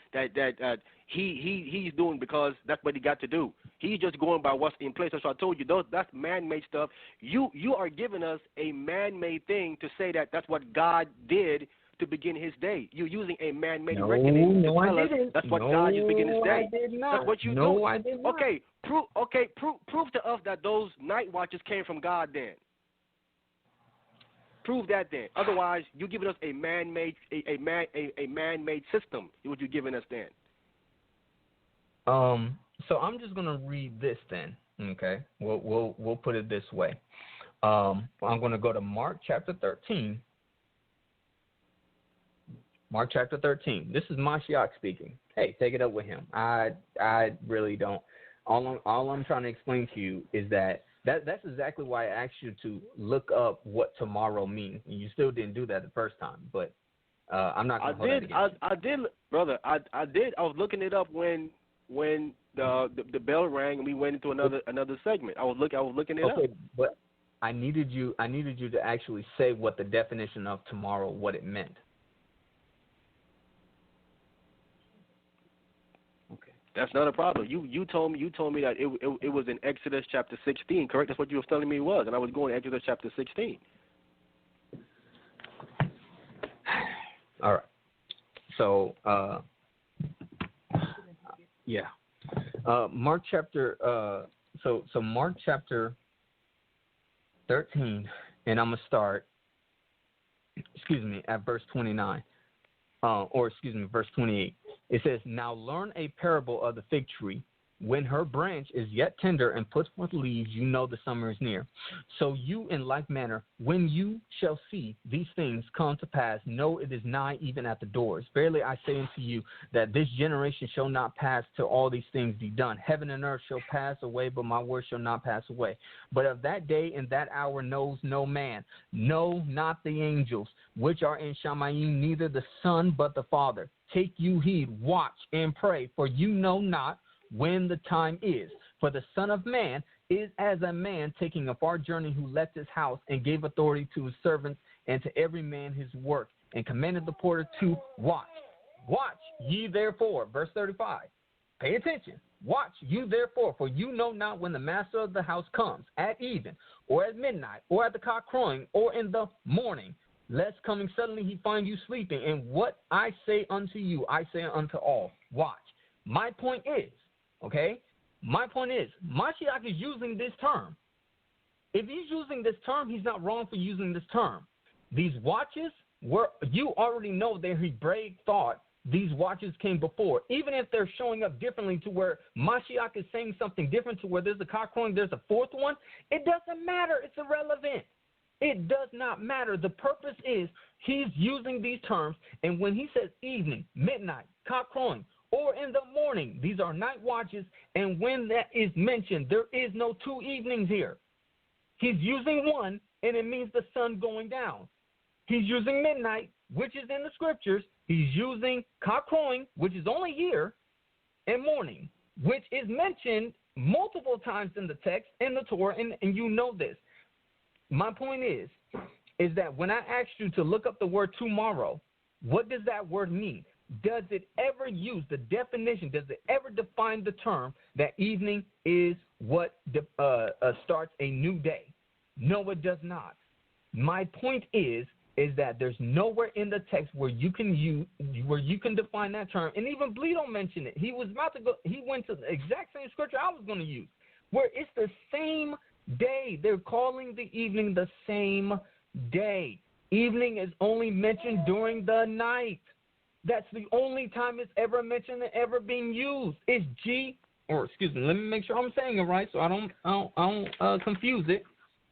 Speaker 5: he's doing because that's what he got to do. He's just going by what's in place. So I told you that's man-made stuff. You are giving us a man-made thing to say that that's what God did to begin His day. You're using a man-made reckoning to tell us that's what God used to begin His day. That's what you do.
Speaker 7: No, I did not.
Speaker 5: Prove to us that those night watches came from God. Then prove that. Then otherwise, you're giving us a man-made man-made system. Is what you're giving us then.
Speaker 7: So I'm just gonna read this then. Okay, we'll put it this way. I'm gonna go to Mark chapter 13. Mark chapter 13. This is Mashiach speaking. Hey, take it up with him. I really don't. All I'm trying to explain to you is that's exactly why I asked you to look up what tomorrow means. And you still didn't do that the first time, but I'm not going to hold that against you.
Speaker 5: I did, brother. I did. I was looking it up when the bell rang and we went into another segment. I was looking it up.
Speaker 7: Okay, but I needed you to actually say what the definition of tomorrow, what it meant.
Speaker 5: That's not a problem. You told me that it was in Exodus chapter 16, correct? That's what you were telling me it was, and I was going to Exodus chapter 16.
Speaker 7: All right. So Mark chapter Mark chapter 13, and I'm gonna start. At verse 29, verse 28. It says, "Now learn a parable of the fig tree. When her branch is yet tender and puts forth leaves, you know the summer is near. So you, in like manner, when you shall see these things come to pass, know it is nigh even at the doors. Verily I say unto you, that this generation shall not pass till all these things be done. Heaven and earth shall pass away, but my word shall not pass away. But of that day and that hour knows no man, no, not the angels, which are in Shamayim, neither the Son, but the Father. Take you heed, watch and pray, for you know not when the time is. For the Son of Man is as a man taking a far journey, who left his house and gave authority to his servants and to every man his work, and commanded the porter to watch. Watch ye therefore, verse 35. Pay attention. Watch you therefore, for you know not when the master of the house comes, at even, or at midnight, or at the cock crowing, or in the morning, lest coming suddenly he find you sleeping. And what I say unto you, I say unto all, watch. My point is, Mashiach is using this term. If he's using this term, he's not wrong for using this term. These watches you already know that Hebraic thought these watches came before. Even if they're showing up differently to where Mashiach is saying something different, to where there's a cock crowing, there's a fourth one, it doesn't matter. It's irrelevant. It does not matter. The purpose is he's using these terms, and when he says evening, midnight, cock crowing, or in the morning, these are night watches, and when that is mentioned, there is no two evenings here. He's using one, and it means the sun going down. He's using midnight, which is in the scriptures. He's using cock crowing, which is only here, and morning, which is mentioned multiple times in the text, in the Torah, and you know this. My point is that when I asked you to look up the word tomorrow, what does that word mean? does it ever use the definition? Does it ever define the term that evening is what starts a new day? No, it does not. My point is that there's nowhere in the text where you can define that term. And even Bleedo mentioned it. He was about to go. He went to the exact same scripture I was going to use, where it's the same day. They're calling the evening the same day. Evening is only mentioned during the night. That's the only time it's ever mentioned and ever being used. It's let me make sure I'm saying it right so I don't confuse it.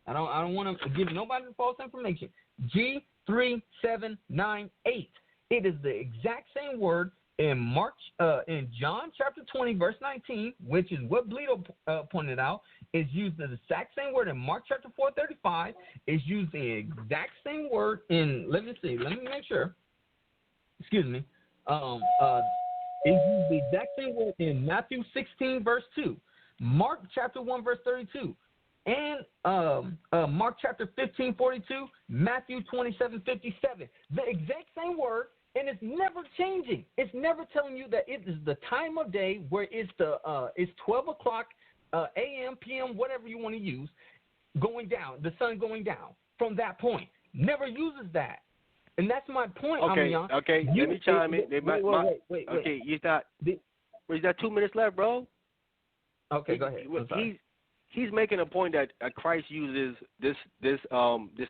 Speaker 7: I don't want to give nobody false information. G3798. It is the exact same word in in John chapter 20 verse 19, which is what Bleedo pointed out. Is used the exact same word in Mark chapter 4:35. Is used the exact same word in. Let me make sure. Excuse me. Is used the exact same word in Matthew 16 verse 2, Mark chapter 1 verse 32. And Mark chapter 15:42, Matthew 27:57. The exact same word, and it's never changing. It's never telling you that it is the time of day where it's 12 o'clock a.m., p.m., whatever you want to use, going down, the sun going down from that point. Never uses that. And that's my point, Ahmayan.
Speaker 5: Okay, let me chime in.
Speaker 7: Wait.
Speaker 5: Okay, you got 2 minutes left, bro.
Speaker 7: Okay, go ahead.
Speaker 5: He's making a point that Christ uses this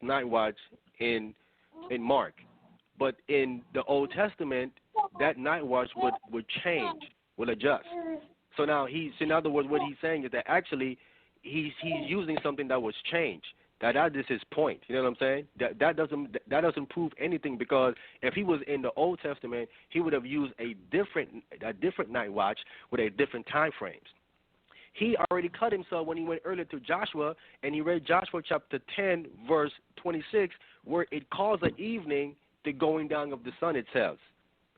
Speaker 5: night watch in Mark, but in the Old Testament, that night watch would change, would adjust. So now in other words, what he's saying is that actually he's using something that was changed. That is his point. You know what I'm saying? That doesn't prove anything, because if he was in the Old Testament, he would have used a different night watch with a different time frames. He already cut himself when he went earlier to Joshua, and he read Joshua chapter 10, verse 26, where it calls the evening the going down of the sun, it says.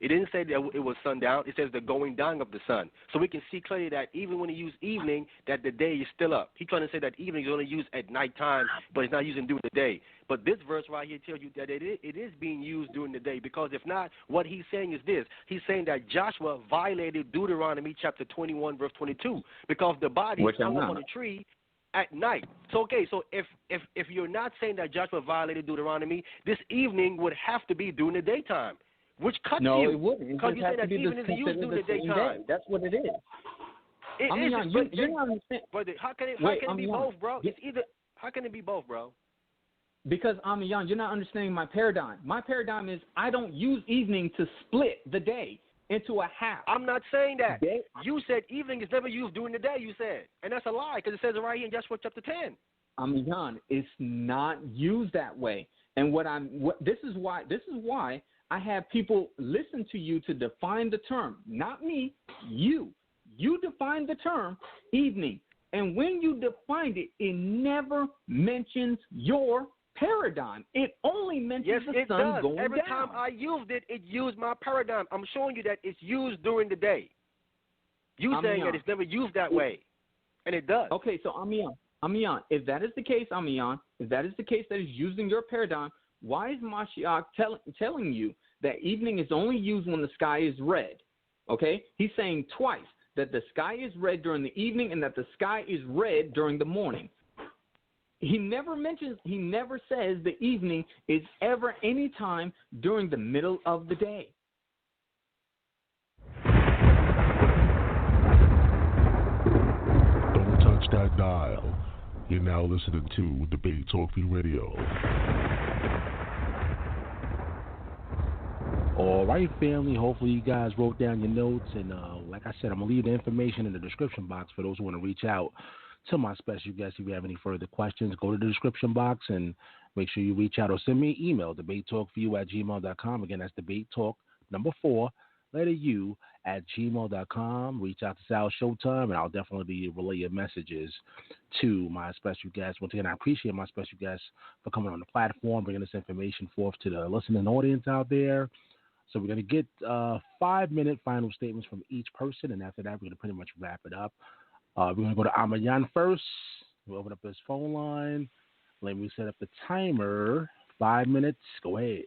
Speaker 5: It didn't say that it was sundown. It says the going down of the sun. So we can see clearly that even when he used evening, that the day is still up. He's trying to say that evening is only used at nighttime, but it's not used during the day. But this verse right here tells you that it is being used during the day, because if not, what he's saying is this. He's saying that Joshua violated Deuteronomy chapter 21, verse 22, because the body hung up on a tree at night. So if you're not saying that Joshua violated Deuteronomy, this evening would have to be during the daytime. Which cuts you.
Speaker 7: No, it wouldn't.
Speaker 5: Because you say that even is used during the daytime.
Speaker 7: That's what it is.
Speaker 5: You're not understanding. But how can it be both, bro? It's either. How can it be both, bro?
Speaker 7: Because Ahmayan, you're not understanding my paradigm. My paradigm is I don't use evening to split the day into a half.
Speaker 5: I'm not saying that. You said evening is never used during the day. You said, and that's a lie, because it says it right here in Joshua chapter 10.
Speaker 7: Ahmayan, it's not used that way. And this is why I have people listen to you to define the term. Not me, you. You define the term evening. And when you defined it, it never mentions your paradigm. It only mentions the sun going down.
Speaker 5: Every time I used it, it used my paradigm. I'm showing you that it's used during the day. You saying that it's never used that way. And it does.
Speaker 7: Okay, so Ahmayan, if that is the case, if that is the case that is using your paradigm, why is Mashiach telling you that evening is only used when the sky is red? Okay? He's saying twice that the sky is red during the evening and that the sky is red during the morning. He never says the evening is ever any time during the middle of the day.
Speaker 2: Don't touch that dial. You're now listening to Debate Talk Radio.
Speaker 4: All right, family. Hopefully you guys wrote down your notes. And like I said, I'm going to leave the information in the description box for those who want to reach out to my special guest. If you have any further questions, go to the description box and make sure you reach out or send me an email, debatetalkforyou@gmail.com. Again, that's debatetalk, 4, letter U, @gmail.com. Reach out to Sal Showtime, and I'll definitely relay your messages to my special guest. Once again, I appreciate my special guest for coming on the platform, bringing this information forth to the listening audience out there. So we're going to get 5-minute final statements from each person, and after that, we're going to pretty much wrap it up. We're going to go to Ahmayan first. We'll open up his phone line. Let me set up the timer. 5 minutes. Go ahead.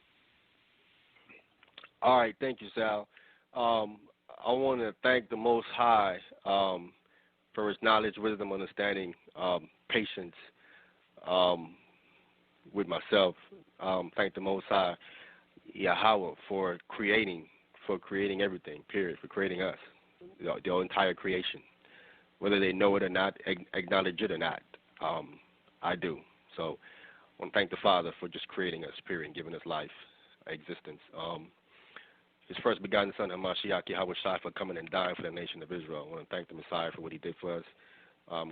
Speaker 5: All right. Thank you, Sal. I want to thank the Most High for his knowledge, wisdom, understanding, patience with myself. Thank the Most High, Yahweh, for creating everything, period, for creating us, the entire creation. Whether they know it or not, acknowledge it or not, I do. So I want to thank the Father for just creating us, period, and giving us life, existence. His first begotten Son, Hamashiach, Yahweh Shai, for coming and dying for the nation of Israel. I want to thank the Messiah for what he did for us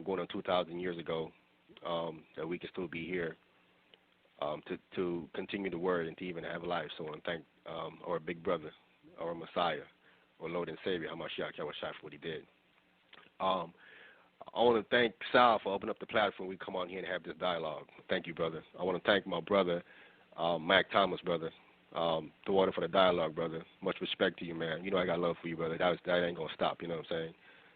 Speaker 5: going on 2,000 years ago, that we can still be here to continue the word and to even have life. So I want to thank our big brother, our Messiah, our Lord and Savior, Hamashiach, Yahweh Shai, for what he did. I want to thank Sal for opening up the platform. We come on here and have this dialogue. Thank you, brother. I want to thank my brother, Mack Thomas, brother, the water for the dialogue, brother. Much respect to you, man. You know I got love for you, brother. That ain't going to stop, you know what I'm saying?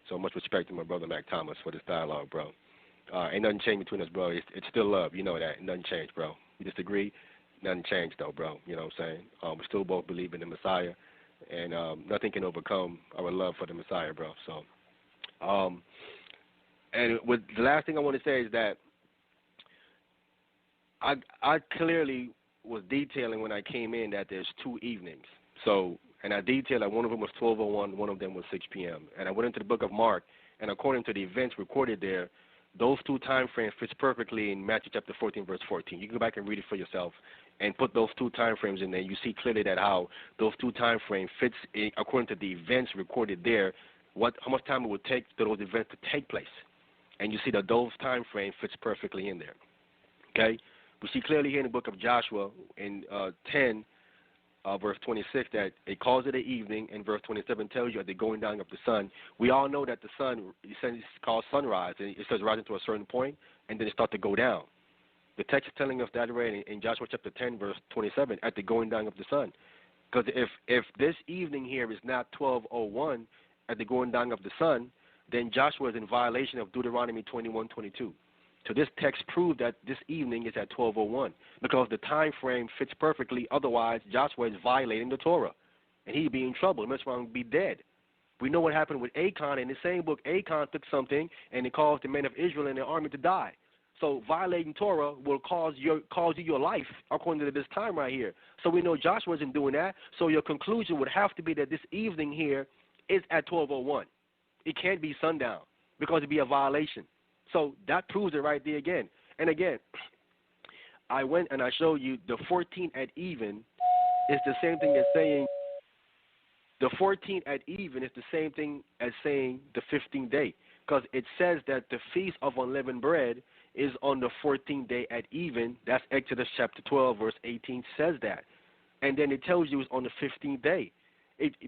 Speaker 5: So much respect to my brother, Mack Thomas, for this dialogue, bro. Ain't nothing changed between us, bro. It's still love. You know that. Nothing changed, bro. You disagree? Nothing changed, though, bro. You know what I'm saying? We still both believe in the Messiah, and nothing can overcome our love for the Messiah, bro. So, and with the last thing I want to say is that I clearly was detailing when I came in that there's 2 evenings. So, and I detailed that one of them was 12:01, one of them was 6 p.m. And I went into the book of Mark, and according to the events recorded there, those 2 time frames fits perfectly in Matthew chapter 14, verse 14. You can go back and read it for yourself and put those 2 time frames in there. You see clearly that how those 2 time frames fits in, according to the events recorded there, how much time it would take for those events to take place. And you see that those time frames fits perfectly in there. Okay? We see clearly here in the book of Joshua in 10, verse 26, that it calls it an evening, and verse 27 tells you at the going down of the sun. We all know that the sun, it's called sunrise, and it says rising to a certain point, and then it starts to go down. The text is telling us that right in Joshua chapter 10, verse 27, at the going down of the sun. Because if this evening here is not 12:01 at the going down of the sun, then Joshua is in violation of Deuteronomy 21:22. So this text proves that this evening is at 12:01 because the time frame fits perfectly. Otherwise, Joshua is violating the Torah, and he'd be in trouble. That's why he'd be dead. We know what happened with Achan. In the same book, Achan took something, and it caused the men of Israel and their army to die. So violating Torah will cause you your life according to this time right here. So we know Joshua isn't doing that. So your conclusion would have to be that this evening here is at 12:01. It can't be sundown because it'd be a violation. So that proves it right there again. And again, I went and I showed you the 14 at even is the same thing as saying the 14 at even is the same thing as saying the 15th day, because it says that the Feast of Unleavened Bread is on the 14th day at even. That's Exodus chapter 12, verse 18 says that. And then it tells you it's on the 15th day.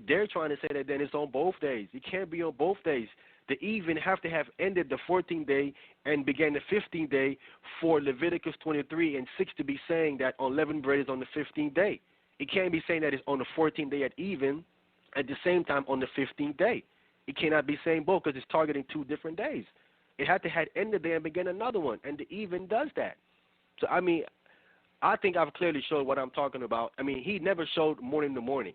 Speaker 5: They're trying to say that then it's on both days. It can't be on both days. The even have to have ended the 14th day and began the 15th day for Leviticus 23 and 6 to be saying that unleavened bread is on the 15th day. It can't be saying that it's on the 14th day at even at the same time on the 15th day. It cannot be saying both because it's targeting 2 different days. It had to have ended there and began another one, and the even does that. So, I mean, I think I've clearly showed what I'm talking about. I mean, he never showed morning to morning.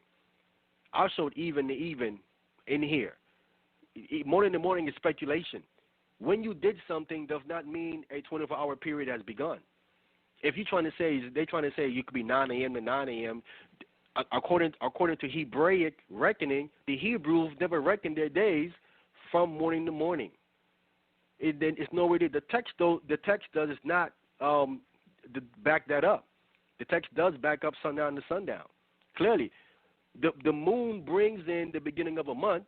Speaker 5: I showed even to even in here. Morning to morning is speculation. When you did something does not mean a 24-hour period has begun. If you're trying to say, they're trying to say you could be 9 a.m. to 9 a.m., according to Hebraic reckoning, the Hebrews never reckoned their days from morning to morning. It's nowhere there. The text does not back that up. The text does back up sundown to sundown. Clearly, the moon brings in the beginning of a month.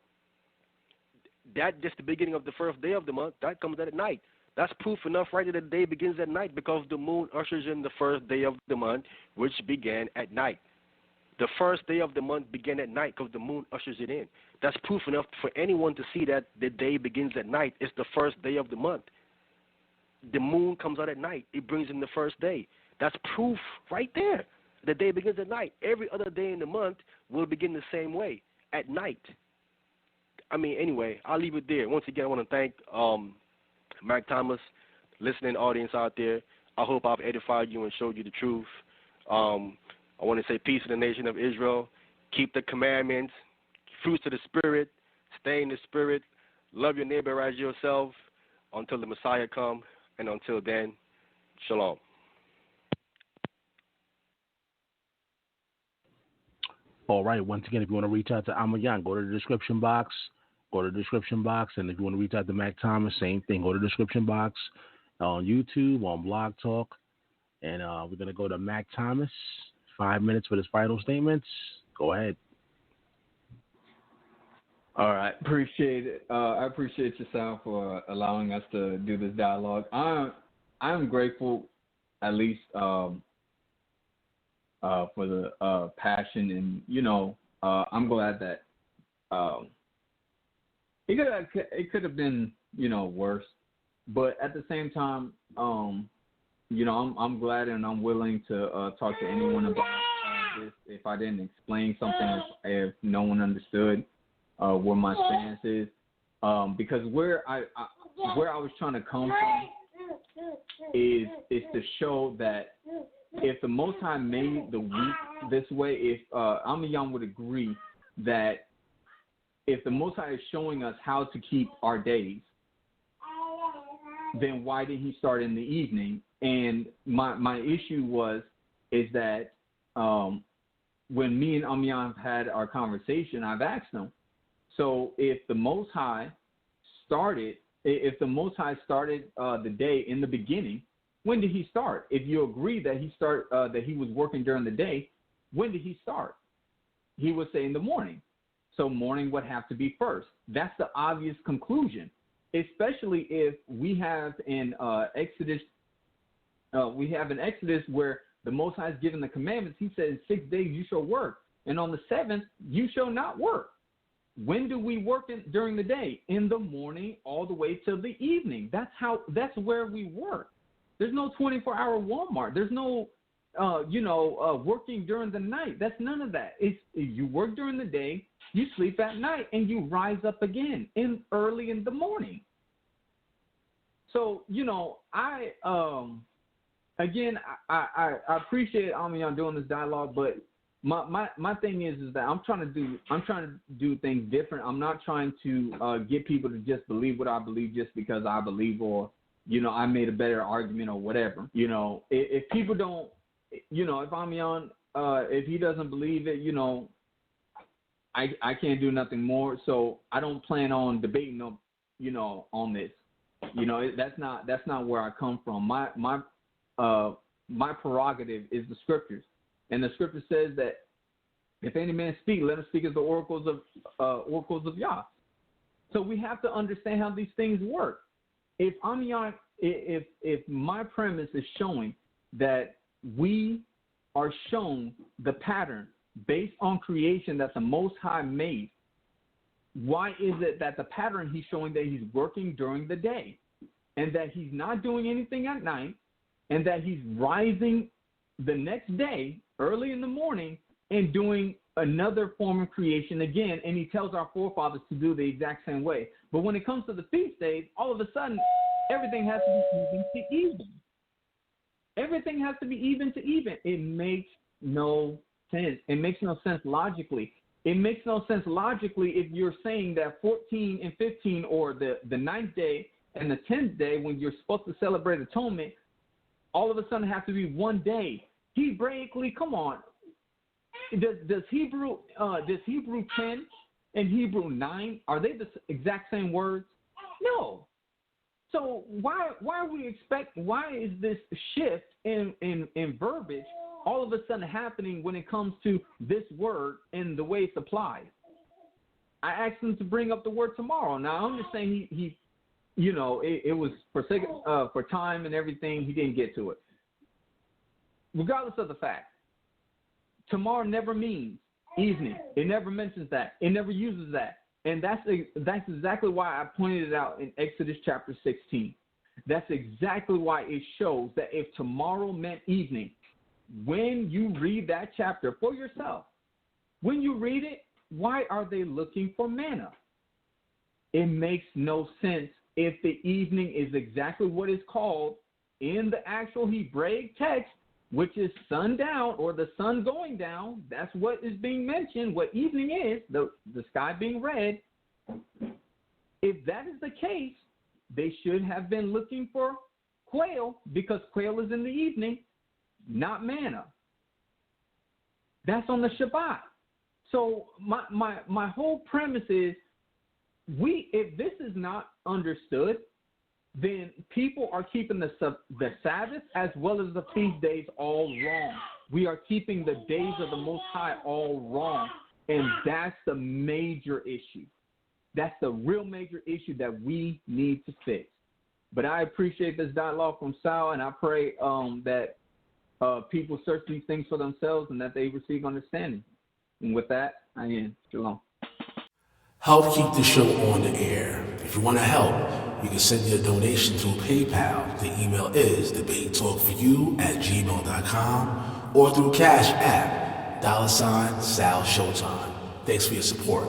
Speaker 5: That just the beginning of the first day of the month, that comes at night. That's proof enough right that the day begins at night because the moon ushers in the first day of the month, which began at night. The first day of the month began at night because the moon ushers it in. That's proof enough for anyone to see that the day begins at night. It's the first day of the month. The moon comes out at night. It brings in the first day. That's proof right there. The day begins at night. Every other day in the month will begin the same way, at night. I mean, anyway, I'll leave it there. Once again, I want to thank Mack Thomas, listening audience out there. I hope I've edified you and showed you the truth. I want to say peace to the nation of Israel. Keep the commandments. fruits of the Spirit, stay in the Spirit, love your neighbor as yourself until the Messiah come, and until then, shalom.
Speaker 4: All right. Once again, if you want to reach out to Ahmayan, go to the description box. Go to the description box. And if you want to reach out to Mack Thomas, same thing. Go to the description box on YouTube, on Blog Talk. And we're going to go to Mack Thomas. 5 minutes for his final statements. Go ahead.
Speaker 7: All right. Appreciate it. I appreciate you, Sal, for allowing us to do this dialogue. I'm grateful, at least, for the passion, and I'm glad that it could have been worse, but at the same time, I'm glad and I'm willing to talk to anyone about this if I didn't explain something, if no one understood where my stance is, because where I was trying to come from is to show that if the Most High made the week this way, if Ahmayan would agree that if the Most High is showing us how to keep our days, then why did he start in the evening? And my issue is that when me and Ahmayan had our conversation, I've asked him, so if the Most High started the day in the beginning, when did he start? If you agree that he was working during the day, when did he start? He would say in the morning. So morning would have to be first. That's the obvious conclusion, especially if we have in Exodus where the Most High is given the commandments. He said, in 6 days you shall work, and on the seventh you shall not work. When do we work during the day? In the morning all the way till the evening. That's where we work. There's no 24-hour Walmart. There's no, working during the night. That's none of that. You work during the day, you sleep at night, and you rise up again early in the morning. So, I appreciate Ahmayan doing this dialogue, but my thing is that I'm trying to do things different. I'm not trying to get people to just believe what I believe just because I believe, or I made a better argument or whatever. If people don't, if Ahmayan, if he doesn't believe it, I can't do nothing more. So I don't plan on debating, on this. That's not where I come from. My prerogative is the scriptures, and the scripture says that if any man speak, let him speak as the oracles of Yah. So we have to understand how these things work. If Ahmayan, if my premise is showing that we are shown the pattern based on creation that the Most High made, why is it that the pattern he's showing that he's working during the day and that he's not doing anything at night and that he's rising the next day early in the morning and doing another form of creation again, and he tells our forefathers to do the exact same way. But when it comes to the feast days, all of a sudden, everything has to be even to even. Everything has to be even to even. It makes no sense. It makes no sense logically. It makes no sense logically if you're saying that 14 and 15, or the 9th day and the 10th day, when you're supposed to celebrate atonement, all of a sudden have to be one day. Hebraically, come on. Does Hebrew 10 and Hebrew 9, are they the exact same words? No. So why is this shift in verbiage all of a sudden happening when it comes to this word and the way it's applied? I asked him to bring up the word tomorrow. Now I'm just saying he it was for time and everything, he didn't get to it. Regardless of the fact, tomorrow never means evening. It never mentions that. It never uses that. And that's exactly why I pointed it out in Exodus chapter 16. That's exactly why it shows that if tomorrow meant evening, when you read that chapter for yourself, when you read it, why are they looking for manna? It makes no sense if the evening is exactly what is called in the actual Hebraic text. which is sundown or the sun going down. That's what is being mentioned, what evening is, the sky being red. If that is the case, they should have been looking for quail, because quail is in the evening, not manna. That's on the Shabbat. So my whole premise is, if this is not understood, then people are keeping the Sabbath as well as the feast days all wrong. We are keeping the days of the Most High all wrong, and that's the major issue. That's the real major issue that we need to fix. But I appreciate this dialogue from Sal, and I pray that people search these things for themselves and that they receive understanding. And with that, I end. Shalom.
Speaker 3: Help keep the show on the air. If you want to help, you can send your donation through PayPal. The email is debatetalkforyou@gmail.com or through Cash App, $SALSHOWTIME. Thanks for your support.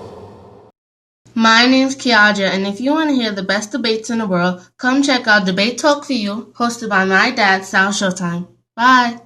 Speaker 9: My name's Kiaja, and if you want to hear the best debates in the world, come check out Debate Talk for You, hosted by my dad, SALSHOWTIME. Bye.